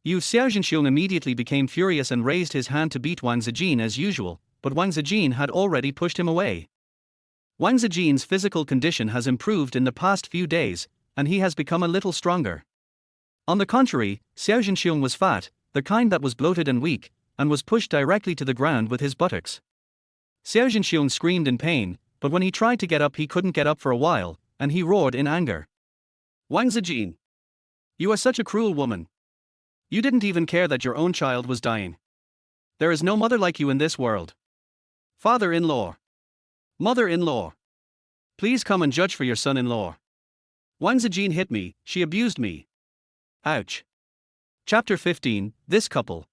Xiao Zhenxiong immediately became furious and raised his hand to beat Wang Zijin as usual, but Wang Zijin had already pushed him away. Wang Zijin's physical condition has improved in the past few days, and he has become a little stronger. On the contrary, Xiao Zhenxiong was fat, the kind that was bloated and weak, and was pushed directly to the ground with his buttocks. Xiao Zhenxiong screamed in pain, but when he tried to get up he couldn't get up for a while, and he roared in anger. Wang Zijin! You are such a cruel woman. You didn't even care that your own child was dying. There is no mother like you in this world. Father-in-law. Mother-in-law. Please come and judge for your son-in-law. Wang Zijin hit me, she abused me. Ouch. Chapter 15, This Couple.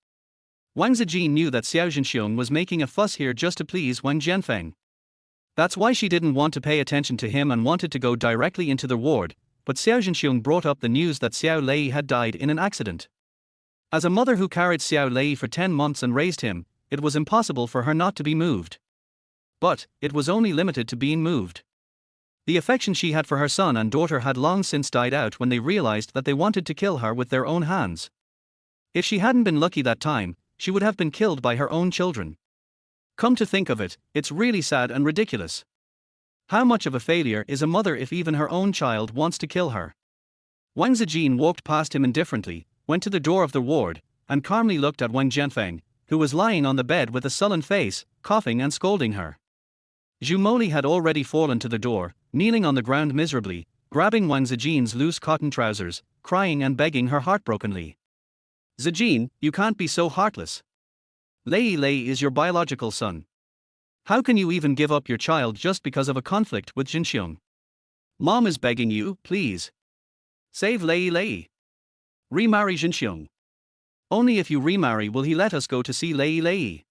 Wang Zijin knew that Xiao Zhenxiong was making a fuss here just to please Wang Jianfeng. That's why she didn't want to pay attention to him and wanted to go directly into the ward, but Xiao Zhenxiong brought up the news that Xiao Lei had died in an accident. As a mother who carried Xiao Lei for 10 months and raised him, it was impossible for her not to be moved. But, it was only limited to being moved. The affection she had for her son and daughter had long since died out when they realized that they wanted to kill her with their own hands. If she hadn't been lucky that time, she would have been killed by her own children. Come to think of it, it's really sad and ridiculous. How much of a failure is a mother if even her own child wants to kill her? Wang Zijin walked past him indifferently, went to the door of the ward, and calmly looked at Wang Jianfeng, who was lying on the bed with a sullen face, coughing and scolding her. Zhu Moli had already fallen to the door, kneeling on the ground miserably, grabbing Wang Zijin's loose cotton trousers, crying and begging her heartbrokenly. Zijin, you can't be so heartless. Lei Lei is your biological son. How can you even give up your child just because of a conflict with Zhenxiong? Mom is begging you, please. Save Lei Lei. Remarry Zhenxiong. Only if you remarry will he let us go to see Lei Lei.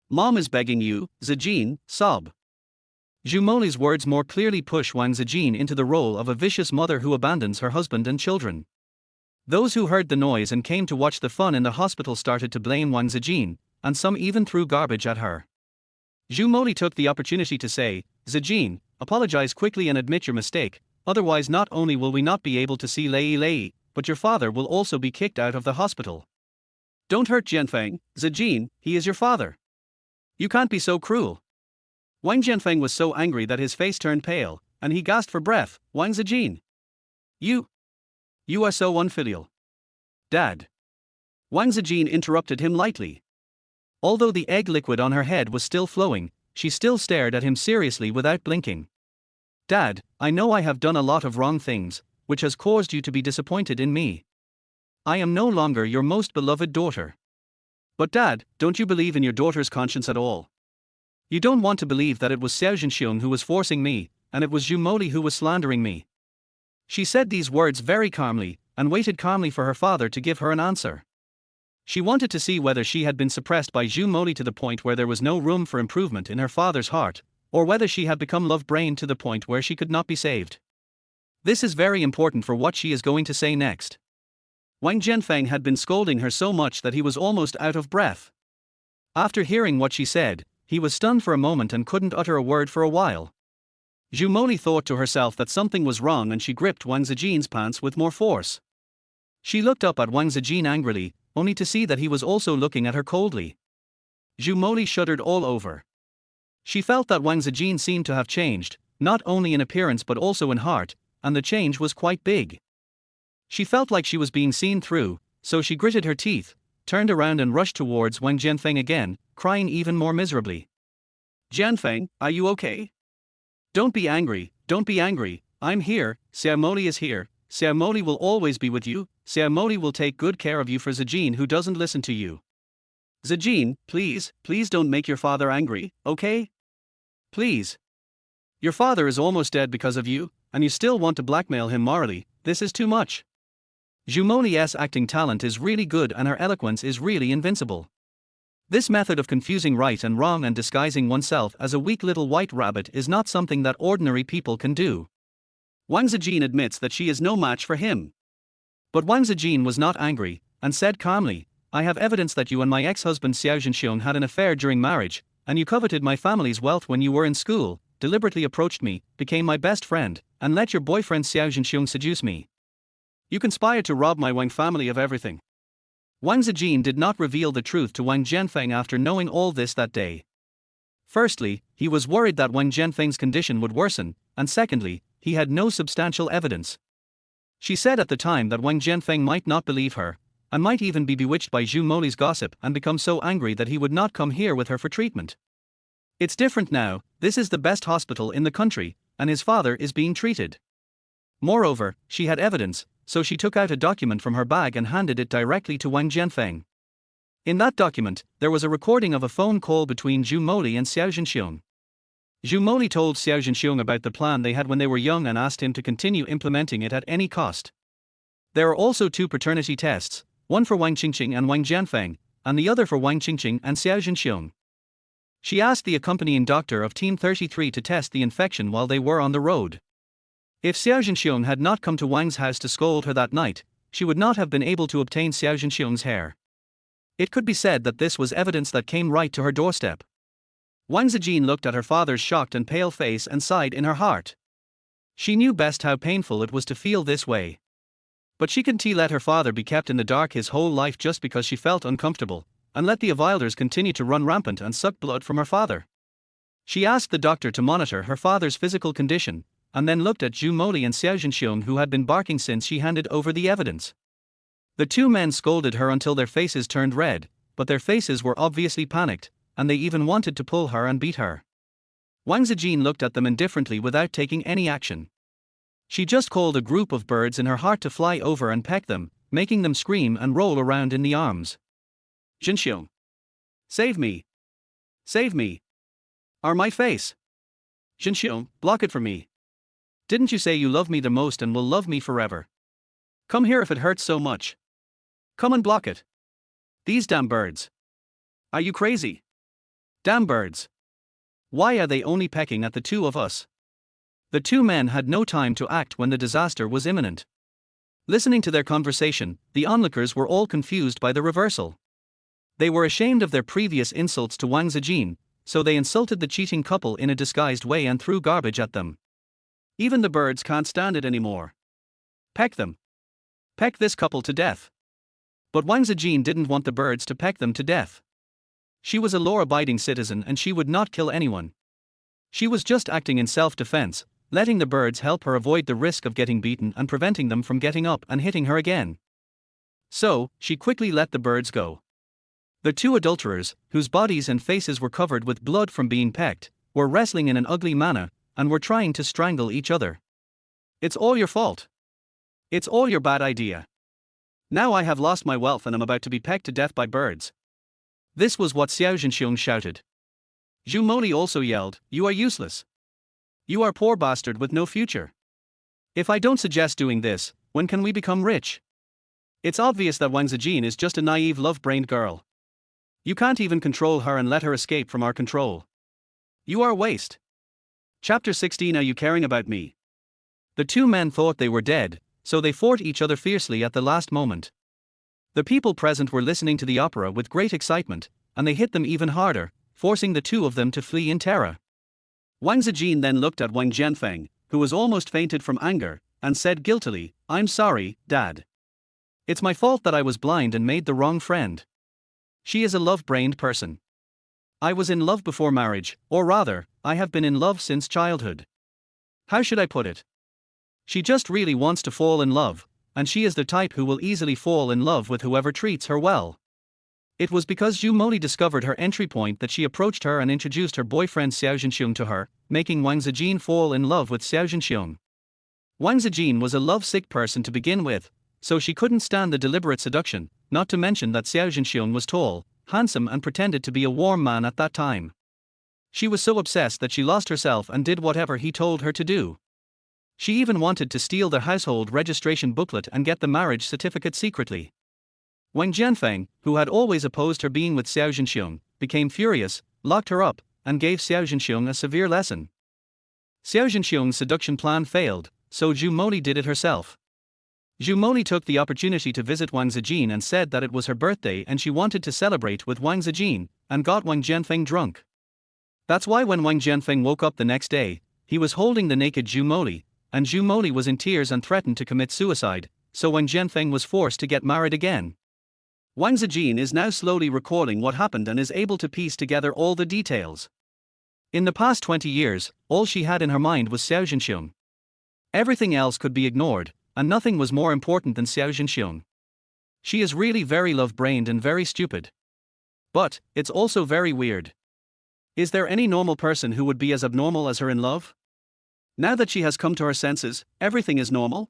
Mom is begging you, Zijin, sob. Zhu Moli's words more clearly push Wang Zijin into the role of a vicious mother who abandons her husband and children. Those who heard the noise and came to watch the fun in the hospital started to blame Wang Zijin, and some even threw garbage at her. Zhu Moli took the opportunity to say, Zijin, apologize quickly and admit your mistake, otherwise not only will we not be able to see Lei Lei, but your father will also be kicked out of the hospital. Don't hurt Jianfeng, Zijin, he is your father. You can't be so cruel. Wang Jianfeng was so angry that his face turned pale, and he gasped for breath. Wang Zijin. You are so unfilial. Dad. Wang Zijin interrupted him lightly. Although the egg liquid on her head was still flowing, she still stared at him seriously without blinking. Dad, I know I have done a lot of wrong things, which has caused you to be disappointed in me. I am no longer your most beloved daughter. But Dad, don't you believe in your daughter's conscience at all? You don't want to believe that it was Xiao Zhenxiong who was forcing me, and it was Zhu Moli who was slandering me. She said these words very calmly, and waited calmly for her father to give her an answer. She wanted to see whether she had been suppressed by Zhu Moli to the point where there was no room for improvement in her father's heart, or whether she had become love-brained to the point where she could not be saved. This is very important for what she is going to say next. Wang Jianfeng had been scolding her so much that he was almost out of breath. After hearing what she said, he was stunned for a moment and couldn't utter a word for a while. Zhu Moli thought to herself that something was wrong and she gripped Wang Zijin's pants with more force. She looked up at Wang Zijin angrily, only to see that he was also looking at her coldly. Zhu Moli shuddered all over. She felt that Wang Zijin seemed to have changed, not only in appearance but also in heart, and the change was quite big. She felt like she was being seen through, so she gritted her teeth, turned around and rushed towards Wang Jianfeng again, crying even more miserably. Jianfeng, are you okay? Don't be angry, don't be angry, I'm here, Xiaomoli is here, Xiaomoli will always be with you, Xiaomoli will take good care of you for Zijin who doesn't listen to you. Zijin, please, please don't make your father angry, okay? Please. Your father is almost dead because of you, and you still want to blackmail him morally, this is too much. Zhu Moli's acting talent is really good and her eloquence is really invincible. This method of confusing right and wrong and disguising oneself as a weak little white rabbit is not something that ordinary people can do. Wang Zijin admits that she is no match for him. But Wang Zijin was not angry, and said calmly, I have evidence that you and my ex-husband Xiao Zhenxiong had an affair during marriage, and you coveted my family's wealth when you were in school, deliberately approached me, became my best friend, and let your boyfriend Xiao Zhenxiong seduce me. You conspired to rob my Wang family of everything. Wang Zijin did not reveal the truth to Wang Jianfeng after knowing all this that day. Firstly, he was worried that Wang Jianfeng's condition would worsen, and secondly, he had no substantial evidence. She said at the time that Wang Jianfeng might not believe her, and might even be bewitched by Zhu Moli's gossip and become so angry that he would not come here with her for treatment. It's different now, this is the best hospital in the country, and his father is being treated. Moreover, she had evidence, so she took out a document from her bag and handed it directly to Wang Jianfeng. In that document, there was a recording of a phone call between Zhu Moli and Xiao Zhenxiong. Zhu Moli told Xiao Zhenxiong about the plan they had when they were young and asked him to continue implementing it at any cost. There are also 2 paternity tests, one for Wang Qingqing and Wang Jianfeng, and the other for Wang Qingqing and Xiao Zhenxiong. She asked the accompanying doctor of Team 33 to test the infection while they were on the road. If Xiao Zhenxiong had not come to Wang's house to scold her that night, she would not have been able to obtain Xiao Zhenxiong's hair. It could be said that this was evidence that came right to her doorstep. Wang Zijin looked at her father's shocked and pale face and sighed in her heart. She knew best how painful it was to feel this way. But she couldn't let her father be kept in the dark his whole life just because she felt uncomfortable, and let the Avilders continue to run rampant and suck blood from her father. She asked the doctor to monitor her father's physical condition, and then looked at Zhu Moli and Xiao Zhenxiong who had been barking since she handed over the evidence. The 2 men scolded her until their faces turned red, but their faces were obviously panicked, and they even wanted to pull her and beat her. Wang Zijin looked at them indifferently without taking any action. She just called a group of birds in her heart to fly over and peck them, making them scream and roll around in the arms. Zhenxiong. Save me. Save me. Are my face. Zhenxiong, block it for me. Didn't you say you love me the most and will love me forever? Come here if it hurts so much. Come and block it. These damn birds. Are you crazy? Damn birds. Why are they only pecking at the 2 of us? The 2 men had no time to act when the disaster was imminent. Listening to their conversation, the onlookers were all confused by the reversal. They were ashamed of their previous insults to Wang Zijin, so they insulted the cheating couple in a disguised way and threw garbage at them. Even the birds can't stand it anymore. Peck them. Peck this couple to death. But Wang Zijin didn't want the birds to peck them to death. She was a law-abiding citizen and she would not kill anyone. She was just acting in self-defense, letting the birds help her avoid the risk of getting beaten and preventing them from getting up and hitting her again. So, she quickly let the birds go. The 2 adulterers, whose bodies and faces were covered with blood from being pecked, were wrestling in an ugly manner, and were trying to strangle each other. It's all your fault. It's all your bad idea. Now I have lost my wealth and am about to be pecked to death by birds. This was what Xiao Zhenxiong shouted. Zhu Moli also yelled, you are useless. You are poor bastard with no future. If I don't suggest doing this, when can we become rich? It's obvious that Wang Zijin is just a naive love-brained girl. You can't even control her and let her escape from our control. You are a waste. Chapter 16. Are you caring about me? The 2 men thought they were dead, so they fought each other fiercely at the last moment. The people present were listening to the opera with great excitement, and they hit them even harder, forcing the 2 of them to flee in terror. Wang Zijin then looked at Wang Jianfeng, who was almost fainted from anger, and said guiltily, I'm sorry, Dad. It's my fault that I was blind and made the wrong friend. She is a love-brained person. I was in love before marriage, or rather, I have been in love since childhood. How should I put it? She just really wants to fall in love, and she is the type who will easily fall in love with whoever treats her well. It was because Zhu Moli discovered her entry point that she approached her and introduced her boyfriend Xiao Zhenxiong to her, making Wang Zijin fall in love with Xiao Zhenxiong. Wang Zijin was a lovesick person to begin with, so she couldn't stand the deliberate seduction, not to mention that Xiao Zhenxiong was tall, handsome and pretended to be a warm man at that time. She was so obsessed that she lost herself and did whatever he told her to do. She even wanted to steal their household registration booklet and get the marriage certificate secretly. Wang Jianfeng, who had always opposed her being with Xiao Zhenxiong, became furious, locked her up, and gave Xiao Zhenxiong a severe lesson. Xiao Zhenxiong's seduction plan failed, so Zhu Moli did it herself. Zhu Moli took the opportunity to visit Wang Zijin and said that it was her birthday and she wanted to celebrate with Wang Zijin, and got Wang Jianfeng drunk. That's why when Wang Jianfeng woke up the next day, he was holding the naked Zhu Moli, and Zhu Moli was in tears and threatened to commit suicide, so Wang Jianfeng was forced to get married again. Wang Zijin is now slowly recalling what happened and is able to piece together all the details. In the past 20 years, all she had in her mind was Xiao Zhenxiong. Everything else could be ignored, and nothing was more important than Xiao Zhenxiong. She is really very love-brained and very stupid. But, it's also very weird. Is there any normal person who would be as abnormal as her in love? Now that she has come to her senses, everything is normal?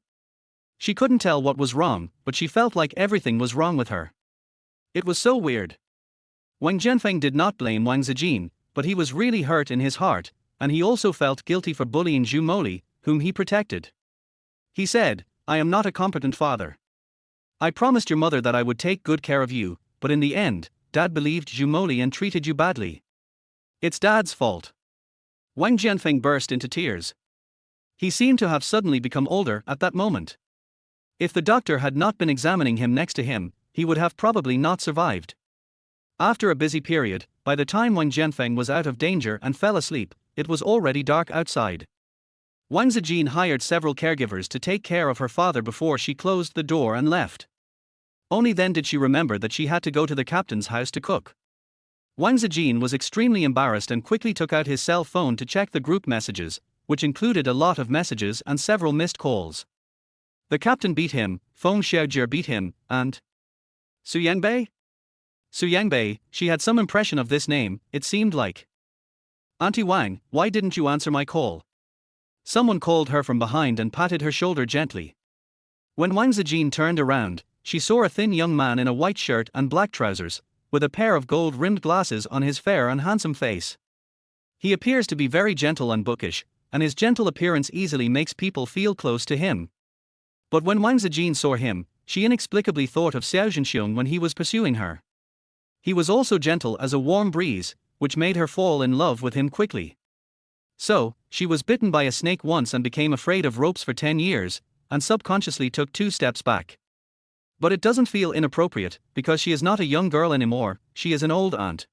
She couldn't tell what was wrong, but she felt like everything was wrong with her. It was so weird. Wang Jianfeng did not blame Wang Zijin, but he was really hurt in his heart, and he also felt guilty for bullying Zhu Moli, whom he protected. He said, "I am not a competent father. I promised your mother that I would take good care of you, but in the end, Dad believed Zhu Moli and treated you badly. It's Dad's fault." Wang Jianfeng burst into tears. He seemed to have suddenly become older at that moment. If the doctor had not been examining him next to him, he would have probably not survived. After a busy period, by the time Wang Jianfeng was out of danger and fell asleep, it was already dark outside. Wang Zijin hired several caregivers to take care of her father before she closed the door and left. Only then did she remember that she had to go to the captain's house to cook. Wang Zijin was extremely embarrassed and quickly took out his cell phone to check the group messages, which included a lot of messages and several missed calls. The captain beat him, Feng Xiaojie beat him, and Su Yangbei? Su Yangbei, she had some impression of this name, it seemed like. "Auntie Wang, why didn't you answer my call?" Someone called her from behind and patted her shoulder gently. When Wang Zijin turned around, she saw a thin young man in a white shirt and black trousers, with a pair of gold-rimmed glasses on his fair and handsome face. He appears to be very gentle and bookish, and his gentle appearance easily makes people feel close to him. But when Wang Zijin saw him, she inexplicably thought of Xiao Zhenxiong when he was pursuing her. He was also gentle as a warm breeze, which made her fall in love with him quickly. So, she was bitten by a snake once and became afraid of ropes for 10 years, and subconsciously took 2 steps back. But it doesn't feel inappropriate, because she is not a young girl anymore, she is an old aunt.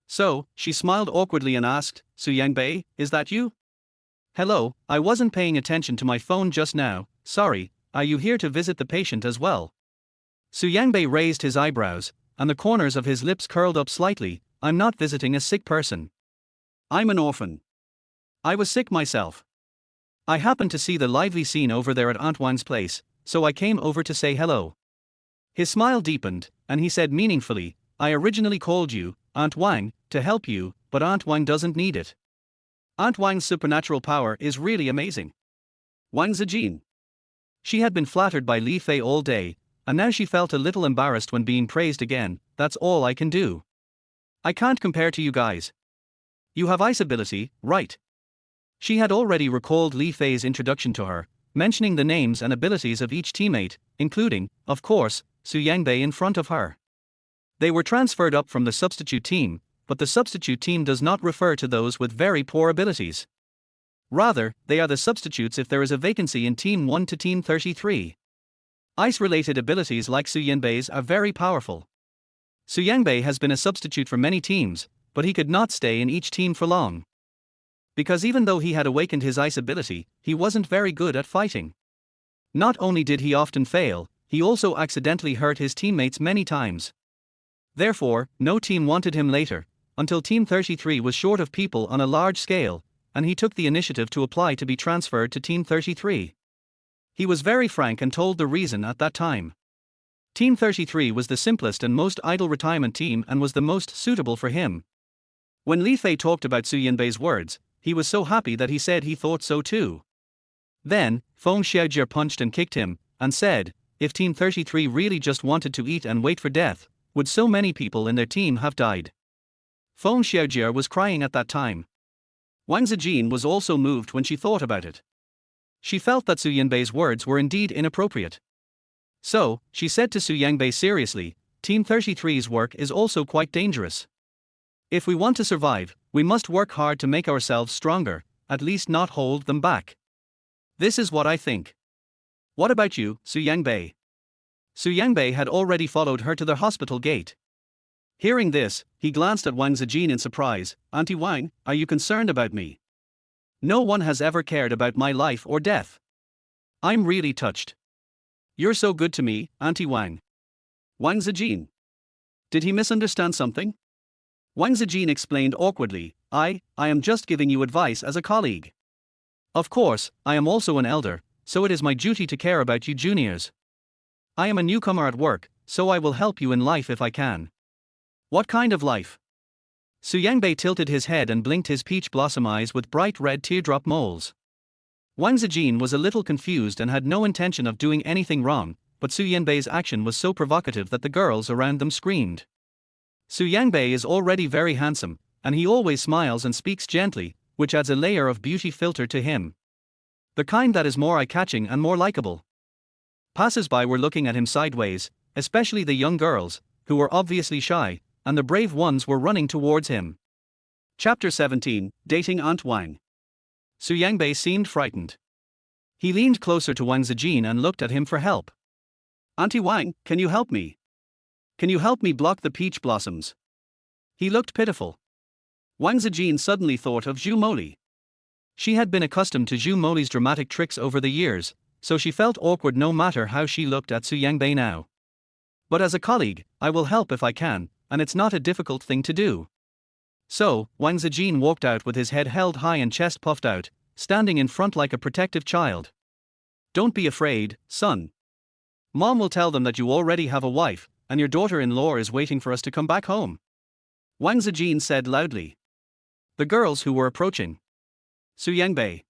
So, she smiled awkwardly and asked, "Su Yangbei, is that you?" "Hello, I wasn't paying attention to my phone just now, sorry, are you here to visit the patient as well?" Su Yangbei raised his eyebrows, and the corners of his lips curled up slightly. "I'm not visiting a sick person. I'm an orphan. I was sick myself. I happened to see the lively scene over there at Aunt Wang's place, so I came over to say hello." His smile deepened, and he said meaningfully, "I originally called you, Aunt Wang, to help you, but Aunt Wang doesn't need it. Aunt Wang's supernatural power is really amazing." Wang Zijin. She had been flattered by Li Fei all day, and now she felt a little embarrassed when being praised again. "That's all I can do. I can't compare to you guys. You have ice ability, right?" She had already recalled Li Fei's introduction to her, mentioning the names and abilities of each teammate, including, of course, Su Yangbei in front of her. They were transferred up from the substitute team, but the substitute team does not refer to those with very poor abilities. Rather, they are the substitutes if there is a vacancy in Team 1 to Team 33. Ice-related abilities like Su Yangbei's are very powerful. Su Yangbei has been a substitute for many teams, but he could not stay in each team for long. Because even though he had awakened his ice ability, he wasn't very good at fighting. Not only did he often fail, he also accidentally hurt his teammates many times. Therefore, no team wanted him later, until Team 33 was short of people on a large scale, and he took the initiative to apply to be transferred to Team 33. He was very frank and told the reason at that time. Team 33 was the simplest and most idle retirement team and was the most suitable for him. When Li Fei talked about Su Yanbei's words, he was so happy that he said he thought so too. Then, Feng Xiaojie punched and kicked him, and said, if Team 33 really just wanted to eat and wait for death, would so many people in their team have died? Feng Xiaojie was crying at that time. Wang Zijin was also moved when she thought about it. She felt that Su Yanbei's words were indeed inappropriate. So, she said to Su Yanbei seriously, Team 33's work is also quite dangerous. If we want to survive, we must work hard to make ourselves stronger, at least not hold them back. This is what I think. What about you, Su Yanbei? Su Yanbei had already followed her to the hospital gate. Hearing this, he glanced at Wang Zijin in surprise. Auntie Wang, are you concerned about me? No one has ever cared about my life or death. I'm really touched. You're so good to me, Auntie Wang. Wang Zijin. Did he misunderstand something? Wang Zijin explained awkwardly, I am just giving you advice as a colleague. Of course, I am also an elder, so it is my duty to care about you juniors. I am a newcomer at work, so I will help you in life if I can. What kind of life? Su Yanbei tilted his head and blinked his peach blossom eyes with bright red teardrop moles. Wang Zijin was a little confused and had no intention of doing anything wrong, but Su Yanbei's action was so provocative that the girls around them screamed. Su Yanbei is already very handsome, and he always smiles and speaks gently, which adds a layer of beauty filter to him. The kind that is more eye-catching and more likable. Passers-by were looking at him sideways, especially the young girls, who were obviously shy, and the brave ones were running towards him. Chapter 17, Dating Aunt Wang. Su Yanbei seemed frightened. He leaned closer to Wang Zijin and looked at him for help. Auntie Wang, can you help me? Can you help me block the peach blossoms? He looked pitiful. Wang Zijin suddenly thought of Zhu Moli. She had been accustomed to Zhu Moli's dramatic tricks over the years, so she felt awkward no matter how she looked at Su Yanbei now. But as a colleague, I will help if I can, and it's not a difficult thing to do. So, Wang Zijin walked out with his head held high and chest puffed out, standing in front like a protective child. Don't be afraid, son. Mom will tell them that you already have a wife, and your daughter-in-law is waiting for us to come back home. Wang Zijin said loudly. The girls who were approaching. Su Yanbei.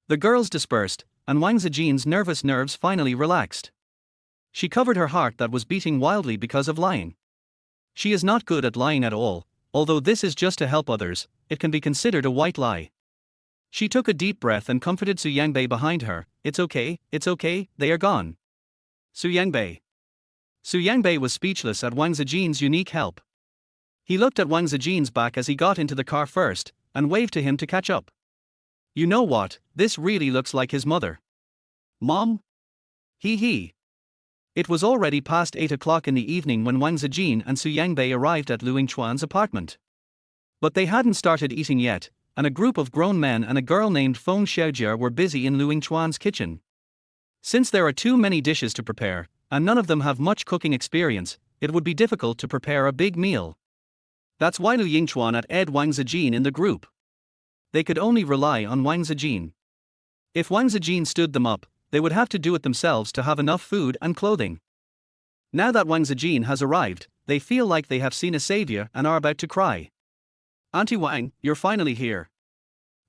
The girls dispersed, and Wang Zijin's nervous nerves finally relaxed. She covered her heart that was beating wildly because of lying. She is not good at lying at all, although this is just to help others, it can be considered a white lie. She took a deep breath and comforted Su Yanbei behind her. It's okay, they are gone. Su Yanbei. Su Yanbei was speechless at Wang Zijin's unique help. He looked at Wang Zijin's back as he got into the car first, and waved to him to catch up. You know what, this really looks like his mother. Mom? He. It was already past 8 o'clock in the evening when Wang Zijin and Su Yanbei arrived at Lu Yingchuan's apartment. But they hadn't started eating yet, and a group of grown men and a girl named Feng Xiaojie were busy in Lu Yingchuan's kitchen. Since there are too many dishes to prepare, and none of them have much cooking experience, it would be difficult to prepare a big meal. That's why Lu Yingchuan had Wang Zijin in the group. They could only rely on Wang Zijin. If Wang Zijin stood them up, they would have to do it themselves to have enough food and clothing. Now that Wang Zijin has arrived, they feel like they have seen a savior and are about to cry. Auntie Wang, you're finally here.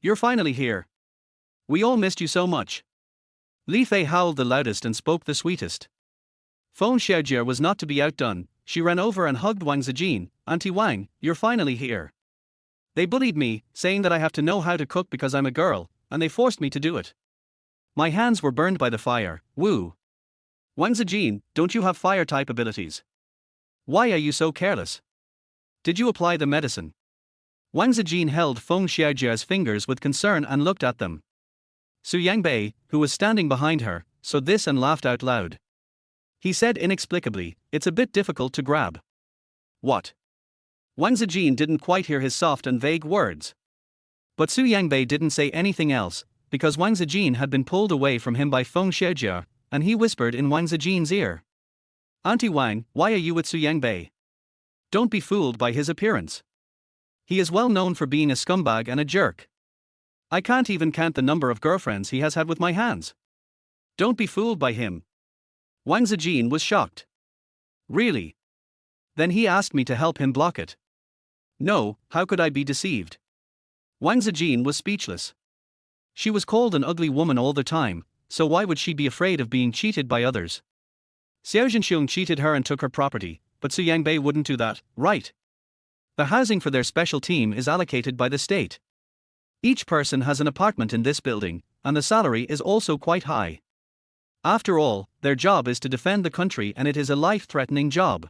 You're finally here. We all missed you so much. Li Fei howled the loudest and spoke the sweetest. Feng Xiaojie was not to be outdone. She ran over and hugged Wang Zijin. Auntie Wang, you're finally here. They bullied me, saying that I have to know how to cook because I'm a girl, and they forced me to do it. My hands were burned by the fire. Woo. Wang Zijin, don't you have fire-type abilities? Why are you so careless? Did you apply the medicine? Wang Zijin held Feng Xiaojie's fingers with concern and looked at them. Su Yanbei, who was standing behind her, saw this and laughed out loud. He said inexplicably, it's a bit difficult to grab. What? Wang Zijin didn't quite hear his soft and vague words. But Su Yanbei didn't say anything else, because Wang Zijin had been pulled away from him by Feng Xiaojie, and he whispered in Wang Zijin's ear. Auntie Wang, why are you with Su Yanbei? Don't be fooled by his appearance. He is well known for being a scumbag and a jerk. I can't even count the number of girlfriends he has had with my hands. Don't be fooled by him. Wang Zijin was shocked. Really? Then he asked me to help him block it. No, how could I be deceived? Wang Zijin was speechless. She was called an ugly woman all the time, so why would she be afraid of being cheated by others? Xiao Zhenxiong cheated her and took her property, but Su Yangbei wouldn't do that, right? The housing for their special team is allocated by the state. Each person has an apartment in this building, and the salary is also quite high. After all, their job is to defend the country and it is a life-threatening job.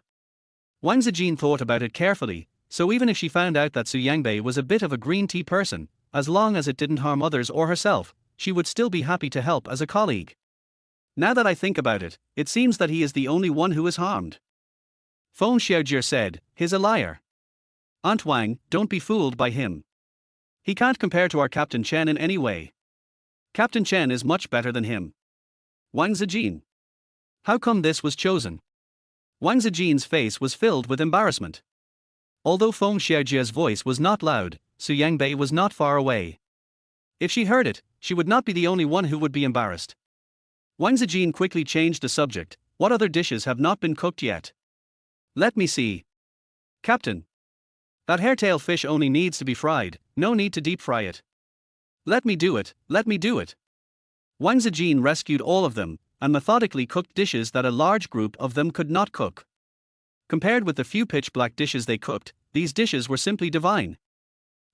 Wang Zijin thought about it carefully, so even if she found out that Su Yangbei was a bit of a green tea person, as long as it didn't harm others or herself, she would still be happy to help as a colleague. Now that I think about it, it seems that he is the only one who is harmed. Feng Xiaojie said, he's a liar. Aunt Wang, don't be fooled by him. He can't compare to our Captain Chen in any way. Captain Chen is much better than him. Wang Zijin. How come this was chosen? Wang Zijin's face was filled with embarrassment. Although Feng Xiaojie's voice was not loud, Su Yangbei was not far away. If she heard it, she would not be the only one who would be embarrassed. Wang Zijin quickly changed the subject. What other dishes have not been cooked yet? Let me see. Captain. That hairtail fish only needs to be fried, no need to deep fry it. Let me do it, let me do it. Wang Zijin rescued all of them, and methodically cooked dishes that a large group of them could not cook. Compared with the few pitch-black dishes they cooked, these dishes were simply divine.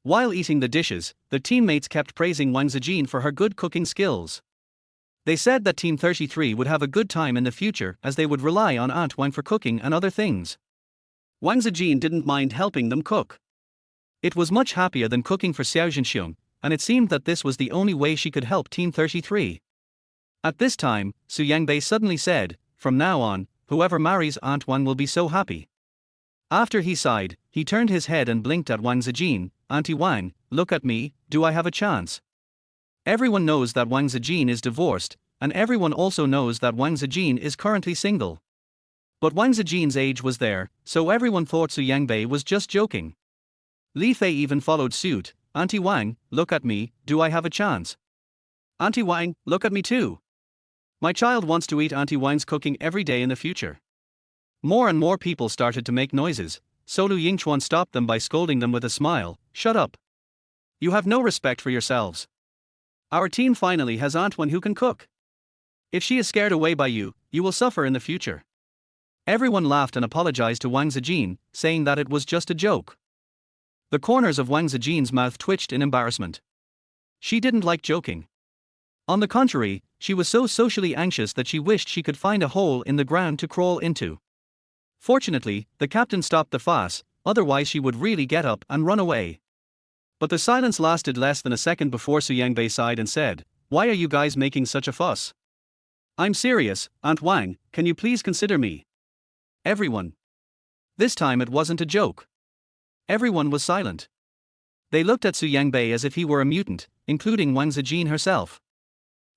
While eating the dishes, the teammates kept praising Wang Zijin for her good cooking skills. They said that Team 33 would have a good time in the future as they would rely on Aunt Wang for cooking and other things. Wang Zijin didn't mind helping them cook. It was much happier than cooking for Xiao Zhenxiong, and it seemed that this was the only way she could help Team 33. At this time, Su Yangbei suddenly said, from now on, whoever marries Aunt Wang will be so happy. After he sighed, he turned his head and blinked at Wang Zijin. Auntie Wang, look at me, do I have a chance? Everyone knows that Wang Zijin is divorced, and everyone also knows that Wang Zijin is currently single. But Wang Zijin's age was there, so everyone thought Su Yangbei was just joking. Li Fei even followed suit. Auntie Wang, look at me, do I have a chance? Auntie Wang, look at me too. My child wants to eat Auntie Wang's cooking every day in the future. More and more people started to make noises, so Lu Yingchuan stopped them by scolding them with a smile. Shut up. You have no respect for yourselves. Our team finally has Aunt Wang who can cook. If she is scared away by you, you will suffer in the future. Everyone laughed and apologized to Wang Zijin, saying that it was just a joke. The corners of Wang Zijin's mouth twitched in embarrassment. She didn't like joking. On the contrary, she was so socially anxious that she wished she could find a hole in the ground to crawl into. Fortunately, the captain stopped the fuss, otherwise she would really get up and run away. But the silence lasted less than a second before Su Yangbei sighed and said, why are you guys making such a fuss? I'm serious, Aunt Wang, can you please consider me? Everyone. This time it wasn't a joke. Everyone was silent. They looked at Su Yangbei as if he were a mutant, including Wang Zijin herself.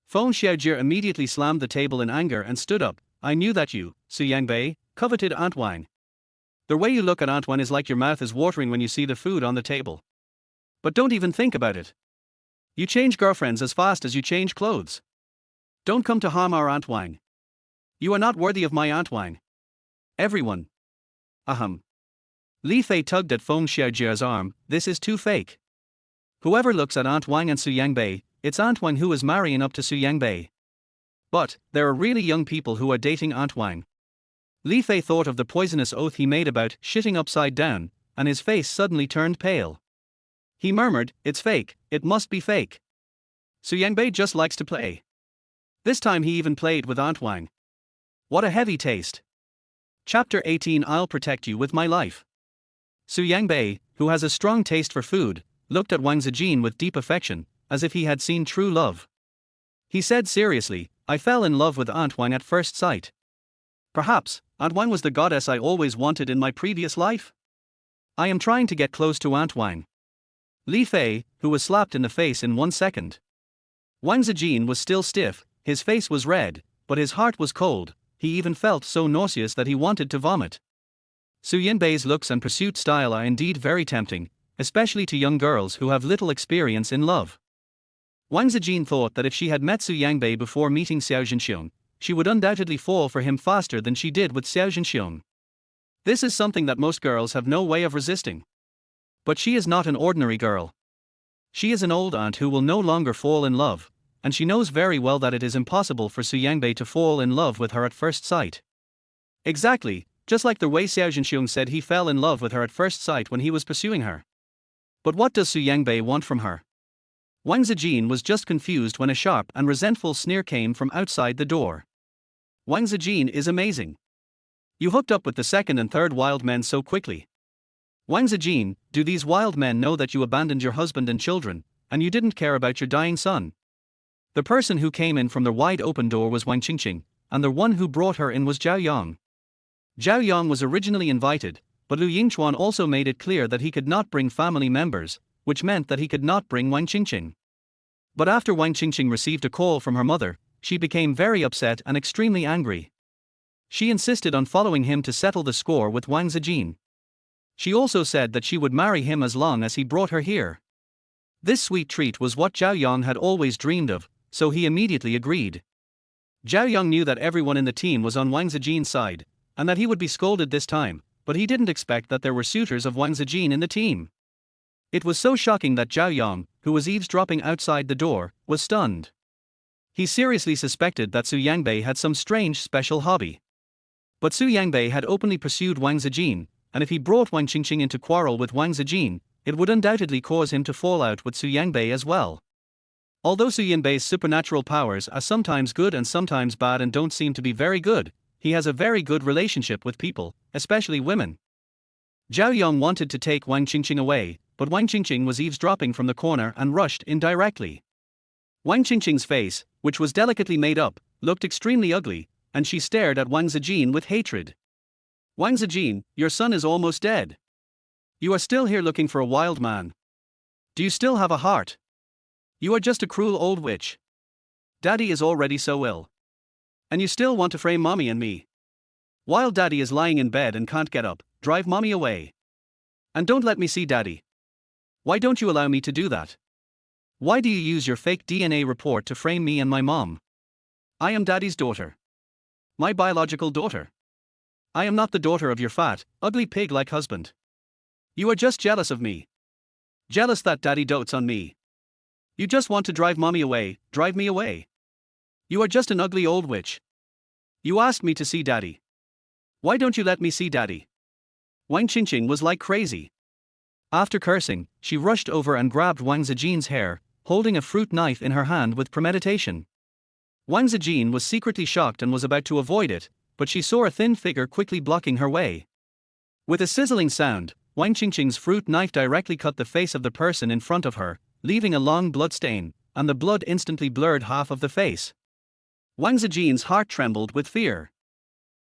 Feng Xiaojie immediately slammed the table in anger and stood up. I knew that you, Su Yangbei, coveted Aunt Wang. The way you look at Aunt Wang is like your mouth is watering when you see the food on the table. But don't even think about it. You change girlfriends as fast as you change clothes. Don't come to harm our Aunt Wang. You are not worthy of my Aunt Wang. Everyone. Ahem. Li Fei tugged at Feng Xiaojie's arm. This is too fake. Whoever looks at Aunt Wang and Su Yangbei, it's Aunt Wang who is marrying up to Su Yangbei. But, there are really young people who are dating Aunt Wang. Li Fei thought of the poisonous oath he made about shitting upside down, and his face suddenly turned pale. He murmured, it's fake, it must be fake. Su Yangbei just likes to play. This time he even played with Aunt Wang. What a heavy taste. Chapter 18 I'll protect you with my life. Su Yangbei, who has a strong taste for food, looked at Wang Zijin with deep affection, as if he had seen true love. He said seriously, I fell in love with Aunt Wang at first sight. Perhaps, Aunt Wang was the goddess I always wanted in my previous life? I am trying to get close to Aunt Wang. Li Fei, who was slapped in the face in 1 second. Wang Zijin was still stiff, his face was red, but his heart was cold. He even felt so nauseous that he wanted to vomit. Su Yangbei's looks and pursuit style are indeed very tempting, especially to young girls who have little experience in love. Wang Zijin thought that if she had met Su Yangbei before meeting Xiao Zhenxiong, she would undoubtedly fall for him faster than she did with Xiao Zhenxiong. This is something that most girls have no way of resisting. But she is not an ordinary girl. She is an old aunt who will no longer fall in love, and she knows very well that it is impossible for Su Yangbei to fall in love with her at first sight. Exactly, just like the way Xiao Zhenxiong said he fell in love with her at first sight when he was pursuing her. But what does Su Yangbei want from her? Wang Zijin was just confused when a sharp and resentful sneer came from outside the door. Wang Zijin is amazing. You hooked up with the second and third wild men so quickly. Wang Zijin, do these wild men know that you abandoned your husband and children, and you didn't care about your dying son? The person who came in from the wide open door was Wang Qingqing, and the one who brought her in was Zhao Yang. Zhao Yang was originally invited, but Lu Yingchuan also made it clear that he could not bring family members, which meant that he could not bring Wang Qingqing. But after Wang Qingqing received a call from her mother, she became very upset and extremely angry. She insisted on following him to settle the score with Wang Zijin. She also said that she would marry him as long as he brought her here. This sweet treat was what Zhao Yang had always dreamed of, so he immediately agreed. Zhao Yang knew that everyone in the team was on Wang Zijin's side, and that he would be scolded this time, but he didn't expect that there were suitors of Wang Zijin in the team. It was so shocking that Zhao Yang, who was eavesdropping outside the door, was stunned. He seriously suspected that Su Yangbei had some strange special hobby. But Su Yangbei had openly pursued Wang Zijin, and if he brought Wang Qingqing into quarrel with Wang Zijin, it would undoubtedly cause him to fall out with Su Yangbei as well. Although Su Yangbei's supernatural powers are sometimes good and sometimes bad and don't seem to be very good, he has a very good relationship with people, especially women. Zhao Yang wanted to take Wang Qingqing away, but Wang Qingqing was eavesdropping from the corner and rushed in directly. Wang Qingqing's face, which was delicately made up, looked extremely ugly, and she stared at Wang Zijin with hatred. Wang Zijin, your son is almost dead. You are still here looking for a wild man. Do you still have a heart? You are just a cruel old witch. Daddy is already so ill. And you still want to frame mommy and me. While daddy is lying in bed and can't get up, drive mommy away. And don't let me see daddy. Why don't you allow me to do that? Why do you use your fake DNA report to frame me and my mom? I am daddy's daughter. My biological daughter. I am not the daughter of your fat, ugly pig-like husband. You are just jealous of me. Jealous that daddy dotes on me. You just want to drive mommy away, drive me away. You are just an ugly old witch. You asked me to see daddy. Why don't you let me see daddy? Wang Qingqing was like crazy. After cursing, she rushed over and grabbed Wang Zijin's hair, holding a fruit knife in her hand with premeditation. Wang Zijin was secretly shocked and was about to avoid it, but she saw a thin figure quickly blocking her way. With a sizzling sound, Wang Qingqing's fruit knife directly cut the face of the person in front of her, leaving a long blood stain, and the blood instantly blurred half of the face. Wang Zijin's heart trembled with fear.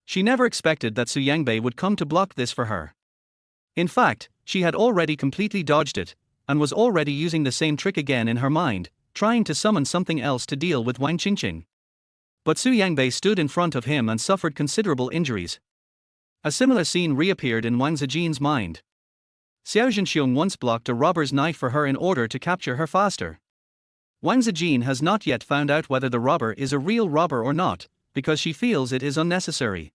She never expected that Su Yangbei would come to block this for her. In fact, she had already completely dodged it, and was already using the same trick again in her mind, trying to summon something else to deal with Wang Qingqing. But Su Yangbei stood in front of him and suffered considerable injuries. A similar scene reappeared in Wang Zijin's mind. Xiao Zhenxiong once blocked a robber's knife for her in order to capture her faster. Wang Zijin has not yet found out whether the robber is a real robber or not, because she feels it is unnecessary.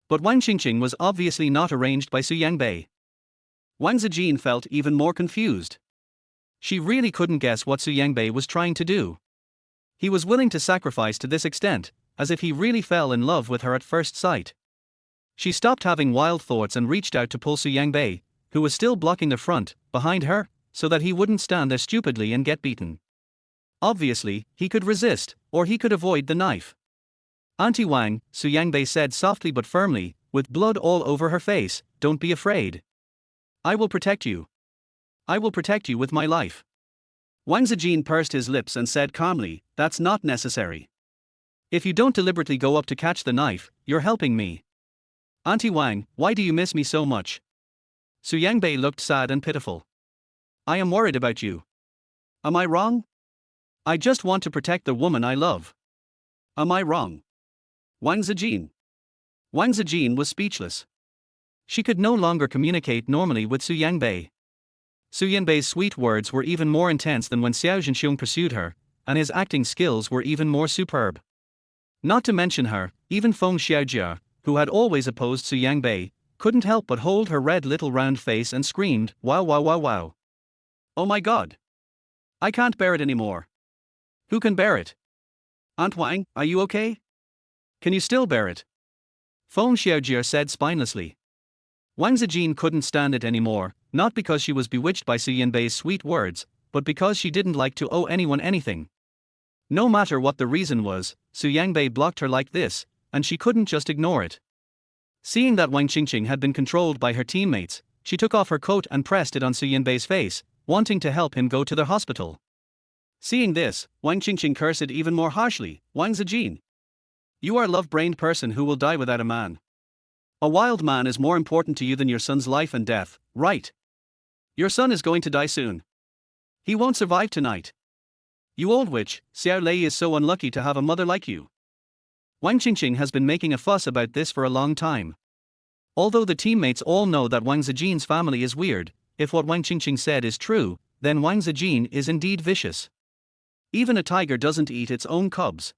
But Wang Qingqing was obviously not arranged by Su Yangbei. Wang Zijin felt even more confused. She really couldn't guess what Su Yangbei was trying to do. He was willing to sacrifice to this extent, as if he really fell in love with her at first sight. She stopped having wild thoughts and reached out to pull Su Yangbei, who was still blocking the front, behind her, so that he wouldn't stand there stupidly and get beaten. Obviously, he could resist, or he could avoid the knife. Auntie Wang, Su Yangbei said softly but firmly, with blood all over her face, don't be afraid. I will protect you. I will protect you with my life. Wang Zijin pursed his lips and said calmly, that's not necessary. If you don't deliberately go up to catch the knife, you're helping me. Auntie Wang, why do you miss me so much? Su Yangbei looked sad and pitiful. I am worried about you. Am I wrong? I just want to protect the woman I love. Am I wrong? Wang Zijin. Wang Zijin was speechless. She could no longer communicate normally with Su Yangbei. Su Yangbei's sweet words were even more intense than when Xiao Zhenxiong pursued her, and his acting skills were even more superb. Not to mention her, even Feng Xiaojia, who had always opposed Su Yangbei, couldn't help but hold her red little round face and screamed, "Wow, wow, wow, wow. Oh my god. I can't bear it anymore." "Who can bear it? Aunt Wang, are you okay? Can you still bear it?" Feng Xiaojie said spinelessly. Wang Zijin couldn't stand it anymore, not because she was bewitched by Su Yanbei's sweet words, but because she didn't like to owe anyone anything. No matter what the reason was, Su Yangbei blocked her like this, and she couldn't just ignore it. Seeing that Wang Qingqing had been controlled by her teammates, she took off her coat and pressed it on Su Yanbei's face, wanting to help him go to the hospital. Seeing this, Wang Qingqing cursed even more harshly, "Wang Zijin. You are a love-brained person who will die without a man. A wild man is more important to you than your son's life and death, right? Your son is going to die soon. He won't survive tonight. You old witch, Xiao Lei is so unlucky to have a mother like you." Wang Qingqing has been making a fuss about this for a long time. Although the teammates all know that Wang Zijin's family is weird, if what Wang Qingqing said is true, then Wang Zijin is indeed vicious. Even a tiger doesn't eat its own cubs.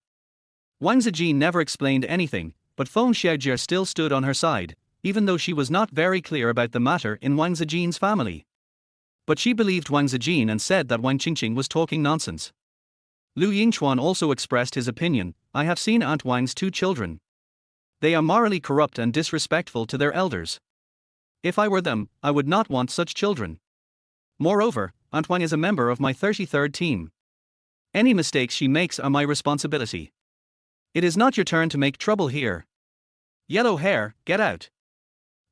Wang Zijin never explained anything, but Feng Xiaojie still stood on her side, even though she was not very clear about the matter in Wang Zijin's family. But she believed Wang Zijin and said that Wang Qingqing was talking nonsense. Lu Yingchuan also expressed his opinion, "I have seen Aunt Wang's 2 children. They are morally corrupt and disrespectful to their elders. If I were them, I would not want such children. Moreover, Aunt Wang is a member of my 33rd team. Any mistakes she makes are my responsibility. It is not your turn to make trouble here. Yellow hair, get out."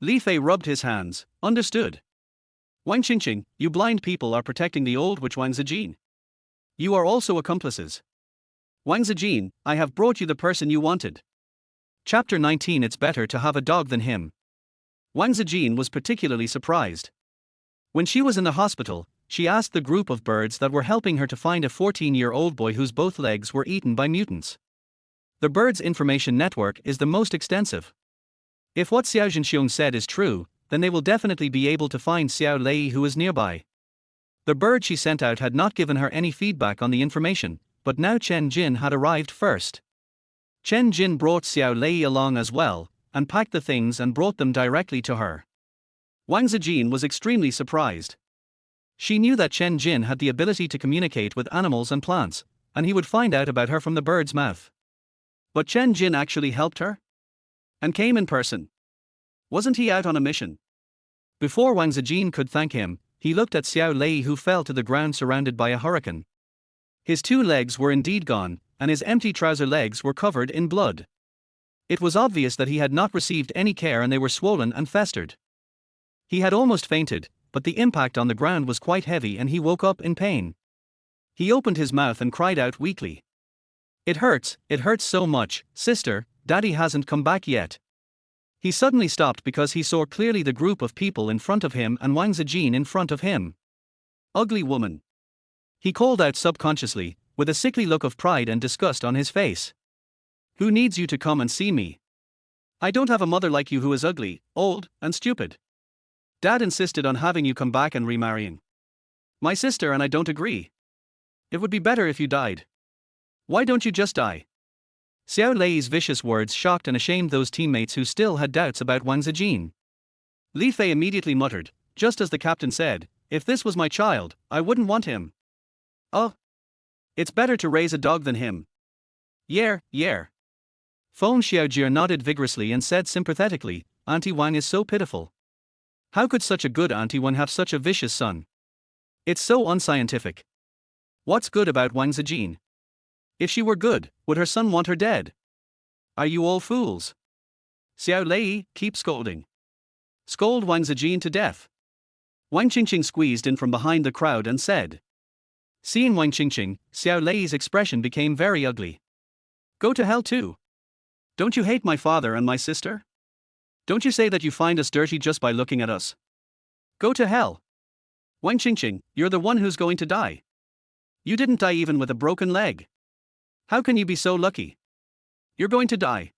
Li Fei rubbed his hands. "Understood. Wang Qingqing, you blind people are protecting the old witch Wang Zijin. You are also accomplices. Wang Zijin, I have brought you the person you wanted." Chapter 19. It's better to have a dog than him. Wang Zijin was particularly surprised. When she was in the hospital, she asked the group of birds that were helping her to find a 14-year-old boy whose both legs were eaten by mutants. The birds' information network is the most extensive. If what Xiao Zhenxiong said is true, then they will definitely be able to find Xiao Lei who is nearby. The bird she sent out had not given her any feedback on the information, but now Chen Jin had arrived first. Chen Jin brought Xiao Lei along as well, and packed the things and brought them directly to her. Wang Zijin was extremely surprised. She knew that Chen Jin had the ability to communicate with animals and plants, and he would find out about her from the bird's mouth. But Chen Jin actually helped her? And came in person? Wasn't he out on a mission? Before Wang Zijin could thank him, he looked at Xiao Lei who fell to the ground surrounded by a hurricane. His 2 legs were indeed gone, and his empty trouser legs were covered in blood. It was obvious that he had not received any care and they were swollen and festered. He had almost fainted, but the impact on the ground was quite heavy and he woke up in pain. He opened his mouth and cried out weakly. It hurts so much, sister, Daddy hasn't come back yet." He suddenly stopped because he saw clearly the group of people in front of him and Wang Zijin in front of him. "Ugly woman," he called out subconsciously, with a sickly look of pride and disgust on his face. "Who needs you to come and see me? I don't have a mother like you who is ugly, old, and stupid. Dad insisted on having you come back and remarrying. My sister and I don't agree. It would be better if you died. Why don't you just die?" Xiao Lei's vicious words shocked and ashamed those teammates who still had doubts about Wang Zijin. Li Fei immediately muttered, "Just as the captain said, if this was my child, I wouldn't want him. Oh. It's better to raise a dog than him." "Yeah." Feng Xiaojie nodded vigorously and said sympathetically, "Auntie Wang is so pitiful. How could such a good Auntie Wang have such a vicious son? It's so unscientific. What's good about Wang Zijin? If she were good, would her son want her dead? Are you all fools? Xiao Lei, keep scolding. Scold Wang Zijin to death." Wang Qingqing squeezed in from behind the crowd and said. Seeing Wang Qingqing, Xiao Lei's expression became very ugly. "Go to hell too. Don't you hate my father and my sister? Don't you say that you find us dirty just by looking at us? Go to hell. Wang Qingqing, you're the one who's going to die. You didn't die even with a broken leg. How can you be so lucky? You're going to die."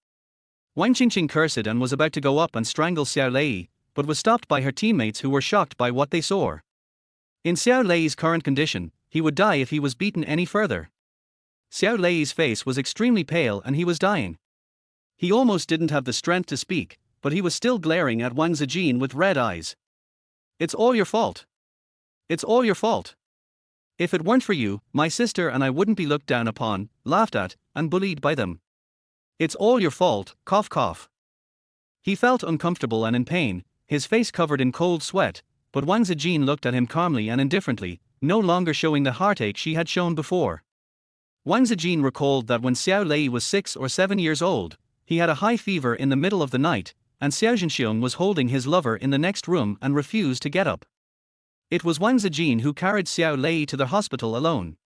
Wang Qingqing cursed and was about to go up and strangle Xiao Lei, but was stopped by her teammates who were shocked by what they saw. In Xiao Lei's current condition, he would die if he was beaten any further. Xiao Lei's face was extremely pale and he was dying. He almost didn't have the strength to speak, but he was still glaring at Wang Zijin with red eyes. It's all your fault. It's all your fault. If it weren't for you, my sister and I wouldn't be looked down upon, laughed at, and bullied by them. It's all your fault, cough cough. He felt uncomfortable and in pain, his face covered in cold sweat, but Wang Zijin looked at him calmly and indifferently, no longer showing the heartache she had shown before. Wang Zijin recalled that when Xiao Lei was 6 or 7 years old, he had a high fever in the middle of the night, and Xiao Zhenxiong was holding his lover in the next room and refused to get up. It was Wang Zijin who carried Xiao Lei to the hospital alone.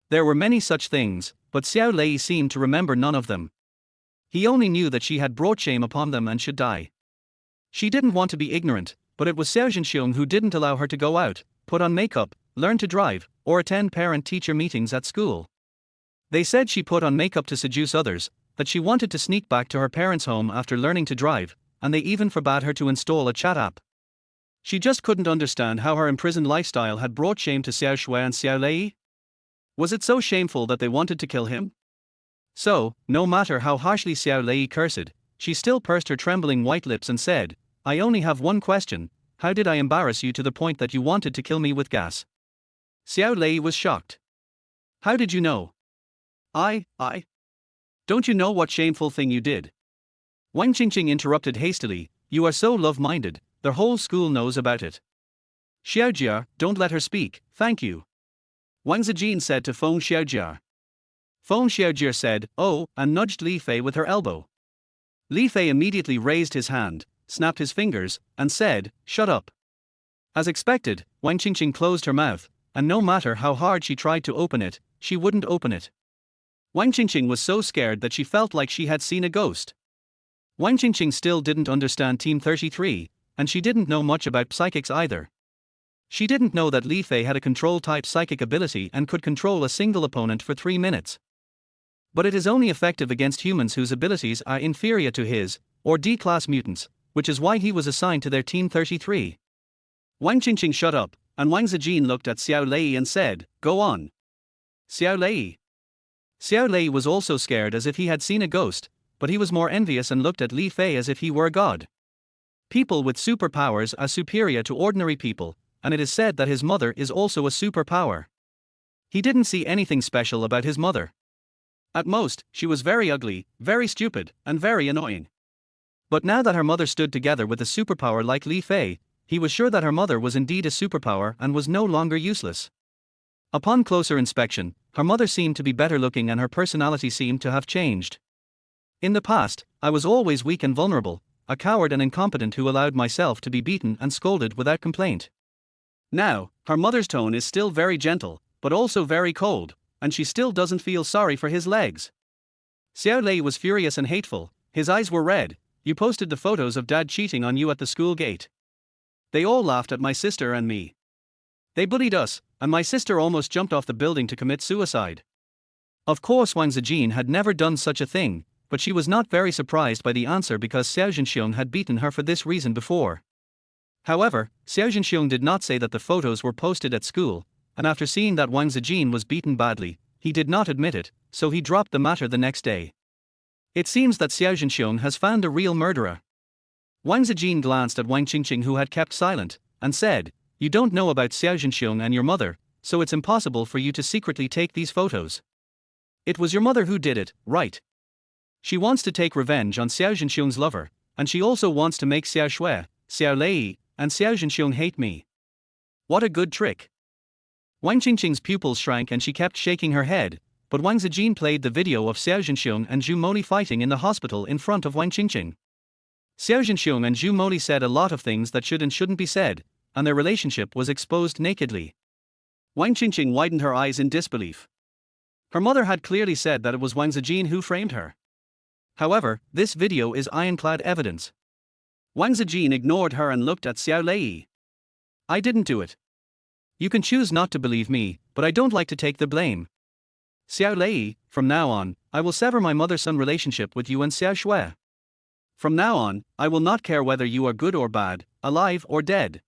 There were many such things, but Xiao Lei seemed to remember none of them. He only knew that she had brought shame upon them and should die. She didn't want to be ignorant, but it was Xiao Zhenxiong who didn't allow her to go out, put on makeup, learn to drive, or attend parent-teacher meetings at school. They said she put on makeup to seduce others, that she wanted to sneak back to her parents' home after learning to drive, and they even forbade her to install a chat app. She just couldn't understand how her imprisoned lifestyle had brought shame to Xiao Shui and Xiao Lei. Was it so shameful that they wanted to kill him? So, no matter how harshly Xiao Lei cursed, she still pursed her trembling white lips and said, "I only have one question, how did I embarrass you to the point that you wanted to kill me with gas?" Xiao Lei was shocked. "How did you know?" I. Don't you know what shameful thing you did?" Wang Qingqing interrupted hastily, "You are so love-minded, the whole school knows about it." "Xiaojia, don't let her speak, thank you," Wang Zijin said to Feng Xiaojia. Feng Xiaojia said, "Oh," and nudged Li Fei with her elbow. Li Fei immediately raised his hand, snapped his fingers, and said, "Shut up." As expected, Wang Qingqing closed her mouth, and no matter how hard she tried to open it, she wouldn't open it. Wang Qingqing was so scared that she felt like she had seen a ghost. Wang Qingqing still didn't understand Team 33, and she didn't know much about psychics either. She didn't know that Li Fei had a control-type psychic ability and could control a single opponent for 3 minutes. But it is only effective against humans whose abilities are inferior to his, or D-class mutants, which is why he was assigned to their Team 33. Wang Qingqing shut up, and Wang Zijin looked at Xiao Lei and said, "Go on." Xiao Lei. Xiao Lei was also scared as if he had seen a ghost, but he was more envious and looked at Li Fei as if he were a god. People with superpowers are superior to ordinary people, and it is said that his mother is also a superpower. He didn't see anything special about his mother. At most, she was very ugly, very stupid, and very annoying. But now that her mother stood together with a superpower like Li Fei, he was sure that her mother was indeed a superpower and was no longer useless. Upon closer inspection, her mother seemed to be better looking and her personality seemed to have changed. "In the past, I was always weak and vulnerable, a coward and incompetent who allowed myself to be beaten and scolded without complaint. Now, her mother's tone is still very gentle, but also very cold, and she still doesn't feel sorry for his legs." Xiao Lei was furious and hateful, his eyes were red. "You posted the photos of Dad cheating on you at the school gate. They all laughed at my sister and me. They bullied us, and my sister almost jumped off the building to commit suicide." Of course Wang Zijin had never done such a thing, but she was not very surprised by the answer because Xiao Zhenxiong had beaten her for this reason before. However, Xiao Zhenxiong did not say that the photos were posted at school, and after seeing that Wang Zijin was beaten badly, he did not admit it, so he dropped the matter the next day. It seems that Xiao Zhenxiong has found a real murderer. Wang Zijin glanced at Wang Qingqing, who had kept silent, and said, "You don't know about Xiao Zhenxiong and your mother, so it's impossible for you to secretly take these photos. It was your mother who did it, right? She wants to take revenge on Xiao Zhenxiong's lover, and she also wants to make Xiao Shui, Xiao Lei, and Xiao Zhenxiong hate me. What a good trick." Wang Qingqing's pupils shrank and she kept shaking her head, but Wang Zijin played the video of Xiao Zhenxiong and Zhu Moli fighting in the hospital in front of Wang Qingqing. Xiao Zhenxiong and Zhu Moli said a lot of things that should and shouldn't be said, and their relationship was exposed nakedly. Wang Qingqing widened her eyes in disbelief. Her mother had clearly said that it was Wang Zijin who framed her. However, this video is ironclad evidence. Wang Zijin ignored her and looked at Xiao Lei. "I didn't do it. You can choose not to believe me, but I don't like to take the blame. Xiao Lei, from now on, I will sever my mother-son relationship with you and Xiao Shui. From now on, I will not care whether you are good or bad, alive or dead."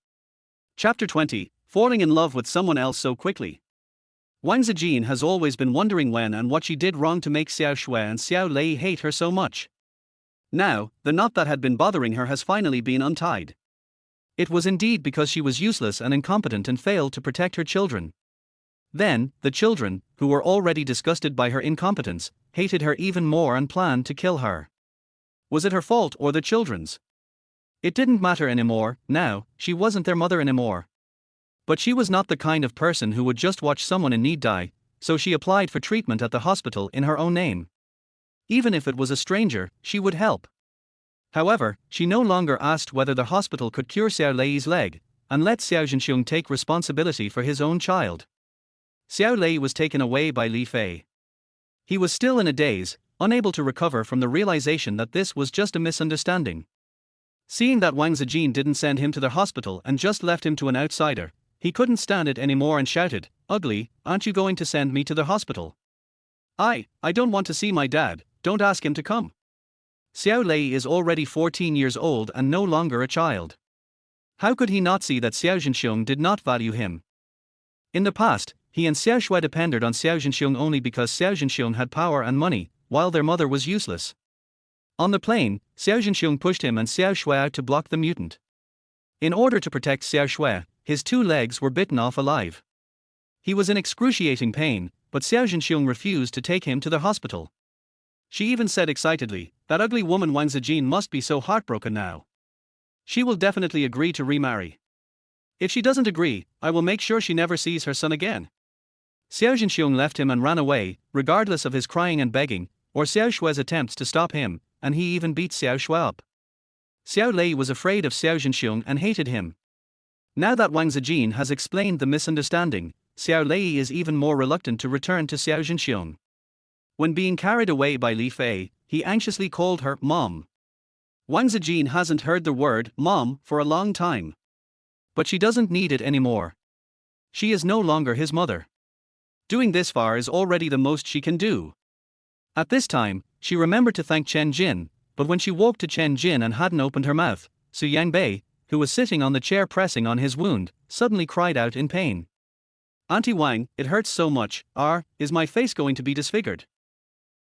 Chapter 20, Falling in Love with Someone Else So Quickly. Wang Zijin has always been wondering when and what she did wrong to make Xiao Shui and Xiao Lei hate her so much. Now, the knot that had been bothering her has finally been untied. It was indeed because she was useless and incompetent and failed to protect her children. Then, the children, who were already disgusted by her incompetence, hated her even more and planned to kill her. Was it her fault or the children's? It didn't matter anymore. Now, she wasn't their mother anymore. But she was not the kind of person who would just watch someone in need die, so she applied for treatment at the hospital in her own name. Even if it was a stranger, she would help. However, she no longer asked whether the hospital could cure Xiao Lei's leg, and let Xiao Zhenxiong take responsibility for his own child. Xiao Lei was taken away by Li Fei. He was still in a daze, unable to recover from the realization that this was just a misunderstanding. Seeing that Wang Zijin didn't send him to the hospital and just left him to an outsider, he couldn't stand it anymore and shouted, "Ugly, aren't you going to send me to the hospital? I don't want to see my dad, don't ask him to come." Xiao Lei is already 14 years old and no longer a child. How could he not see that Xiao Zhenxiong did not value him? In the past, he and Xiao Shui depended on Xiao Zhenxiong only because Xiao Zhenxiong had power and money, while their mother was useless. On the plane, Xiao Zhenxiong pushed him and Xiao Shui out to block the mutant. In order to protect Xiao Shui, his 2 legs were bitten off alive. He was in excruciating pain, but Xiao Zhenxiong refused to take him to the hospital. She even said excitedly, "That ugly woman Wang Zijin must be so heartbroken now. She will definitely agree to remarry. If she doesn't agree, I will make sure she never sees her son again." Xiao Zhenxiong left him and ran away, regardless of his crying and begging, or Xiao Shui's attempts to stop him, and he even beat Xiao Shui up. Xiao Lei was afraid of Xiao Zhenxiong and hated him. Now that Wang Zijin has explained the misunderstanding, Xiao Lei is even more reluctant to return to Xiao Zhenxiong. When being carried away by Li Fei, he anxiously called her Mom. Wang Zijin hasn't heard the word Mom for a long time. But she doesn't need it anymore. She is no longer his mother. Doing this far is already the most she can do. At this time, she remembered to thank Chen Jin, but when she walked to Chen Jin and hadn't opened her mouth, Su Yangbei, who was sitting on the chair pressing on his wound, suddenly cried out in pain. "Auntie Wang, it hurts so much. Is my face going to be disfigured?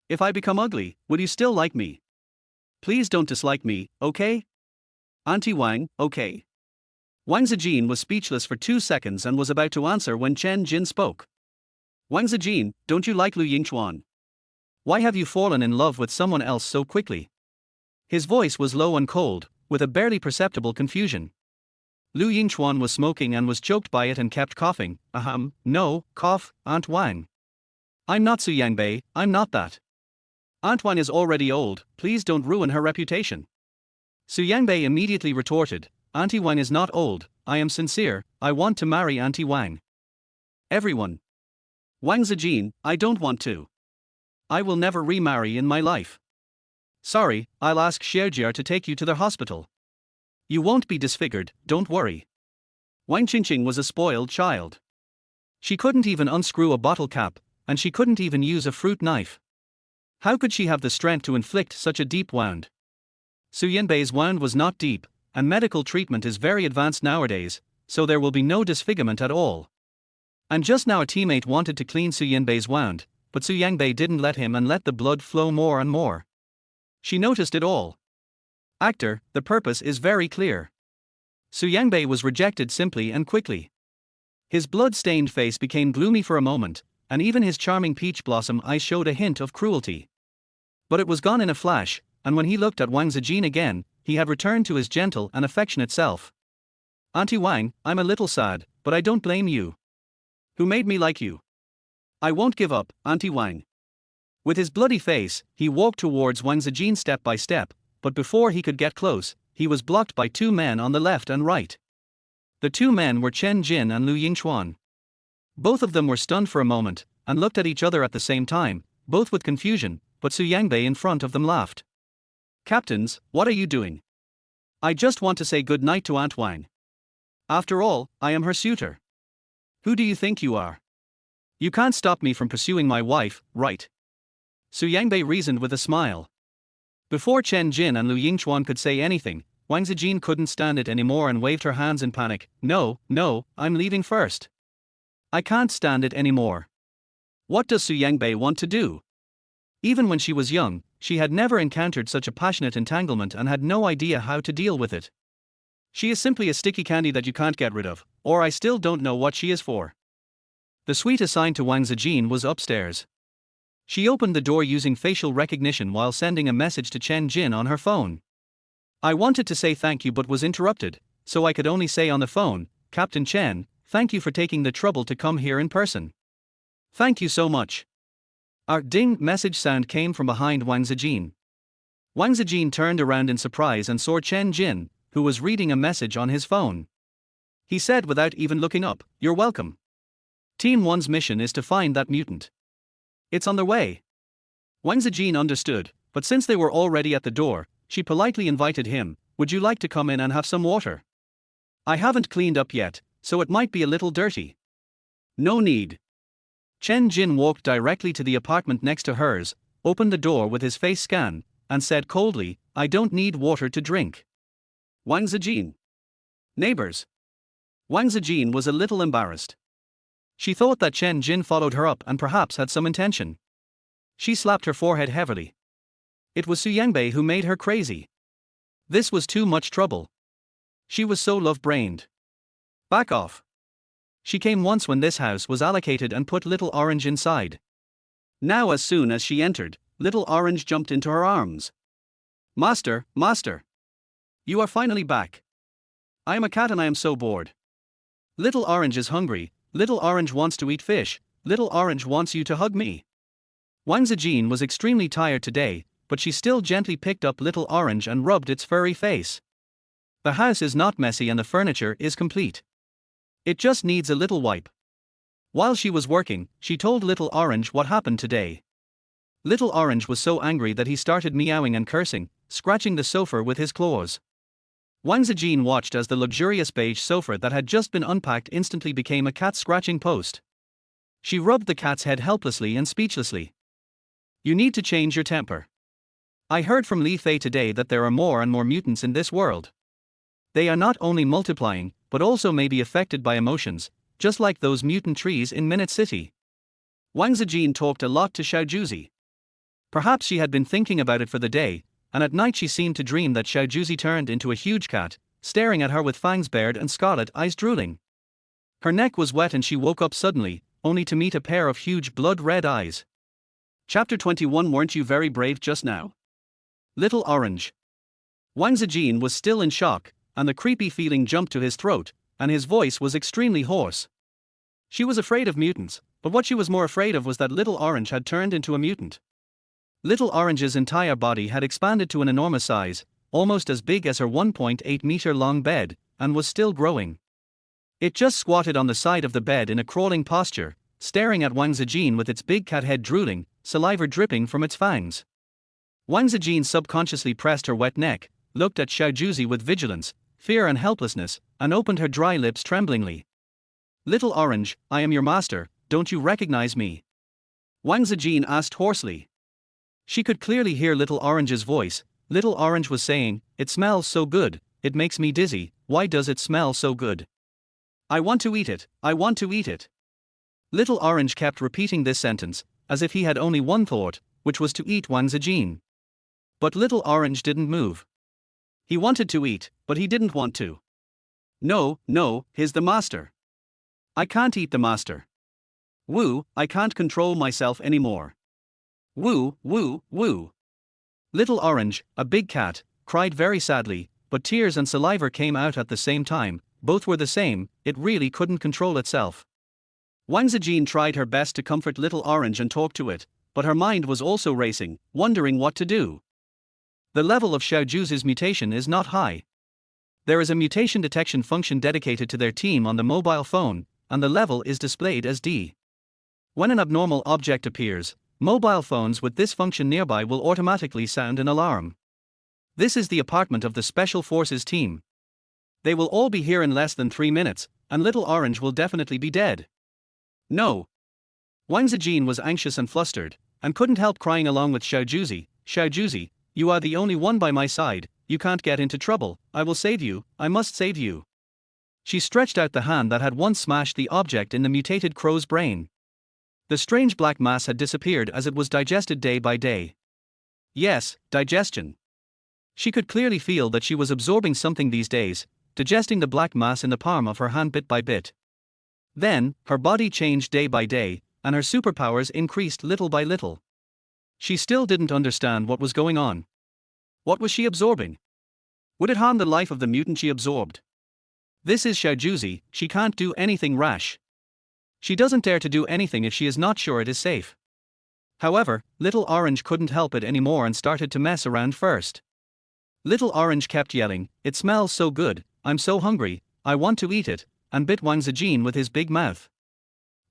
If I become ugly, will you still like me? Please don't dislike me, okay? Auntie Wang, okay." Wang Zijin was speechless for 2 seconds and was about to answer when Chen Jin spoke. "Wang Zijin, don't you like Lu Yingchuan? Why have you fallen in love with someone else so quickly?" His voice was low and cold, with a barely perceptible confusion. Lu Yingchuan was smoking and was choked by it and kept coughing. No, cough, Aunt Wang. I'm not Su Yangbei, I'm not that. Aunt Wang is already old, please don't ruin her reputation." Su Yangbei immediately retorted, "Auntie Wang is not old, I am sincere, I want to marry Auntie Wang." Everyone. "Wang Zijin, I don't want to. I will never remarry in my life. Sorry, I'll ask Xiaojia to take you to the hospital. You won't be disfigured, don't worry." Wang Qingqing was a spoiled child. She couldn't even unscrew a bottle cap, and she couldn't even use a fruit knife. How could she have the strength to inflict such a deep wound? Su Yanbei's wound was not deep, and medical treatment is very advanced nowadays, so there will be no disfigurement at all. And just now a teammate wanted to clean Su Yanbei's wound, but Su Yangbei didn't let him and let the blood flow more and more. She noticed it all. Actor, the purpose is very clear. Su Yangbei was rejected simply and quickly. His blood-stained face became gloomy for a moment, and even his charming peach blossom eyes showed a hint of cruelty. But it was gone in a flash, and when he looked at Wang Zijin again, he had returned to his gentle and affectionate self. "Auntie Wang, I'm a little sad, but I don't blame you. Who made me like you? I won't give up, Auntie Wang." With his bloody face, he walked towards Wang Zijin step by step, but before he could get close, he was blocked by 2 men on the left and right. The 2 men were Chen Jin and Lu Yingchuan. Both of them were stunned for a moment, and looked at each other at the same time, both with confusion, but Su Yangbei in front of them laughed. "Captains, what are you doing? I just want to say good night to Aunt Wang. After all, I am her suitor. Who do you think you are? You can't stop me from pursuing my wife, right?" Su Yangbei reasoned with a smile. Before Chen Jin and Lu Yingchuan could say anything, Wang Zijin couldn't stand it anymore and waved her hands in panic. No, I'm leaving first. I can't stand it anymore. What does Su Yangbei want to do? Even when she was young, she had never encountered such a passionate entanglement and had no idea how to deal with it. She is simply a sticky candy that you can't get rid of, or I still don't know what she is for. The suite assigned to Wang Zijin was upstairs. She opened the door using facial recognition while sending a message to Chen Jin on her phone. I wanted to say thank you but was interrupted, so I could only say on the phone, Captain Chen, thank you for taking the trouble to come here in person. Thank you so much. Our ding message sound came from behind Wang Zijin. Wang Zijin turned around in surprise and saw Chen Jin, who was reading a message on his phone. He said without even looking up, "You're welcome. Team 1's mission is to find that mutant. It's on their way." Wang Zijin understood, but since they were already at the door, she politely invited him, "Would you like to come in and have some water? I haven't cleaned up yet, so it might be a little dirty." "No need." Chen Jin walked directly to the apartment next to hers, opened the door with his face scan, and said coldly, "I don't need water to drink." Wang Zijin. Neighbors. Wang Zijin was a little embarrassed. She thought that Chen Jin followed her up and perhaps had some intention. She slapped her forehead heavily. It was Su Yangbei who made her crazy. This was too much trouble. She was so love-brained. Back off. She came once when this house was allocated and put Little Orange inside. Now as soon as she entered, Little Orange jumped into her arms. "Master, master! You are finally back. I am a cat and I am so bored. Little Orange is hungry, Little Orange wants to eat fish, Little Orange wants you to hug me." Wang Zijin was extremely tired today, but she still gently picked up Little Orange and rubbed its furry face. The house is not messy and the furniture is complete. It just needs a little wipe. While she was working, she told Little Orange what happened today. Little Orange was so angry that he started meowing and cursing, scratching the sofa with his claws. Wang Zijin watched as the luxurious beige sofa that had just been unpacked instantly became a cat-scratching post. She rubbed the cat's head helplessly and speechlessly. "You need to change your temper. I heard from Li Fei today that there are more and more mutants in this world. They are not only multiplying, but also may be affected by emotions, just like those mutant trees in Minute City." Wang Zijin talked a lot to Xiaojuzi. Perhaps she had been thinking about it for the day, and at night she seemed to dream that Xiaojuzi turned into a huge cat, staring at her with fangs bared and scarlet eyes drooling. Her neck was wet and she woke up suddenly, only to meet a pair of huge blood-red eyes. Chapter 21. Weren't you very brave just now? Little Orange. Wang Zijin was still in shock, and the creepy feeling jumped to his throat, and his voice was extremely hoarse. She was afraid of mutants, but what she was more afraid of was that Little Orange had turned into a mutant. Little Orange's entire body had expanded to an enormous size, almost as big as her 1.8-meter long bed, and was still growing. It just squatted on the side of the bed in a crawling posture, staring at Wang Zijin with its big cat head drooling, saliva dripping from its fangs. Wang Zijin subconsciously pressed her wet neck, looked at Xiaojuzi with vigilance, fear and helplessness, and opened her dry lips tremblingly. "Little Orange, I am your master, don't you recognize me?" Wang Zijin asked hoarsely. She could clearly hear Little Orange's voice. Little Orange was saying, "It smells so good, it makes me dizzy, why does it smell so good? I want to eat it, I want to eat it." Little Orange kept repeating this sentence, as if he had only one thought, which was to eat Wang Zijin. But Little Orange didn't move. He wanted to eat, but he didn't want to. "No, no, he's the master. I can't eat the master. Woo, I can't control myself anymore. Woo, woo, woo." Little Orange, a big cat, cried very sadly, but tears and saliva came out at the same time. Both were the same, it really couldn't control itself. Wang Zijin tried her best to comfort Little Orange and talk to it, but her mind was also racing, wondering what to do. The level of Xiaojuzi's mutation is not high. There is a mutation detection function dedicated to their team on the mobile phone, and the level is displayed as D. When an abnormal object appears, mobile phones with this function nearby will automatically sound an alarm. This is the apartment of the Special Forces team. They will all be here in less than 3 minutes, and Little Orange will definitely be dead. No. Wang Zijin was anxious and flustered, and couldn't help crying along with Xiaojuzi. "Xiaojuzi, you are the only one by my side, you can't get into trouble, I will save you, I must save you." She stretched out the hand that had once smashed the object in the mutated crow's brain. The strange black mass had disappeared as it was digested day by day. Yes, digestion. She could clearly feel that she was absorbing something these days, digesting the black mass in the palm of her hand bit by bit. Then, her body changed day by day, and her superpowers increased little by little. She still didn't understand what was going on. What was she absorbing? Would it harm the life of the mutant she absorbed? This is Xiaojuzi, she can't do anything rash. She doesn't dare to do anything if she is not sure it is safe. However, Little Orange couldn't help it anymore and started to mess around first. Little Orange kept yelling, "It smells so good, I'm so hungry, I want to eat it," and bit Wang Zijin with his big mouth.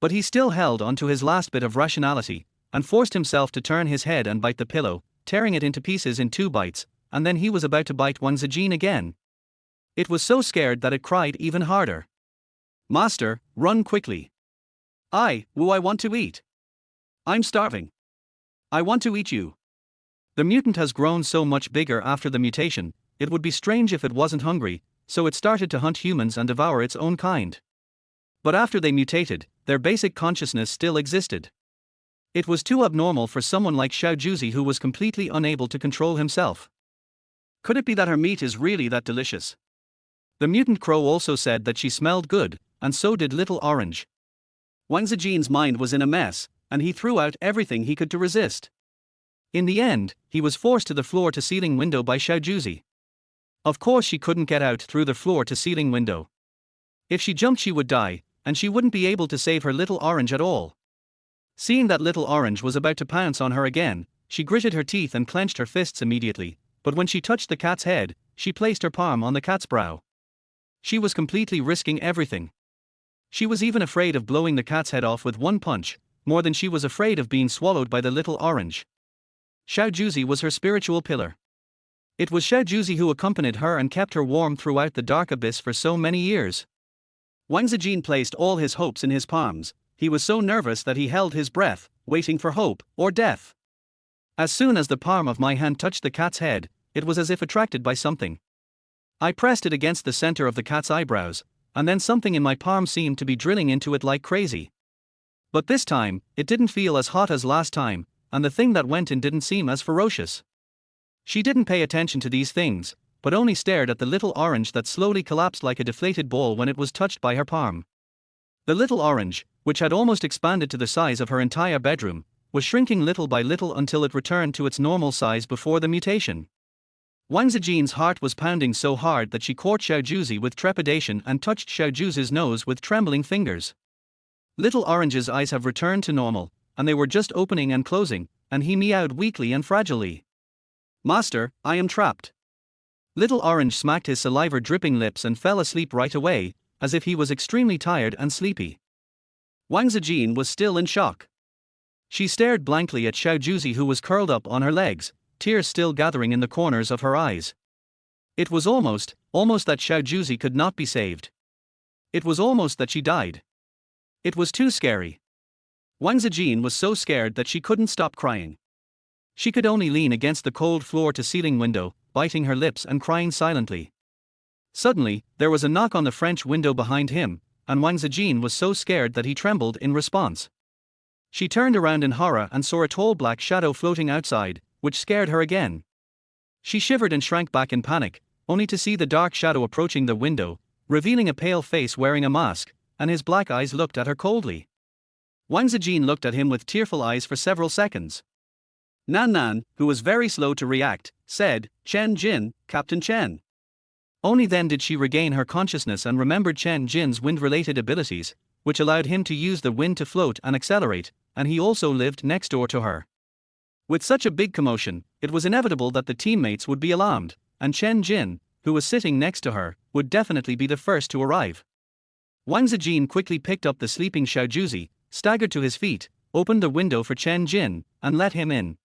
But he still held on to his last bit of rationality, and forced himself to turn his head and bite the pillow, tearing it into pieces in 2 bites, and then he was about to bite Wang Zijin again. It was so scared that it cried even harder. "Master, run quickly. I want to eat. I'm starving. I want to eat you." The mutant has grown so much bigger after the mutation, it would be strange if it wasn't hungry, so it started to hunt humans and devour its own kind. But after they mutated, their basic consciousness still existed. It was too abnormal for someone like Xiaojuzi who was completely unable to control himself. Could it be that her meat is really that delicious? The mutant crow also said that she smelled good, and so did Little Orange. Wang Zijin's mind was in a mess, and he threw out everything he could to resist. In the end, he was forced to the floor-to-ceiling window by Xiaojuzi. Of course she couldn't get out through the floor-to-ceiling window. If she jumped she would die, and she wouldn't be able to save her Little Orange at all. Seeing that Little Orange was about to pounce on her again, she gritted her teeth and clenched her fists immediately, but when she touched the cat's head, she placed her palm on the cat's brow. She was completely risking everything. She was even afraid of blowing the cat's head off with one punch, more than she was afraid of being swallowed by the Little Orange. Xiaojuzi was her spiritual pillar. It was Xiaojuzi who accompanied her and kept her warm throughout the dark abyss for so many years. Wang Zijin placed all his hopes in his palms. He was so nervous that he held his breath, waiting for hope or death. As soon as the palm of my hand touched the cat's head, it was as if attracted by something. I pressed it against the center of the cat's eyebrows, and then something in my palm seemed to be drilling into it like crazy. But this time, it didn't feel as hot as last time, and the thing that went in didn't seem as ferocious. She didn't pay attention to these things, but only stared at the Little Orange that slowly collapsed like a deflated ball when it was touched by her palm. The Little Orange, which had almost expanded to the size of her entire bedroom, was shrinking little by little until it returned to its normal size before the mutation. Wang Zijin's heart was pounding so hard that she caught Xiaojuzi with trepidation and touched Xiaojuzi's nose with trembling fingers. Little Orange's eyes have returned to normal, and they were just opening and closing, and he meowed weakly and fragilely. "Master, I am trapped." Little Orange smacked his saliva-dripping lips and fell asleep right away, as if he was extremely tired and sleepy. Wang Zijin was still in shock. She stared blankly at Xiaojuzi who was curled up on her legs, tears still gathering in the corners of her eyes. It was almost that Xiaojuzi could not be saved. It was almost that she died. It was too scary. Wang Zijin was so scared that she couldn't stop crying. She could only lean against the cold floor-to-ceiling window, biting her lips and crying silently. Suddenly, there was a knock on the French window behind him, and Wang Zijin was so scared that he trembled in response. She turned around in horror and saw a tall black shadow floating outside, which scared her again. She shivered and shrank back in panic, only to see the dark shadow approaching the window, revealing a pale face wearing a mask, and his black eyes looked at her coldly. Wang Zijin looked at him with tearful eyes for several seconds. Nan Nan, who was very slow to react, said, "Chen Jin, Captain Chen." Only then did she regain her consciousness and remembered Chen Jin's wind-related abilities, which allowed him to use the wind to float and accelerate, and he also lived next door to her. With such a big commotion, it was inevitable that the teammates would be alarmed, and Chen Jin, who was sitting next to her, would definitely be the first to arrive. Wang Zijin quickly picked up the sleeping Xiaojuzi, staggered to his feet, opened the window for Chen Jin, and let him in.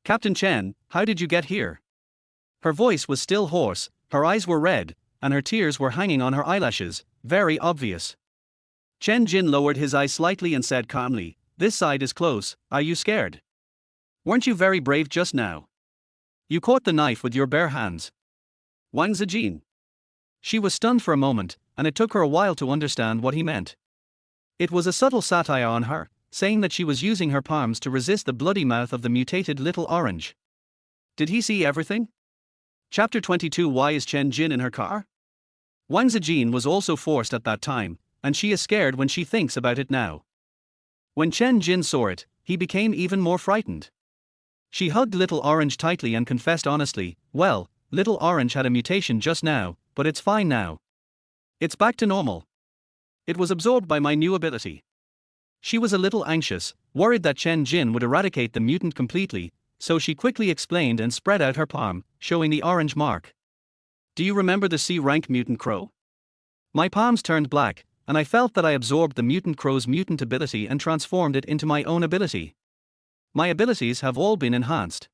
"Captain Chen, how did you get here?" Her voice was still hoarse, her eyes were red, and her tears were hanging on her eyelashes, very obvious. Chen Jin lowered his eyes slightly and said calmly, "This side is close, are you scared? Weren't you very brave just now? You caught the knife with your bare hands." Wang Zijin. She was stunned for a moment, and it took her a while to understand what he meant. It was a subtle satire on her, saying that she was using her palms to resist the bloody mouth of the mutated Little Orange. Did he see everything? Chapter 22. Why is Chen Jin in her car? Wang Zijin was also forced at that time, and she is scared when she thinks about it now. When Chen Jin saw it, he became even more frightened. She hugged Little Orange tightly and confessed honestly, well, Little Orange had a mutation just now, but it's fine now. It's back to normal. It was absorbed by my new ability. She was a little anxious, worried that Chen Jin would eradicate the mutant completely, so she quickly explained and spread out her palm, showing the orange mark. Do you remember the C-rank mutant crow? My palms turned black, and I felt that I absorbed the mutant crow's mutant ability and transformed it into my own ability. My abilities have all been enhanced.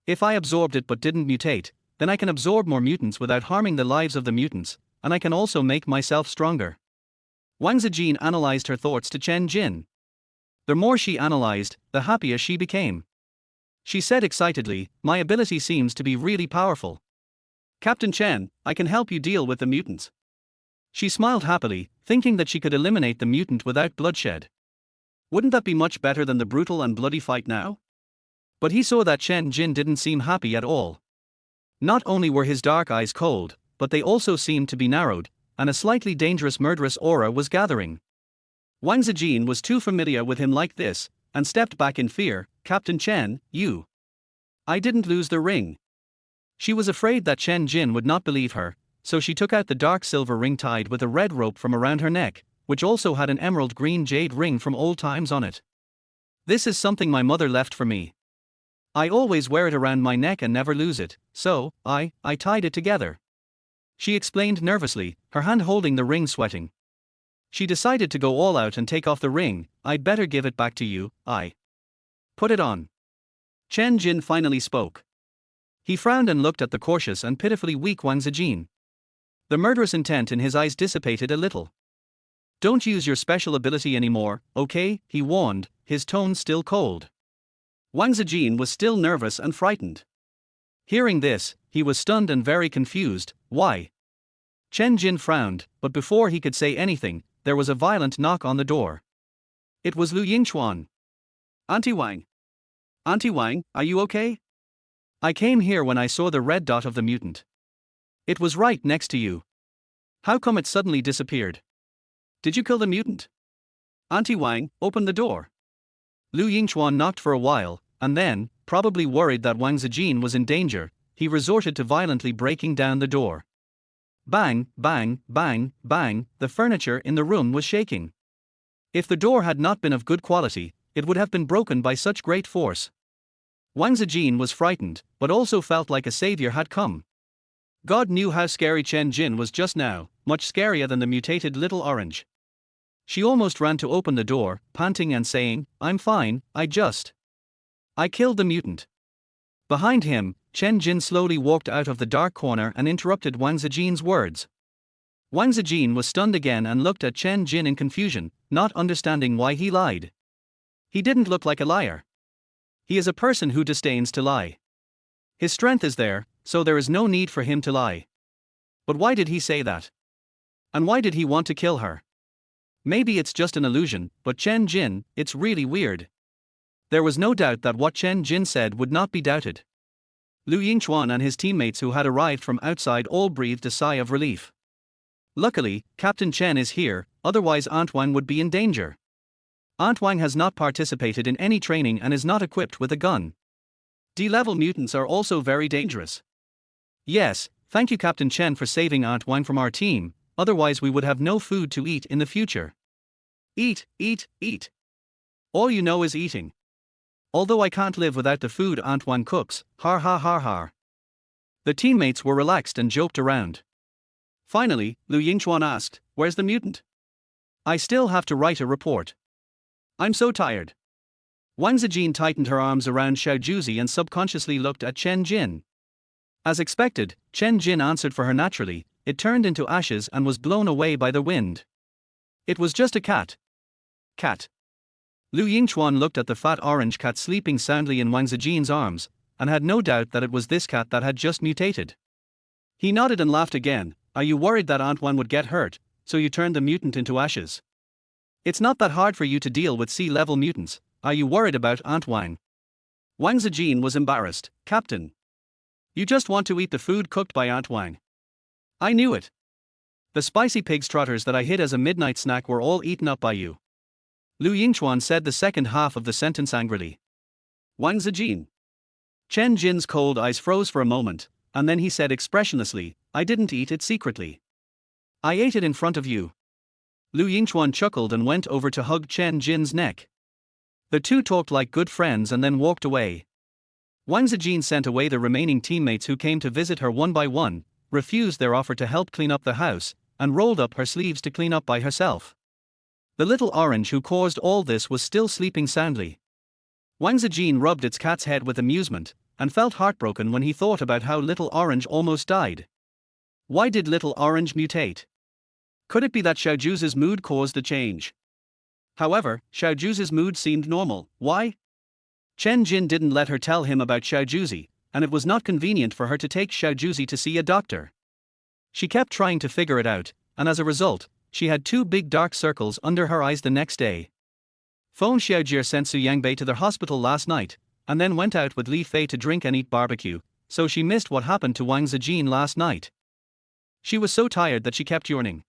If I absorbed it but didn't mutate, then I can absorb more mutants without harming the lives of the mutants, and I can also make myself stronger. Wang Zijin analyzed her thoughts to Chen Jin. The more she analyzed, the happier she became. She said excitedly, my ability seems to be really powerful. Captain Chen, I can help you deal with the mutants. She smiled happily, thinking that she could eliminate the mutant without bloodshed. Wouldn't that be much better than the brutal and bloody fight now? But he saw that Chen Jin didn't seem happy at all. Not only were his dark eyes cold, but they also seemed to be narrowed, and a slightly dangerous murderous aura was gathering. Wang Zijin was too familiar with him like this, and stepped back in fear. Captain Chen, you. I didn't lose the ring. She was afraid that Chen Jin would not believe her, so she took out the dark silver ring tied with a red rope from around her neck, which also had an emerald green jade ring from old times on it. This is something my mother left for me. I always wear it around my neck and never lose it, so I tied it together. She explained nervously, her hand holding the ring sweating. She decided to go all out and take off the ring. I'd better give it back to you. I put it on. Chen Jin finally spoke. He frowned and looked at the cautious and pitifully weak Wang Zijin. The murderous intent in his eyes dissipated a little. Don't use your special ability anymore, okay? He warned, his tone still cold. Wang Zijin was still nervous and frightened. Hearing this, he was stunned and very confused. Why? Chen Jin frowned, but before he could say anything, there was a violent knock on the door. It was Lu Yingchuan. Auntie Wang. Auntie Wang, are you okay? I came here when I saw the red dot of the mutant. It was right next to you. How come it suddenly disappeared? Did you kill the mutant? Auntie Wang, open the door. Lu Yingchuan knocked for a while, and then, probably worried that Wang Zijin was in danger, he resorted to violently breaking down the door. Bang, bang, bang, bang, the furniture in the room was shaking. If the door had not been of good quality, it would have been broken by such great force. Wang Zijin was frightened, but also felt like a savior had come. God knew how scary Chen Jin was just now, much scarier than the mutated Little Orange. She almost ran to open the door, panting and saying, I'm fine, I killed the mutant. Behind him, Chen Jin slowly walked out of the dark corner and interrupted Wang Zijin's words. Wang Zijin was stunned again and looked at Chen Jin in confusion, not understanding why he lied. He didn't look like a liar. He is a person who disdains to lie. His strength is there, so there is no need for him to lie. But why did he say that? And why did he want to kill her? Maybe it's just an illusion, but Chen Jin, it's really weird. There was no doubt that what Chen Jin said would not be doubted. Lu Yingchuan and his teammates who had arrived from outside all breathed a sigh of relief. Luckily, Captain Chen is here, otherwise Aunt Wang would be in danger. Aunt Wang has not participated in any training and is not equipped with a gun. D-level mutants are also very dangerous. Yes, thank you Captain Chen for saving Aunt Wang from our team, otherwise we would have no food to eat in the future. Eat, eat, eat. All you know is eating. Although I can't live without the food Aunt Wang cooks, har har har har. The teammates were relaxed and joked around. Finally, Lu Yingchuan asked, where's the mutant? I still have to write a report. I'm so tired. Wang Zijin tightened her arms around Xiao Juzi and subconsciously looked at Chen Jin. As expected, Chen Jin answered for her naturally, it turned into ashes and was blown away by the wind. It was just a cat. Cat. Lu Yingchuan looked at the fat orange cat sleeping soundly in Wang Zijin's arms, and had no doubt that it was this cat that had just mutated. He nodded and laughed again. Are you worried that Aunt Wang would get hurt, so you turned the mutant into ashes? It's not that hard for you to deal with C-level mutants. Are you worried about Aunt Wang? Wang Zijin was embarrassed. Captain. You just want to eat the food cooked by Aunt Wang. I knew it. The spicy pig's trotters that I hid as a midnight snack were all eaten up by you. Lu Yingchuan said the second half of the sentence angrily. Wang Zijin. Chen Jin's cold eyes froze for a moment, and then he said expressionlessly, I didn't eat it secretly. I ate it in front of you. Lu Yingchuan chuckled and went over to hug Chen Jin's neck. The two talked like good friends and then walked away. Wang Zijin sent away the remaining teammates who came to visit her one by one, refused their offer to help clean up the house, and rolled up her sleeves to clean up by herself. The little orange who caused all this was still sleeping soundly. Wang Zijin rubbed its cat's head with amusement, and felt heartbroken when he thought about how Little Orange almost died. Why did Little Orange mutate? Could it be that Xiaoju's mood caused the change? However, Xiaoju's mood seemed normal. Why? Chen Jin didn't let her tell him about Xiaojuzi, and it was not convenient for her to take Xiaojuzi to see a doctor. She kept trying to figure it out, and as a result, she had 2 big dark circles under her eyes the next day. Feng Xiaojie sent Su Yangbei to their hospital last night, and then went out with Li Fei to drink and eat barbecue, so she missed what happened to Wang Zijin last night. She was so tired that she kept yawning.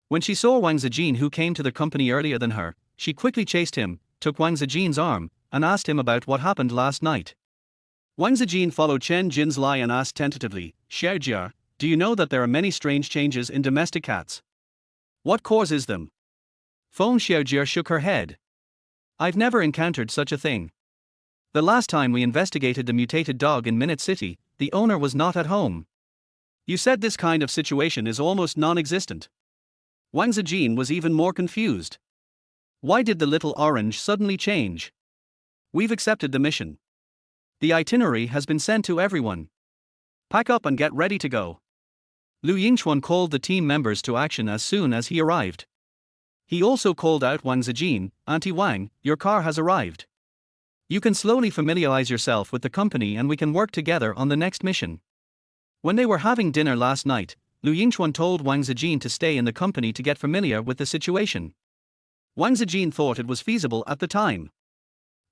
When she saw Wang Zijin, who came to the company earlier than her, she quickly chased him, took Wang Zijin's arm, and asked him about what happened last night. Wang Zijin followed Chen Jin's lie and asked tentatively, Xiaojia, do you know that there are many strange changes in domestic cats? What causes them? Feng Xiaojia shook her head. I've never encountered such a thing. The last time we investigated the mutated dog in Minute City, the owner was not at home. You said this kind of situation is almost non-existent. Wang Zijin was even more confused. Why did the little orange suddenly change? We've accepted the mission. The itinerary has been sent to everyone. Pack up and get ready to go. Lu Yingchuan called the team members to action as soon as he arrived. He also called out Wang Zijin, Auntie Wang, your car has arrived. You can slowly familiarize yourself with the company and we can work together on the next mission. When they were having dinner last night, Lu Yingchuan told Wang Zijin to stay in the company to get familiar with the situation. Wang Zijin thought it was feasible at the time.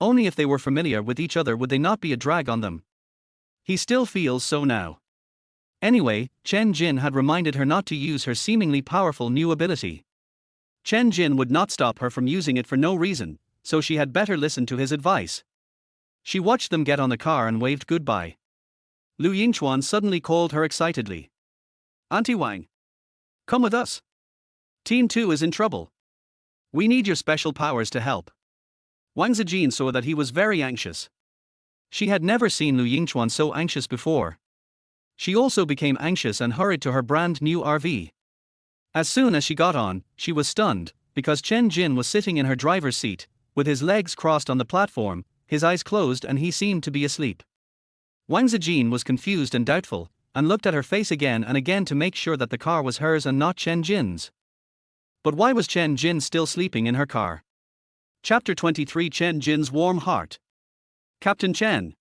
Only if they were familiar with each other would they not be a drag on them. He still feels so now. Anyway, Chen Jin had reminded her not to use her seemingly powerful new ability. Chen Jin would not stop her from using it for no reason, so she had better listen to his advice. She watched them get on the car and waved goodbye. Lu Yingchuan suddenly called her excitedly. Auntie Wang. Come with us. Team 2 is in trouble. We need your special powers to help. Wang Zijin saw that he was very anxious. She had never seen Lu Yingchuan so anxious before. She also became anxious and hurried to her brand new RV. As soon as she got on, she was stunned, because Chen Jin was sitting in her driver's seat, with his legs crossed on the platform, his eyes closed and he seemed to be asleep. Wang Zijin was confused and doubtful, and looked at her face again and again to make sure that the car was hers and not Chen Jin's. But why was Chen Jin still sleeping in her car? Chapter 23 Chen Jin's Warm Heart. Captain Chen.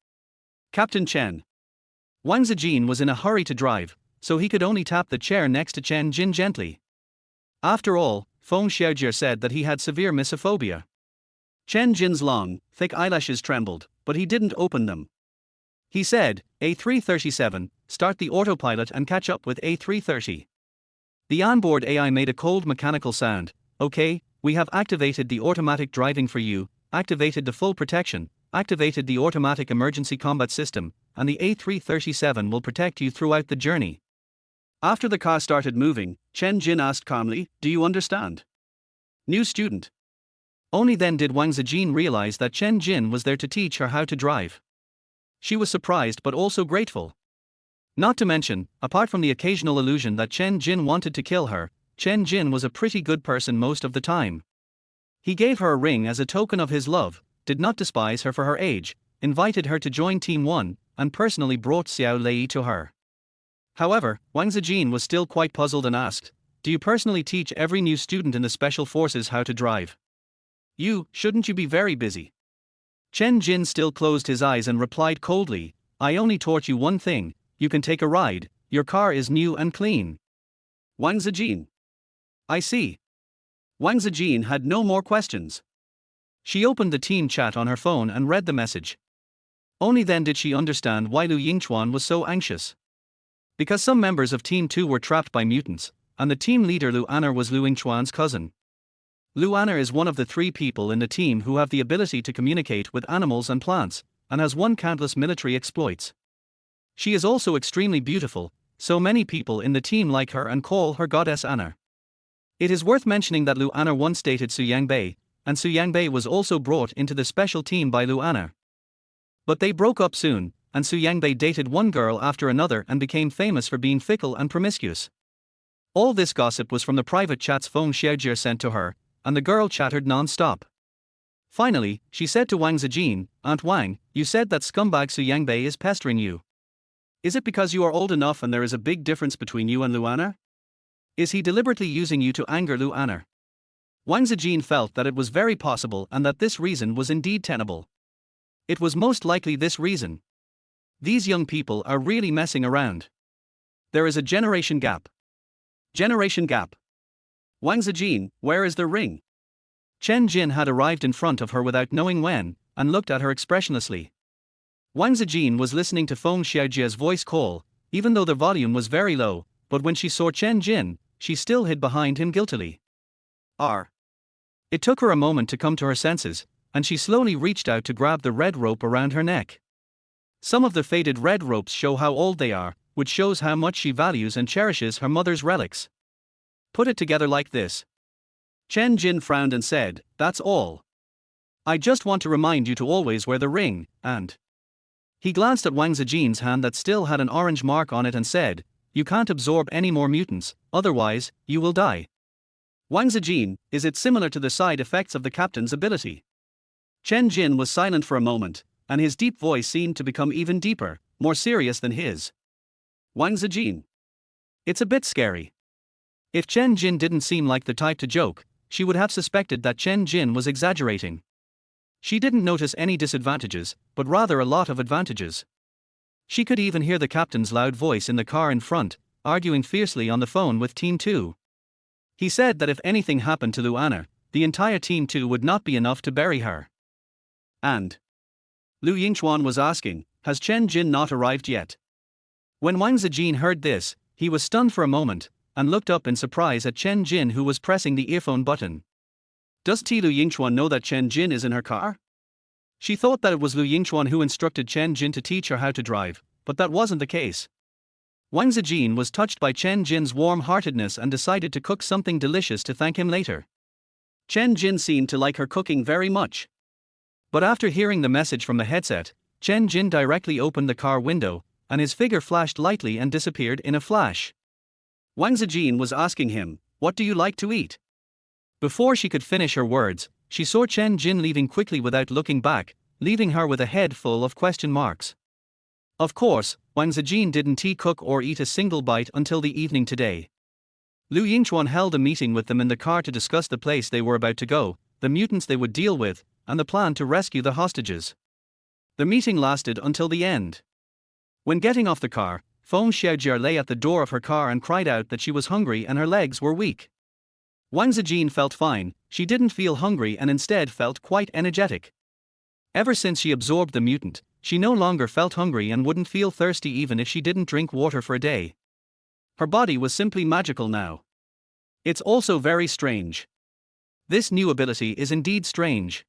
Captain Chen. Wang Zijin was in a hurry to drive, so he could only tap the chair next to Chen Jin gently. After all, Feng Xiaojie said that he had severe misophobia. Chen Jin's long, thick eyelashes trembled, but he didn't open them. He said, A337, start the autopilot and catch up with A330. The onboard AI made a cold mechanical sound. Okay, we have activated the automatic driving for you, activated the full protection, activated the automatic emergency combat system, and the A337 will protect you throughout the journey. After the car started moving, Chen Jin asked calmly, do you understand? New student. Only then did Wang Zijin realize that Chen Jin was there to teach her how to drive. She was surprised but also grateful. Not to mention, apart from the occasional illusion that Chen Jin wanted to kill her, Chen Jin was a pretty good person most of the time. He gave her a ring as a token of his love, did not despise her for her age, invited her to join Team 1, and personally brought Xiao Lei to her. However, Wang Zijin was still quite puzzled and asked, do you personally teach every new student in the Special Forces how to drive? Shouldn't you be very busy? Chen Jin still closed his eyes and replied coldly, I only taught you one thing, you can take a ride, your car is new and clean. Wang Zijin. I see. Wang Zijin had no more questions. She opened the team chat on her phone and read the message. Only then did she understand why Lu Yingchuan was so anxious. Because some members of Team 2 were trapped by mutants, and the team leader Lu An'er was Lu Yingchuan's cousin. Lu An'er is one of the 3 people in the team who have the ability to communicate with animals and plants, and has won countless military exploits. She is also extremely beautiful, so many people in the team like her and call her Goddess An'er. It is worth mentioning that Lu An'er once dated Su Yangbei, and Su Yangbei was also brought into the special team by Lu An'er. But they broke up soon, and Su Yangbei dated one girl after another and became famous for being fickle and promiscuous. All this gossip was from the private chats Feng Xiaojie sent to her, and the girl chattered non-stop. Finally, she said to Wang Zijin, "Aunt Wang, you said that scumbag Su Yangbei is pestering you. Is it because you are old enough and there is a big difference between you and Lu An'er? Is he deliberately using you to anger Lu An'er?" Wang Zijin felt that it was very possible and that this reason was indeed tenable. It was most likely this reason. These young people are really messing around. There is a generation gap. Generation gap. Wang Zijin, where is the ring? Chen Jin had arrived in front of her without knowing when, and looked at her expressionlessly. Wang Zijin was listening to Feng Xiaojie's voice call, even though the volume was very low, but when she saw Chen Jin, she still hid behind him guiltily. It took her a moment to come to her senses, and she slowly reached out to grab the red rope around her neck. Some of the faded red ropes show how old they are, which shows how much she values and cherishes her mother's relics. Put it together like this. Chen Jin frowned and said, "That's all. I just want to remind you to always wear the ring," and he glanced at Wang Zijin's hand that still had an orange mark on it and said, "You can't absorb any more mutants, otherwise, you will die." Wang Zijin, is it similar to the side effects of the captain's ability? Chen Jin was silent for a moment, and his deep voice seemed to become even deeper, more serious than his. Wang Zijin. It's a bit scary. If Chen Jin didn't seem like the type to joke, she would have suspected that Chen Jin was exaggerating. She didn't notice any disadvantages, but rather a lot of advantages. She could even hear the captain's loud voice in the car in front, arguing fiercely on the phone with Team 2. He said that if anything happened to Lu An'er, the entire Team 2 would not be enough to bury her. And Lu Yingchuan was asking, has Chen Jin not arrived yet? When Wang Zijin heard this, he was stunned for a moment, and looked up in surprise at Chen Jin, who was pressing the earphone button. Does Lu Yingchuan know that Chen Jin is in her car? She thought that it was Lu Yingchuan who instructed Chen Jin to teach her how to drive, but that wasn't the case. Wang Zijin was touched by Chen Jin's warm-heartedness and decided to cook something delicious to thank him later. Chen Jin seemed to like her cooking very much. But after hearing the message from the headset, Chen Jin directly opened the car window, and his figure flashed lightly and disappeared in a flash. Wang Zijin was asking him, "What do you like to eat?" Before she could finish her words, she saw Chen Jin leaving quickly without looking back, leaving her with a head full of question marks. Of course, Wang Zijin didn't cook or eat a single bite until the evening today. Lu Yingchuan held a meeting with them in the car to discuss the place they were about to go, the mutants they would deal with, and the plan to rescue the hostages. The meeting lasted until the end. When getting off the car, Feng Xiaojie lay at the door of her car and cried out that she was hungry and her legs were weak. Wang Zijin felt fine, she didn't feel hungry and instead felt quite energetic. Ever since she absorbed the mutant, she no longer felt hungry and wouldn't feel thirsty even if she didn't drink water for a day. Her body was simply magical now. It's also very strange. This new ability is indeed strange.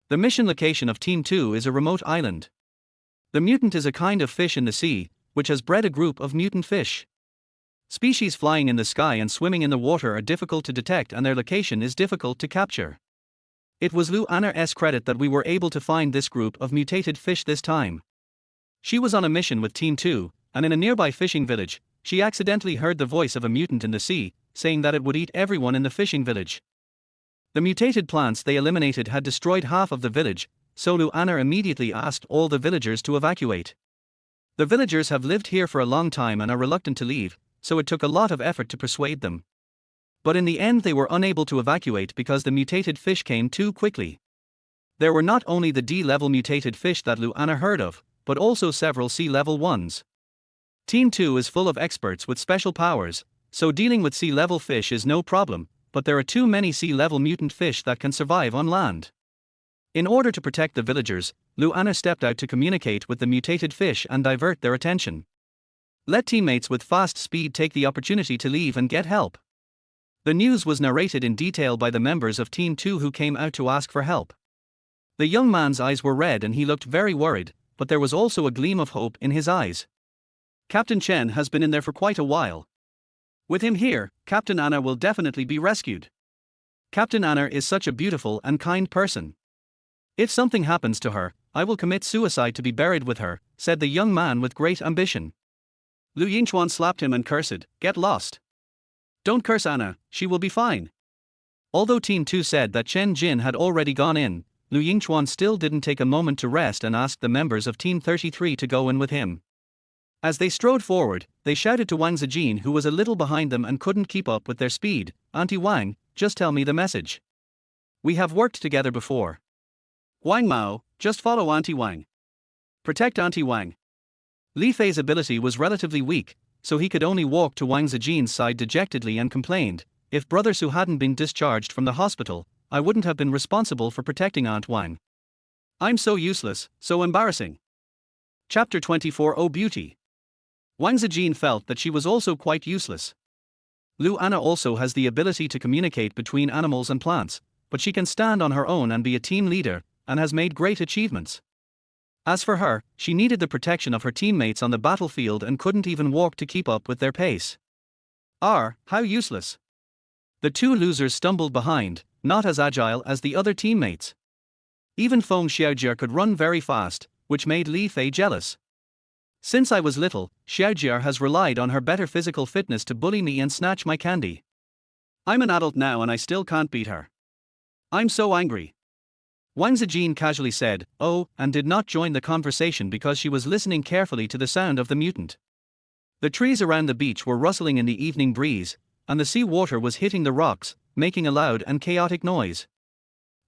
The mission location of Team 2 is a remote island. The mutant is a kind of fish in the sea, which has bred a group of mutant fish. Species flying in the sky and swimming in the water are difficult to detect and their location is difficult to capture. It was Lu An'er's credit that we were able to find this group of mutated fish this time. She was on a mission with Team 2, and in a nearby fishing village, she accidentally heard the voice of a mutant in the sea, saying that it would eat everyone in the fishing village. The mutated plants they eliminated had destroyed half of the village, so Lu An'er immediately asked all the villagers to evacuate. The villagers have lived here for a long time and are reluctant to leave, so it took a lot of effort to persuade them. But in the end they were unable to evacuate because the mutated fish came too quickly. There were not only the D-level mutated fish that Lu An'er heard of, but also several C-level ones. Team 2 is full of experts with special powers, so dealing with C-level fish is no problem, but there are too many C-level mutant fish that can survive on land. In order to protect the villagers, Lu Anna stepped out to communicate with the mutated fish and divert their attention. Let teammates with fast speed take the opportunity to leave and get help. The news was narrated in detail by the members of Team 2 who came out to ask for help. The young man's eyes were red and he looked very worried, but there was also a gleam of hope in his eyes. Captain Chen has been in there for quite a while. With him here, Captain Anna will definitely be rescued. Captain Anna is such a beautiful and kind person. If something happens to her, I will commit suicide to be buried with her, said the young man with great ambition. Lu Yingchuan slapped him and cursed, "Get lost. Don't curse Anna, she will be fine." Although Team 2 said that Chen Jin had already gone in, Lu Yingchuan still didn't take a moment to rest and asked the members of Team 33 to go in with him. As they strode forward, they shouted to Wang Zijin, who was a little behind them and couldn't keep up with their speed, "Auntie Wang, just tell me the message. We have worked together before. Wang Mao, just follow Auntie Wang. Protect Auntie Wang." Li Fei's ability was relatively weak, so he could only walk to Wang Zijin's side dejectedly and complained, "If Brother Su hadn't been discharged from the hospital, I wouldn't have been responsible for protecting Aunt Wang. I'm so useless, so embarrassing." Chapter 24 Oh Beauty. Wang Zijin felt that she was also quite useless. Lu Anna also has the ability to communicate between animals and plants, but she can stand on her own and be a team leader, and has made great achievements. As for her, she needed the protection of her teammates on the battlefield and couldn't even walk to keep up with their pace. How useless. The two losers stumbled behind, not as agile as the other teammates. Even Feng Xiaojia could run very fast, which made Li Fei jealous. "Since I was little, Xiaojia has relied on her better physical fitness to bully me and snatch my candy. I'm an adult now and I still can't beat her. I'm so angry." Wang Zijin casually said, "Oh," and did not join the conversation because she was listening carefully to the sound of the mutant. The trees around the beach were rustling in the evening breeze, and the sea water was hitting the rocks, making a loud and chaotic noise.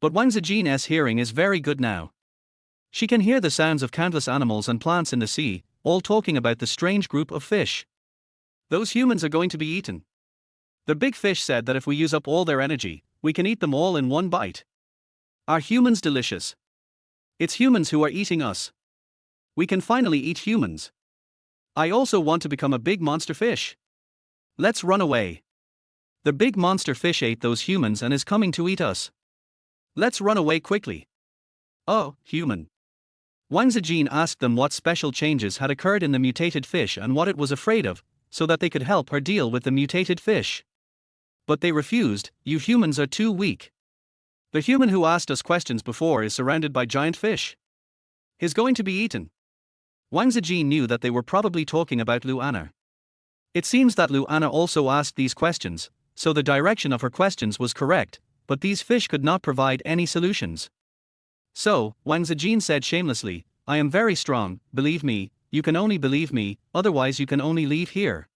But Wang Zijin's hearing is very good now. She can hear the sounds of countless animals and plants in the sea, all talking about the strange group of fish. "Those humans are going to be eaten. The big fish said that if we use up all their energy, we can eat them all in one bite. Are humans delicious? It's humans who are eating us. We can finally eat humans. I also want to become a big monster fish. Let's run away. The big monster fish ate those humans and is coming to eat us. Let's run away quickly." "Oh, human." Wang Zijin asked them what special changes had occurred in the mutated fish and what it was afraid of, so that they could help her deal with the mutated fish. But they refused. "You humans are too weak. The human who asked us questions before is surrounded by giant fish. He's going to be eaten." Wang Zijin knew that they were probably talking about Lu Anna. It seems that Lu Anna also asked these questions, so the direction of her questions was correct, but these fish could not provide any solutions. So, Wang Zijin said shamelessly, "I am very strong, believe me, you can only believe me, otherwise you can only leave here."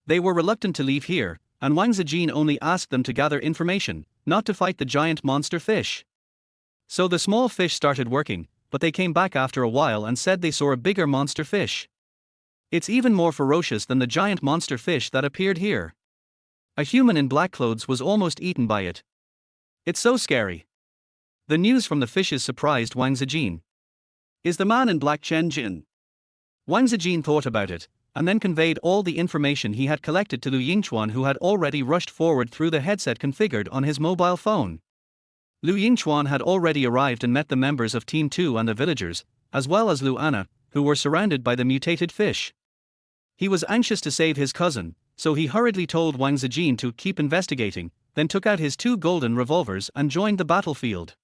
They were reluctant to leave here, and Wang Zijin only asked them to gather information, not to fight the giant monster fish. So the small fish started working, but they came back after a while and said they saw a bigger monster fish. It's even more ferocious than the giant monster fish that appeared here. A human in black clothes was almost eaten by it. It's so scary. The news from the fishes surprised Wang Zijin. Is the man in black Chen Jin? Wang Zijin thought about it, and then conveyed all the information he had collected to Lu Yingchuan, who had already rushed forward through the headset configured on his mobile phone. Lu Yingchuan had already arrived and met the members of Team 2 and the villagers, as well as Lu Anna, who were surrounded by the mutated fish. He was anxious to save his cousin, so he hurriedly told Wang Zijin to keep investigating, then took out his 2 golden revolvers and joined the battlefield.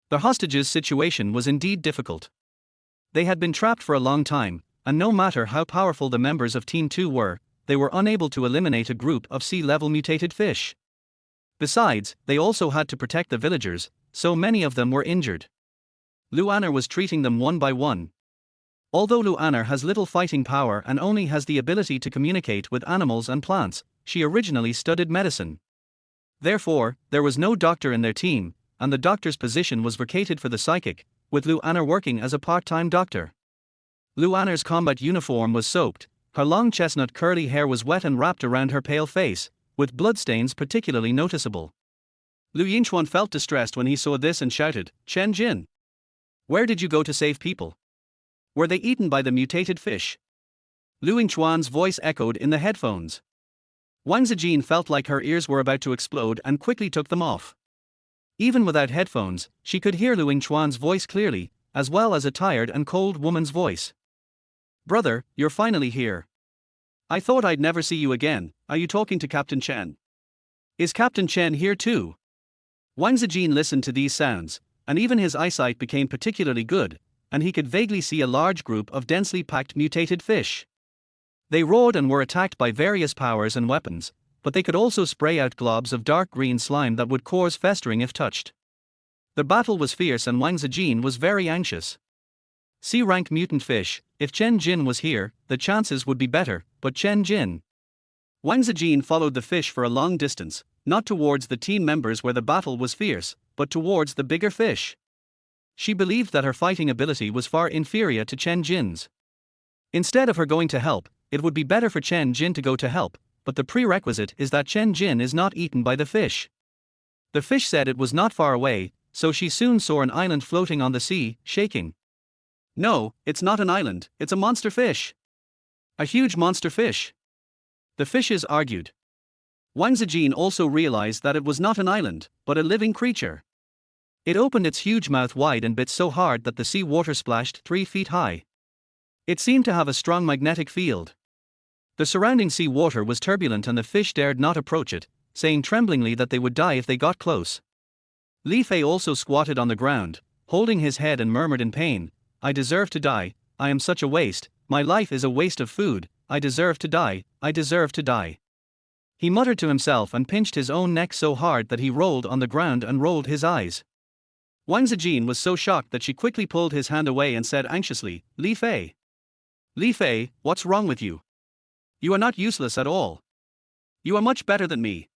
The hostages' situation was indeed difficult. They had been trapped for a long time, and no matter how powerful the members of Team 2 were, they were unable to eliminate a group of sea-level mutated fish. Besides, they also had to protect the villagers, so many of them were injured. Lu Anna was treating them one by one. Although Lu Anna has little fighting power and only has the ability to communicate with animals and plants, she originally studied medicine. Therefore, there was no doctor in their team, and the doctor's position was vacated for the psychic, with Lu Anna working as a part-time doctor. Lu Anna's combat uniform was soaked, her long chestnut curly hair was wet and wrapped around her pale face, with bloodstains particularly noticeable. Lu Yingchuan felt distressed when he saw this and shouted, "Chen Jin! Where did you go to save people? Were they eaten by the mutated fish?" Lu Yingchuan's voice echoed in the headphones. Wang Zijin felt like her ears were about to explode and quickly took them off. Even without headphones, she could hear Lu Yingchuan's voice clearly, as well as a tired and cold woman's voice. "Brother, you're finally here. I thought I'd never see you again. Are you talking to Captain Chen? Is Captain Chen here too?" Wang Zijin listened to these sounds, and even his eyesight became particularly good, and he could vaguely see a large group of densely packed mutated fish. They roared and were attacked by various powers and weapons, but they could also spray out globs of dark green slime that would cause festering if touched. The battle was fierce and Wang Zijin was very anxious. C-rank mutant fish, if Chen Jin was here, the chances would be better, but Chen Jin. Wang Zijin followed the fish for a long distance, not towards the team members where the battle was fierce, but towards the bigger fish. She believed that her fighting ability was far inferior to Chen Jin's. Instead of her going to help, it would be better for Chen Jin to go to help, but the prerequisite is that Chen Jin is not eaten by the fish. The fish said it was not far away, so she soon saw an island floating on the sea, shaking. "No, it's not an island, it's a monster fish. A huge monster fish." The fishes argued. Wang Zijin also realized that it was not an island, but a living creature. It opened its huge mouth wide and bit so hard that the sea water splashed 3 feet high. It seemed to have a strong magnetic field. The surrounding sea water was turbulent and the fish dared not approach it, saying tremblingly that they would die if they got close. Li Fei also squatted on the ground, holding his head and murmured in pain, "I deserve to die, I am such a waste, my life is a waste of food, I deserve to die, I deserve to die." He muttered to himself and pinched his own neck so hard that he rolled on the ground and rolled his eyes. Wang Zijin was so shocked that she quickly pulled his hand away and said anxiously, "Li Fei. Li Fei, what's wrong with you? You are not useless at all. You are much better than me.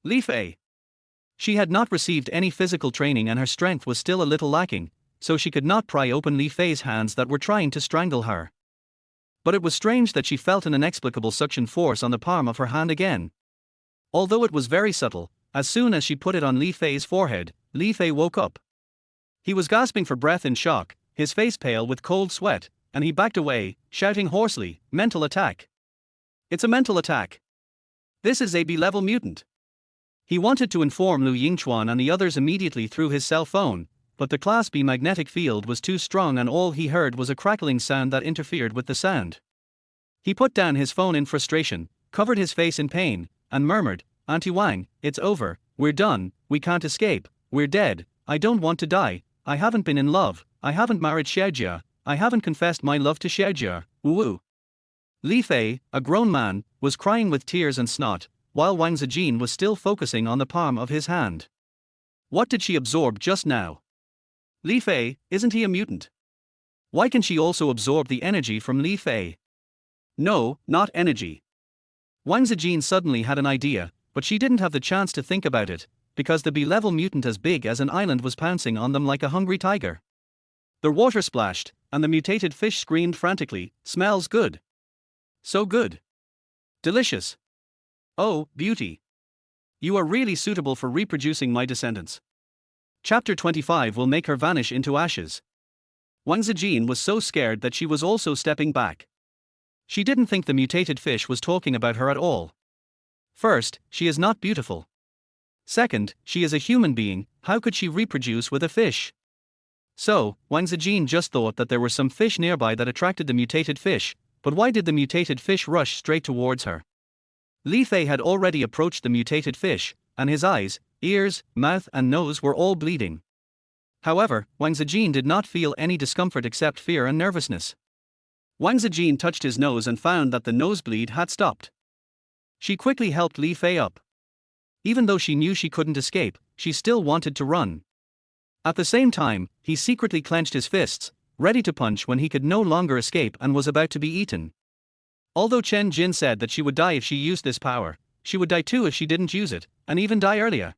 Li Fei." She had not received any physical training and her strength was still a little lacking, so she could not pry open Li Fei's hands that were trying to strangle her. But it was strange that she felt an inexplicable suction force on the palm of her hand again. Although it was very subtle, as soon as she put it on Li Fei's forehead, Li Fei woke up. He was gasping for breath in shock, his face pale with cold sweat, and he backed away, shouting hoarsely, "Mental attack. It's a mental attack. This is a B-level mutant." He wanted to inform Lu Yingchuan and the others immediately through his cell phone, but the Class B magnetic field was too strong and all he heard was a crackling sound that interfered with the sound. He put down his phone in frustration, covered his face in pain, and murmured, "Auntie Wang, it's over, we're done, we can't escape, we're dead, I don't want to die, I haven't been in love, I haven't married Xiaojia, I haven't confessed my love to Xiaojia, woo." Li Fei, a grown man, was crying with tears and snot, while Wang Zijin was still focusing on the palm of his hand. What did she absorb just now? Li Fei, isn't he a mutant? Why can she also absorb the energy from Li Fei? No, not energy. Wang Zijin suddenly had an idea, but she didn't have the chance to think about it, because the B-level mutant as big as an island was pouncing on them like a hungry tiger. The water splashed, and the mutated fish screamed frantically, "Smells good. So good. Delicious. Oh, beauty. You are really suitable for reproducing my descendants." Chapter 25 will make her vanish into ashes. Wang Zijin was so scared that she was also stepping back. She didn't think the mutated fish was talking about her at all. First, she is not beautiful. Second, she is a human being, how could she reproduce with a fish? So, Wang Zijin just thought that there were some fish nearby that attracted the mutated fish, but why did the mutated fish rush straight towards her? Li Fei had already approached the mutated fish, and his eyes, ears, mouth and nose were all bleeding. However, Wang Zijin did not feel any discomfort except fear and nervousness. Wang Zijin touched his nose and found that the nosebleed had stopped. She quickly helped Li Fei up. Even though she knew she couldn't escape, she still wanted to run. At the same time, he secretly clenched his fists, ready to punch when he could no longer escape and was about to be eaten. Although Chen Jin said that she would die if she used this power, she would die too if she didn't use it, and even die earlier.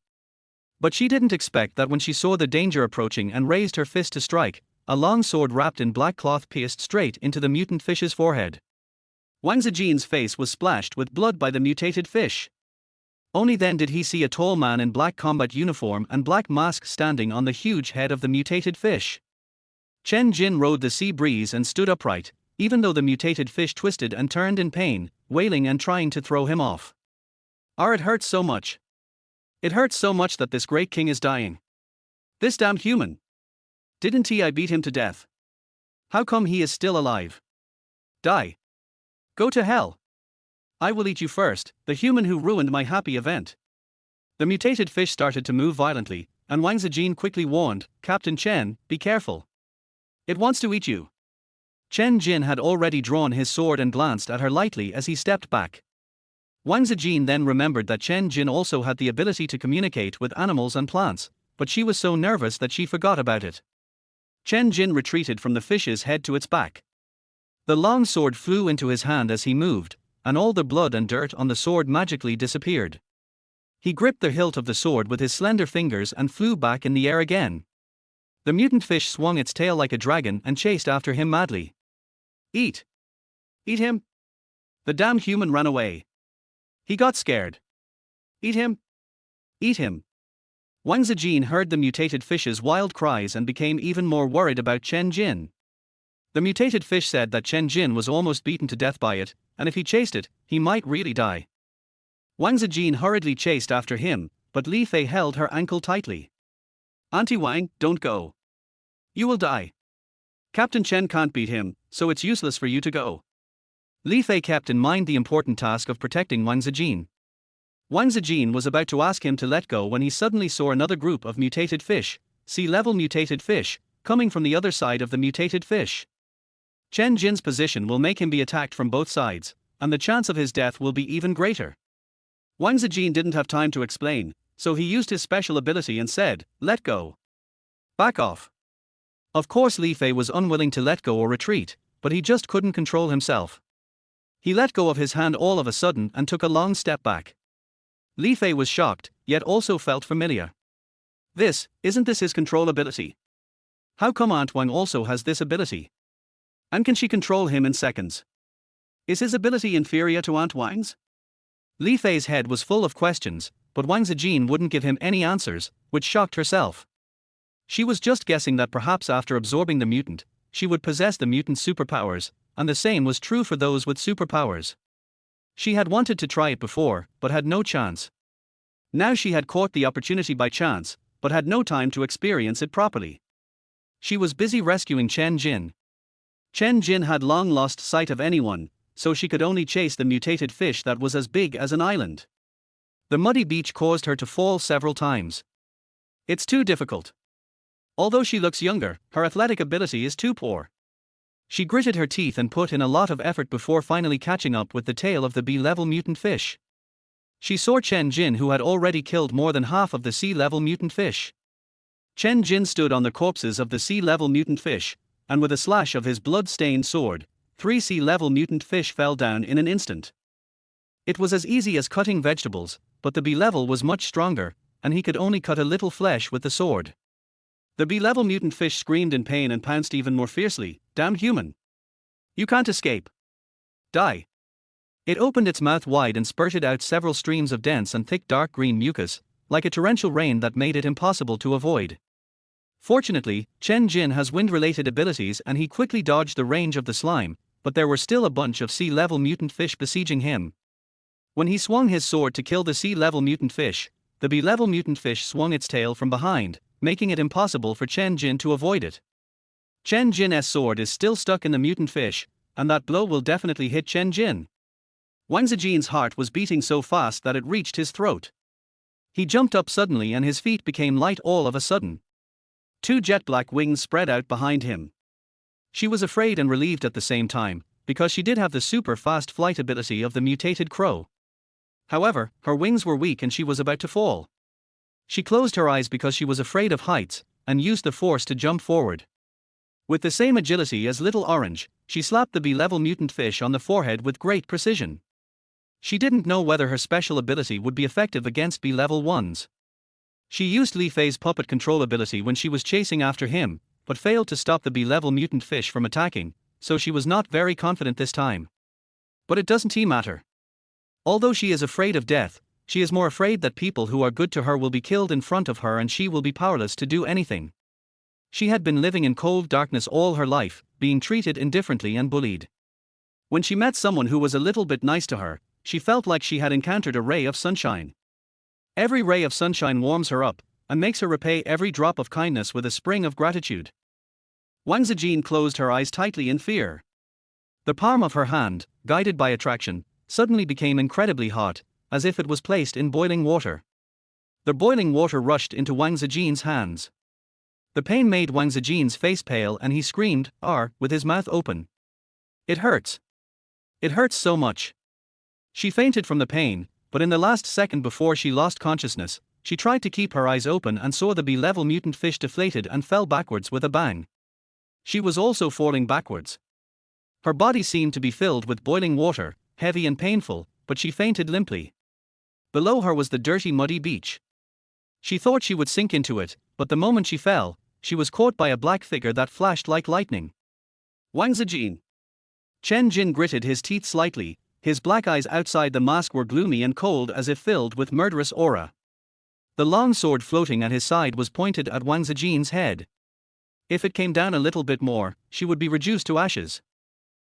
But she didn't expect that when she saw the danger approaching and raised her fist to strike, a long sword wrapped in black cloth pierced straight into the mutant fish's forehead. Wang Zijin's face was splashed with blood by the mutated fish. Only then did he see a tall man in black combat uniform and black mask standing on the huge head of the mutated fish. Chen Jin rode the sea breeze and stood upright, even though the mutated fish twisted and turned in pain, wailing and trying to throw him off. It hurts so much. It hurts so much that this great king is dying. This damned human. Didn't I beat him to death? How come he is still alive? Die. Go to hell. I will eat you first, the human who ruined my happy event. The mutated fish started to move violently, and Wang Zijin quickly warned, Captain Chen, be careful. It wants to eat you. Chen Jin had already drawn his sword and glanced at her lightly as he stepped back. Wang Zijin then remembered that Chen Jin also had the ability to communicate with animals and plants, but she was so nervous that she forgot about it. Chen Jin retreated from the fish's head to its back. The long sword flew into his hand as he moved, and all the blood and dirt on the sword magically disappeared. He gripped the hilt of the sword with his slender fingers and flew back in the air again. The mutant fish swung its tail like a dragon and chased after him madly. Eat! Eat him! The damned human ran away. He got scared. Eat him! Eat him! Wang Zijin heard the mutated fish's wild cries and became even more worried about Chen Jin. The mutated fish said that Chen Jin was almost beaten to death by it, and if he chased it, he might really die. Wang Zijin hurriedly chased after him, but Li Fei held her ankle tightly. Auntie Wang, don't go. You will die. Captain Chen can't beat him, so it's useless for you to go. Li Fei kept in mind the important task of protecting Wang Zijin. Wang Zijin was about to ask him to let go when he suddenly saw another group of mutated fish, sea-level mutated fish, coming from the other side of the mutated fish. Chen Jin's position will make him be attacked from both sides, and the chance of his death will be even greater. Wang Zijin didn't have time to explain, so he used his special ability and said, let go. Back off. Of course Li Fei was unwilling to let go or retreat, but he just couldn't control himself. He let go of his hand all of a sudden and took a long step back. Li Fei was shocked, yet also felt familiar. Isn't this his control ability? How come Aunt Wang also has this ability? And can she control him in seconds? Is his ability inferior to Aunt Wang's? Li Fei's head was full of questions, but Wang Zijin wouldn't give him any answers, which shocked herself. She was just guessing that perhaps after absorbing the mutant, she would possess the mutant's superpowers, and the same was true for those with superpowers. She had wanted to try it before, but had no chance. Now she had caught the opportunity by chance, but had no time to experience it properly. She was busy rescuing Chen Jin. Chen Jin had long lost sight of anyone, so she could only chase the mutated fish that was as big as an island. The muddy beach caused her to fall several times. It's too difficult. Although she looks younger, her athletic ability is too poor. She gritted her teeth and put in a lot of effort before finally catching up with the tail of the B-level mutant fish. She saw Chen Jin, who had already killed more than half of the sea-level mutant fish. Chen Jin stood on the corpses of the sea-level mutant fish, and with a slash of his blood-stained sword, 3 sea-level mutant fish fell down in an instant. It was as easy as cutting vegetables, but the B-level was much stronger, and he could only cut a little flesh with the sword. The B-level mutant fish screamed in pain and pounced even more fiercely. Damned human! You can't escape. Die. It opened its mouth wide and spurted out several streams of dense and thick dark green mucus, like a torrential rain that made it impossible to avoid. Fortunately, Chen Jin has wind-related abilities and he quickly dodged the range of the slime, but there were still a bunch of sea-level mutant fish besieging him. When he swung his sword to kill the sea-level mutant fish, the B-level mutant fish swung its tail from behind, making it impossible for Chen Jin to avoid it. Chen Jin's sword is still stuck in the mutant fish, and that blow will definitely hit Chen Jin. Wang Zijin's heart was beating so fast that it reached his throat. He jumped up suddenly and his feet became light all of a sudden. 2 jet-black wings spread out behind him. She was afraid and relieved at the same time, because she did have the super-fast flight ability of the mutated crow. However, her wings were weak and she was about to fall. She closed her eyes because she was afraid of heights, and used the force to jump forward. With the same agility as Little Orange, she slapped the B-level mutant fish on the forehead with great precision. She didn't know whether her special ability would be effective against B-level ones. She used Li Fei's puppet control ability when she was chasing after him, but failed to stop the B-level mutant fish from attacking, so she was not very confident this time. But it doesn't matter. Although she is afraid of death, She is more afraid that people who are good to her will be killed in front of her and she will be powerless to do anything. She had been living in cold darkness all her life, being treated indifferently and bullied. When she met someone who was a little bit nice to her, she felt like she had encountered a ray of sunshine. Every ray of sunshine warms her up, and makes her repay every drop of kindness with a spring of gratitude. Wang Zijin closed her eyes tightly in fear. The palm of her hand, guided by attraction, suddenly became incredibly hot, as if it was placed in boiling water. The boiling water rushed into Wang Zijin's hands. The pain made Wang Zijin's face pale and he screamed, "Arr," with his mouth open. "It hurts. It hurts so much." She fainted from the pain, but in the last second before she lost consciousness, she tried to keep her eyes open and saw the B-level mutant fish deflated and fell backwards with a bang. She was also falling backwards. Her body seemed to be filled with boiling water, heavy and painful, but she fainted limply. Below her was the dirty muddy beach. She thought she would sink into it, but the moment she fell, she was caught by a black figure that flashed like lightning. Wang Zijin. Chen Jin gritted his teeth slightly, his black eyes outside the mask were gloomy and cold as if filled with murderous aura. The long sword floating at his side was pointed at Wang Zijin's head. If it came down a little bit more, she would be reduced to ashes.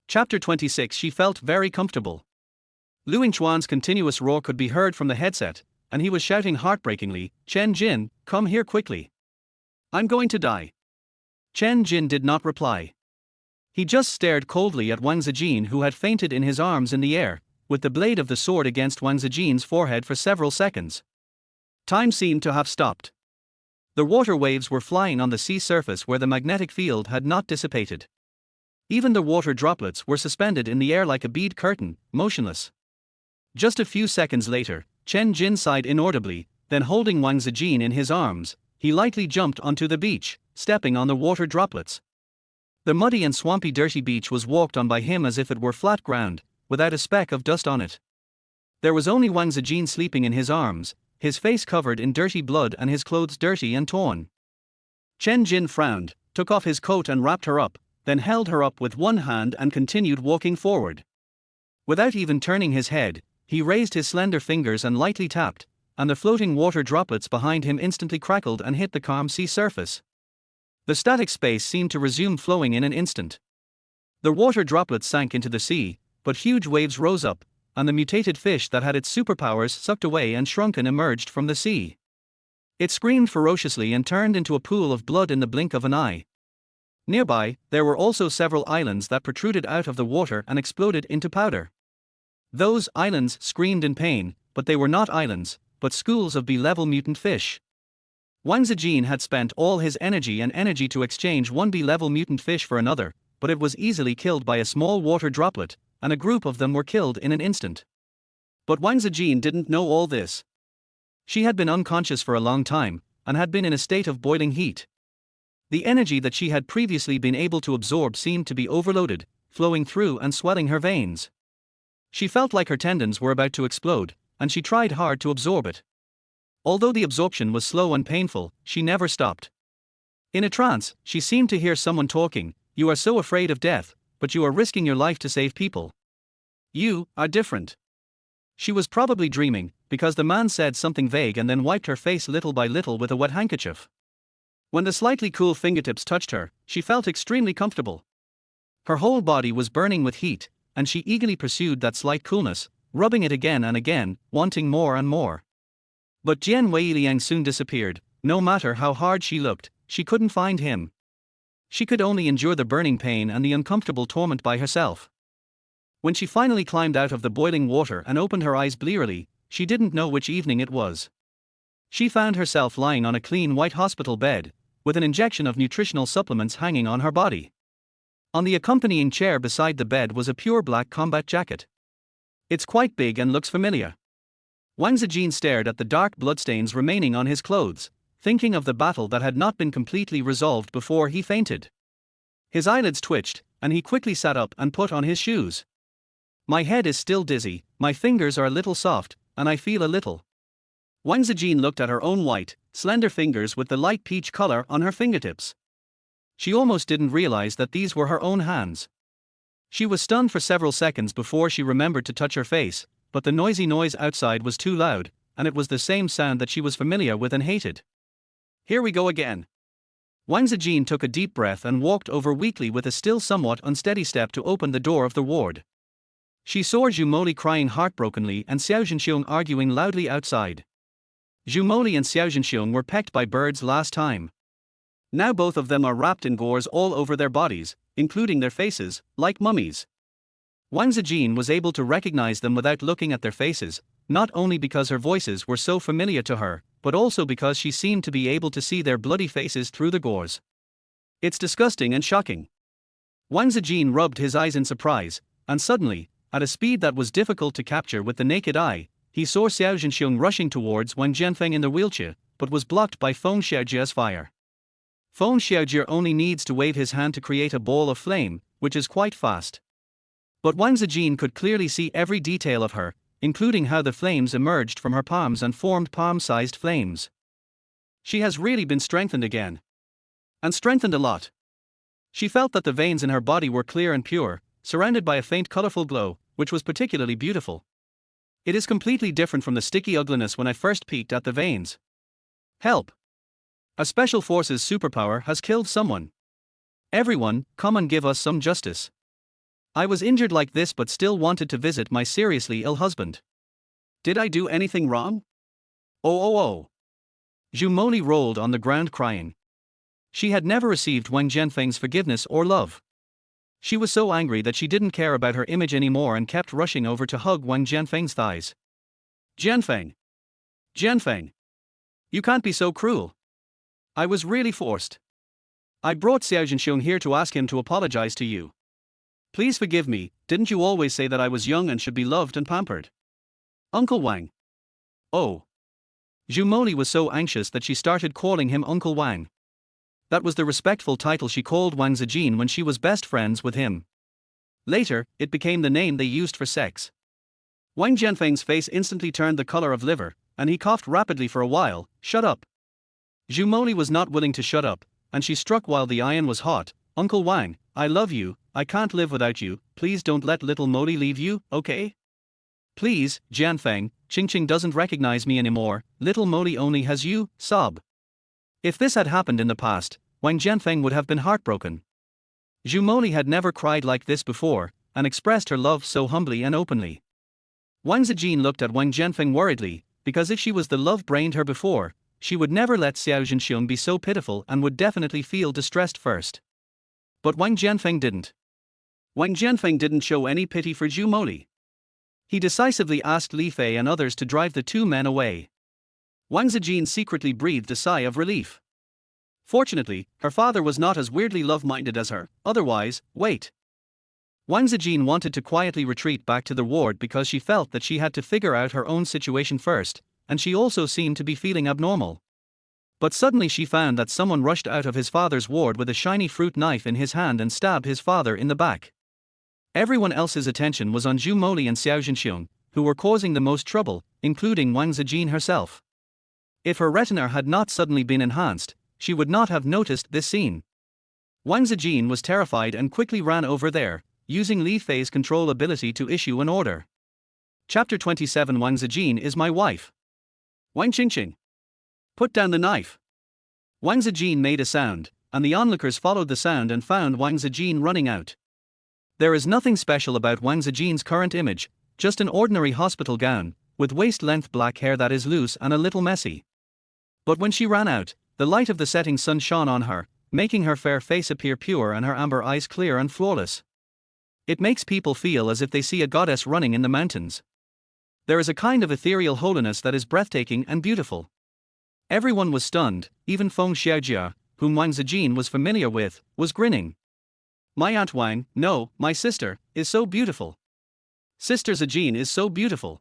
Chapter 26. She felt very comfortable. Lu Yingchuan's continuous roar could be heard from the headset, and he was shouting heartbreakingly, "Chen Jin, come here quickly. I'm going to die." Chen Jin did not reply. He just stared coldly at Wang Zijin, who had fainted in his arms in the air, with the blade of the sword against Wang Zijin's forehead for several seconds. Time seemed to have stopped. The water waves were flying on the sea surface where the magnetic field had not dissipated. Even the water droplets were suspended in the air like a bead curtain, motionless. Just a few seconds later, Chen Jin sighed inaudibly, then holding Wang Zijin in his arms, he lightly jumped onto the beach, stepping on the water droplets. The muddy and swampy dirty beach was walked on by him as if it were flat ground, without a speck of dust on it. There was only Wang Zijin sleeping in his arms, his face covered in dirty blood and his clothes dirty and torn. Chen Jin frowned, took off his coat and wrapped her up, then held her up with one hand and continued walking forward. Without even turning his head, he raised his slender fingers and lightly tapped, and the floating water droplets behind him instantly crackled and hit the calm sea surface. The static space seemed to resume flowing in an instant. The water droplets sank into the sea, but huge waves rose up, and the mutated fish that had its superpowers sucked away and shrunken emerged from the sea. It screamed ferociously and turned into a pool of blood in the blink of an eye. Nearby, there were also several islands that protruded out of the water and exploded into powder. Those islands screamed in pain, but they were not islands, but schools of B-level mutant fish. Wang Zijin had spent all his energy to exchange one B-level mutant fish for another, but it was easily killed by a small water droplet, and a group of them were killed in an instant. But Wang Zijin didn't know all this. She had been unconscious for a long time, and had been in a state of boiling heat. The energy that she had previously been able to absorb seemed to be overloaded, flowing through and swelling her veins. She felt like her tendons were about to explode, and she tried hard to absorb it. Although the absorption was slow and painful, she never stopped. In a trance, she seemed to hear someone talking, "You are so afraid of death, but you are risking your life to save people. You are different." She was probably dreaming, because the man said something vague and then wiped her face little by little with a wet handkerchief. When the slightly cool fingertips touched her, she felt extremely comfortable. Her whole body was burning with heat, and she eagerly pursued that slight coolness, rubbing it again and again, wanting more and more. But Jian Weiliang soon disappeared. No matter how hard she looked, she couldn't find him. She could only endure the burning pain and the uncomfortable torment by herself. When she finally climbed out of the boiling water and opened her eyes blearily, she didn't know which evening it was. She found herself lying on a clean white hospital bed, with an injection of nutritional supplements hanging on her body. On the accompanying chair beside the bed was a pure black combat jacket. It's quite big and looks familiar. Wang Zijin stared at the dark bloodstains remaining on his clothes, thinking of the battle that had not been completely resolved before he fainted. His eyelids twitched, and he quickly sat up and put on his shoes. "My head is still dizzy, my fingers are a little soft, and I feel a little." Wang Zijin looked at her own white, slender fingers with the light peach color on her fingertips. She almost didn't realize that these were her own hands. She was stunned for several seconds before she remembered to touch her face, but the noisy noise outside was too loud, and it was the same sound that she was familiar with and hated. Here we go again. Wang Zijin took a deep breath and walked over weakly with a still somewhat unsteady step to open the door of the ward. She saw Zhu Moli crying heartbrokenly and Xiao Zhenxiong arguing loudly outside. Zhu Moli and Xiao Zhenxiong were pecked by birds last time. Now both of them are wrapped in gauze all over their bodies, including their faces, like mummies. Wang Zijin was able to recognize them without looking at their faces, not only because her voices were so familiar to her, but also because she seemed to be able to see their bloody faces through the gauze. It's disgusting and shocking. Wang Zijin rubbed his eyes in surprise, and suddenly, at a speed that was difficult to capture with the naked eye, he saw Xiao Zhenxiong rushing towards Wang Jianfeng in the wheelchair, but was blocked by Feng Xiaojia's fire. Feng Xiaojia only needs to wave his hand to create a ball of flame, which is quite fast. But Wang Zijin could clearly see every detail of her, including how the flames emerged from her palms and formed palm-sized flames. She has really been strengthened again. And strengthened a lot. She felt that the veins in her body were clear and pure, surrounded by a faint colorful glow, which was particularly beautiful. It is completely different from the sticky ugliness when I first peeked at the veins. Help! A special forces superpower has killed someone. Everyone, come and give us some justice. I was injured like this but still wanted to visit my seriously ill husband. Did I do anything wrong? Oh. Zhu Moli rolled on the ground crying. She had never received Wang Jianfeng's forgiveness or love. She was so angry that she didn't care about her image anymore and kept rushing over to hug Wang Jianfeng's thighs. Jianfeng! You can't be so cruel. I was really forced. I brought Xiao Zhenxiong here to ask him to apologize to you. Please forgive me, didn't you always say that I was young and should be loved and pampered? Uncle Wang. Oh. Zhu Moli was so anxious that she started calling him Uncle Wang. That was the respectful title she called Wang Zijin when she was best friends with him. Later, it became the name they used for sex. Wang Jianfeng's face instantly turned the color of liver, and he coughed rapidly for a while. Shut up. Zhu Moli was not willing to shut up, and she struck while the iron was hot. Uncle Wang, I love you, I can't live without you, please don't let little Moli leave you, okay? Please, Jianfeng, Qingqing doesn't recognize me anymore, little Moli only has you, sob. If this had happened in the past, Wang Jianfeng would have been heartbroken. Zhu Moli had never cried like this before, and expressed her love so humbly and openly. Wang Zijin looked at Wang Jianfeng worriedly, because if she was the love-brained her before, she would never let Xiao Zhenxiong be so pitiful and would definitely feel distressed first. But Wang Jianfeng didn't. Wang Jianfeng didn't show any pity for Zhu Moli. He decisively asked Li Fei and others to drive the two men away. Wang Zijin secretly breathed a sigh of relief. Fortunately, her father was not as weirdly love-minded as her, otherwise, wait. Wang Zijin wanted to quietly retreat back to the ward because she felt that she had to figure out her own situation first, and she also seemed to be feeling abnormal. But suddenly she found that someone rushed out of his father's ward with a shiny fruit knife in his hand and stabbed his father in the back. Everyone else's attention was on Zhu Moli and Xiao Zhenxiong, who were causing the most trouble, including Wang Zijin herself. If her retina had not suddenly been enhanced, she would not have noticed this scene. Wang Zijin was terrified and quickly ran over there, using Li Fei's control ability to issue an order. Chapter 27 Wang Zijin is my wife. Wang Qingqing. Put down the knife. Wang Zijin made a sound, and the onlookers followed the sound and found Wang Zijin running out. There is nothing special about Wang Zijin's current image, just an ordinary hospital gown, with waist-length black hair that is loose and a little messy. But when she ran out, the light of the setting sun shone on her, making her fair face appear pure and her amber eyes clear and flawless. It makes people feel as if they see a goddess running in the mountains. There is a kind of ethereal holiness that is breathtaking and beautiful. Everyone was stunned, even Feng Xiaojia, whom Wang Zijin was familiar with, was grinning. My Aunt Wang, no, my sister, is so beautiful. Sister Zijin is so beautiful.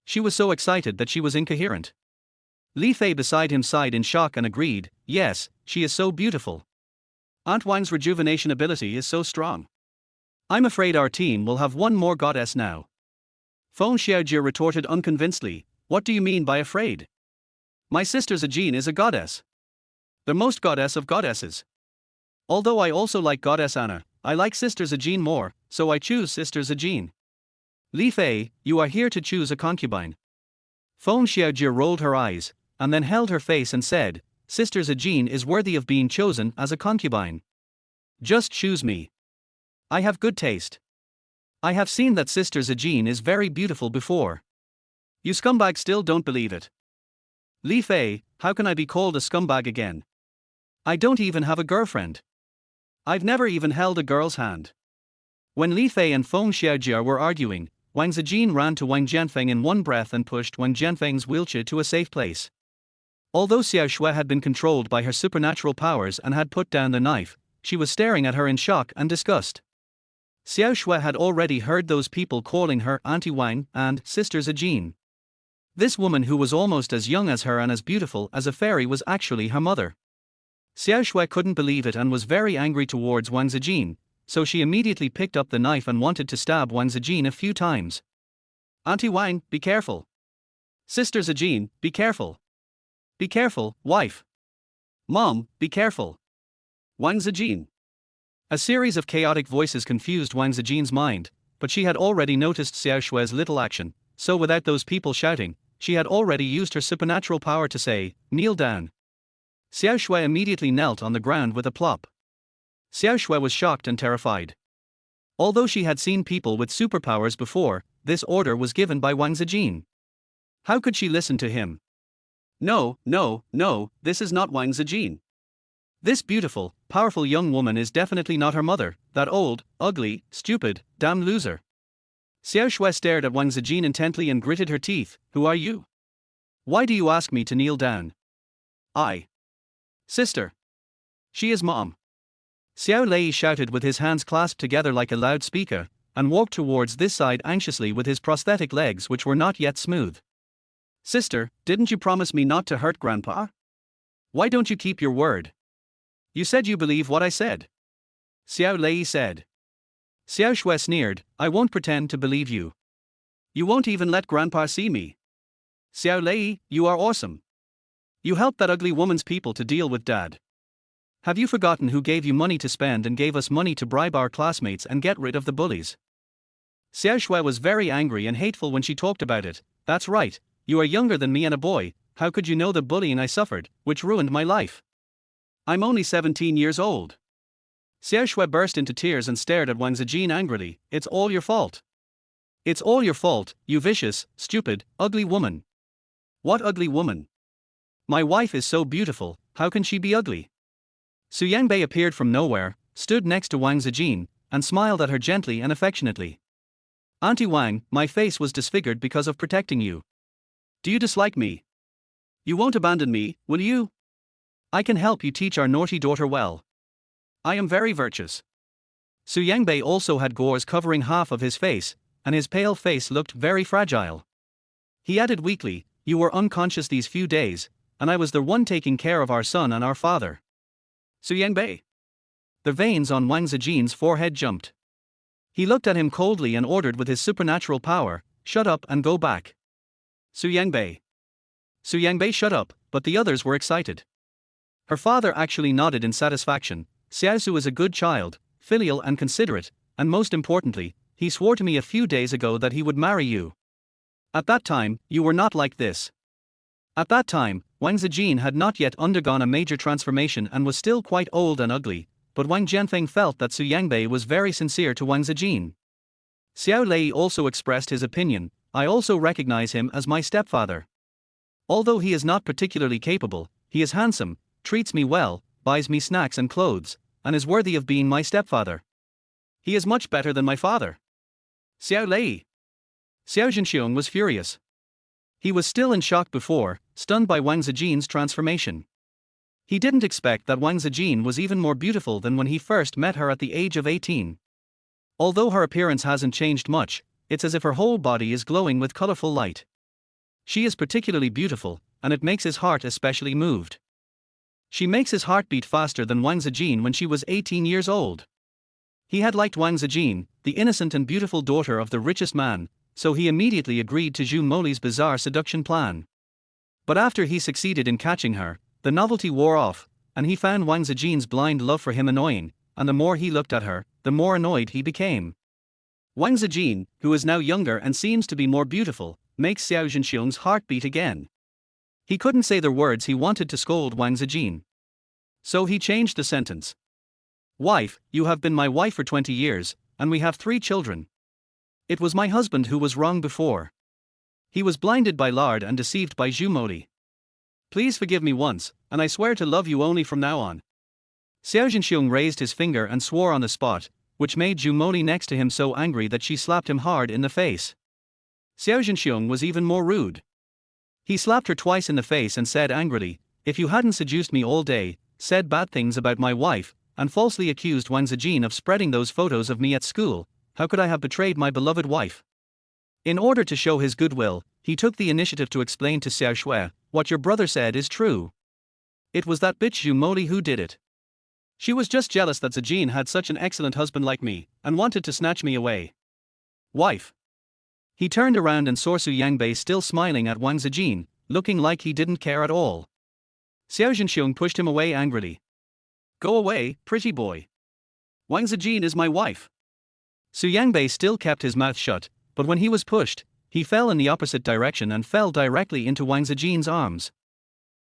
She was so excited that she was incoherent. Li Fei beside him sighed in shock and agreed, yes, she is so beautiful. Aunt Wang's rejuvenation ability is so strong. I'm afraid our team will have one more goddess now. Feng Xiaojia retorted unconvincedly, what do you mean by afraid? My sister Zijin is a goddess. The most goddess of goddesses. Although I also like Goddess Anna, I like Sister Zijin more, so I choose Sister Zijin. Li Fei, you are here to choose a concubine. Feng Xiaojie rolled her eyes, and then held her face and said, Sister Zijin is worthy of being chosen as a concubine. Just choose me. I have good taste. I have seen that Sister Zijin is very beautiful before. You scumbags still don't believe it. Li Fei, how can I be called a scumbag again? I don't even have a girlfriend. I've never even held a girl's hand. When Li Fei and Feng Xiaojie were arguing, Wang Zijin ran to Wang Jianfeng in one breath and pushed Wang Jianfeng's wheelchair to a safe place. Although Xiao Shui had been controlled by her supernatural powers and had put down the knife, she was staring at her in shock and disgust. Xiao Shui had already heard those people calling her Auntie Wang and Sister Zijin. This woman who was almost as young as her and as beautiful as a fairy was actually her mother. Xiao Shui couldn't believe it and was very angry towards Wang Zijin, so she immediately picked up the knife and wanted to stab Wang Zijin a few times. Auntie Wang, be careful. Sister Zijin, be careful. Be careful, wife. Mom, be careful. Wang Zijin. A series of chaotic voices confused Wang Zijin's mind, but she had already noticed Xiao Shui's little action, so without those people shouting, she had already used her supernatural power to say, kneel down. Xiao Shui immediately knelt on the ground with a plop. Xiao Shui was shocked and terrified. Although she had seen people with superpowers before, this order was given by Wang Zijin. How could she listen to him? No, this is not Wang Zijin. This beautiful, powerful young woman is definitely not her mother, that old, ugly, stupid, damn loser. Xiao Shui stared at Wang Zijin intently and gritted her teeth. Who are you? Why do you ask me to kneel down? Sister. She is mom. Xiao Lei shouted with his hands clasped together like a loudspeaker, and walked towards this side anxiously with his prosthetic legs which were not yet smooth. Sister, didn't you promise me not to hurt Grandpa? Why don't you keep your word? You said you believe what I said. Xiao Lei said. Xiao Shui sneered, I won't pretend to believe you. You won't even let Grandpa see me. Xiao Lei, you are awesome. You helped that ugly woman's people to deal with Dad. Have you forgotten who gave you money to spend and gave us money to bribe our classmates and get rid of the bullies? Xiao Shui was very angry and hateful when she talked about it. That's right, you are younger than me and a boy, how could you know the bullying I suffered, which ruined my life? I'm only 17 years old. Xiao Shui burst into tears and stared at Wang Zijin angrily. It's all your fault. It's all your fault, you vicious, stupid, ugly woman. What ugly woman? My wife is so beautiful, how can she be ugly? Su Yangbei appeared from nowhere, stood next to Wang Zijin, and smiled at her gently and affectionately. Auntie Wang, my face was disfigured because of protecting you. Do you dislike me? You won't abandon me, will you? I can help you teach our naughty daughter well. I am very virtuous. Su Yangbei also had gores covering half of his face, and his pale face looked very fragile. He added weakly, you were unconscious these few days, and I was the one taking care of our son and our father. Su Yangbei. The veins on Wang Zijin's forehead jumped. He looked at him coldly and ordered with his supernatural power, shut up and go back. Su Yangbei. Su Yangbei shut up, but the others were excited. Her father actually nodded in satisfaction. Xiaosu is a good child, filial and considerate, and most importantly, he swore to me a few days ago that he would marry you. At that time, you were not like this. At that time, Wang Zijin had not yet undergone a major transformation and was still quite old and ugly, but Wang Jianfeng felt that Su Yangbei was very sincere to Wang Zijin. Xiao Lei also expressed his opinion, I also recognize him as my stepfather. Although he is not particularly capable, he is handsome, treats me well, buys me snacks and clothes, and is worthy of being my stepfather. He is much better than my father. Xiao Lei. Xiao Zhenxiong was furious. He was still in shock before, stunned by Wang Zijin's transformation. He didn't expect that Wang Zijin was even more beautiful than when he first met her at the age of 18. Although her appearance hasn't changed much, it's as if her whole body is glowing with colorful light. She is particularly beautiful, and it makes his heart especially moved. She makes his heart beat faster than Wang Zijin when she was 18 years old. He had liked Wang Zijin, the innocent and beautiful daughter of the richest man, so he immediately agreed to Zhu Moli's bizarre seduction plan. But after he succeeded in catching her, the novelty wore off, and he found Wang Zijin's blind love for him annoying, and the more he looked at her, the more annoyed he became. Wang Zijin, who is now younger and seems to be more beautiful, makes Xiao Zhenxiong's heart beat again. He couldn't say the words he wanted to scold Wang Zijin. So he changed the sentence. Wife, you have been my wife for 20 years, and we have 3 children. It was my husband who was wrong before. He was blinded by lard and deceived by Zhumoli. Please forgive me once, and I swear to love you only from now on. Xiao Zhenxiong raised his finger and swore on the spot, which made Zhumoli next to him so angry that she slapped him hard in the face. Xiao Zhenxiong was even more rude. He slapped her twice in the face and said angrily, if you hadn't seduced me all day, said bad things about my wife, and falsely accused Wang Zijin of spreading those photos of me at school, how could I have betrayed my beloved wife? In order to show his goodwill, he took the initiative to explain to Xiao Shui, what your brother said is true. It was that bitch Zhumoli who did it. She was just jealous that Zijin had such an excellent husband like me, and wanted to snatch me away. Wife. He turned around and saw Su Yangbei still smiling at Wang Zijin, looking like he didn't care at all. Xiao Zhenxiong pushed him away angrily. Go away, pretty boy. Wang Zijin is my wife. Su Yangbei still kept his mouth shut, but when he was pushed, he fell in the opposite direction and fell directly into Wang Zijin's arms.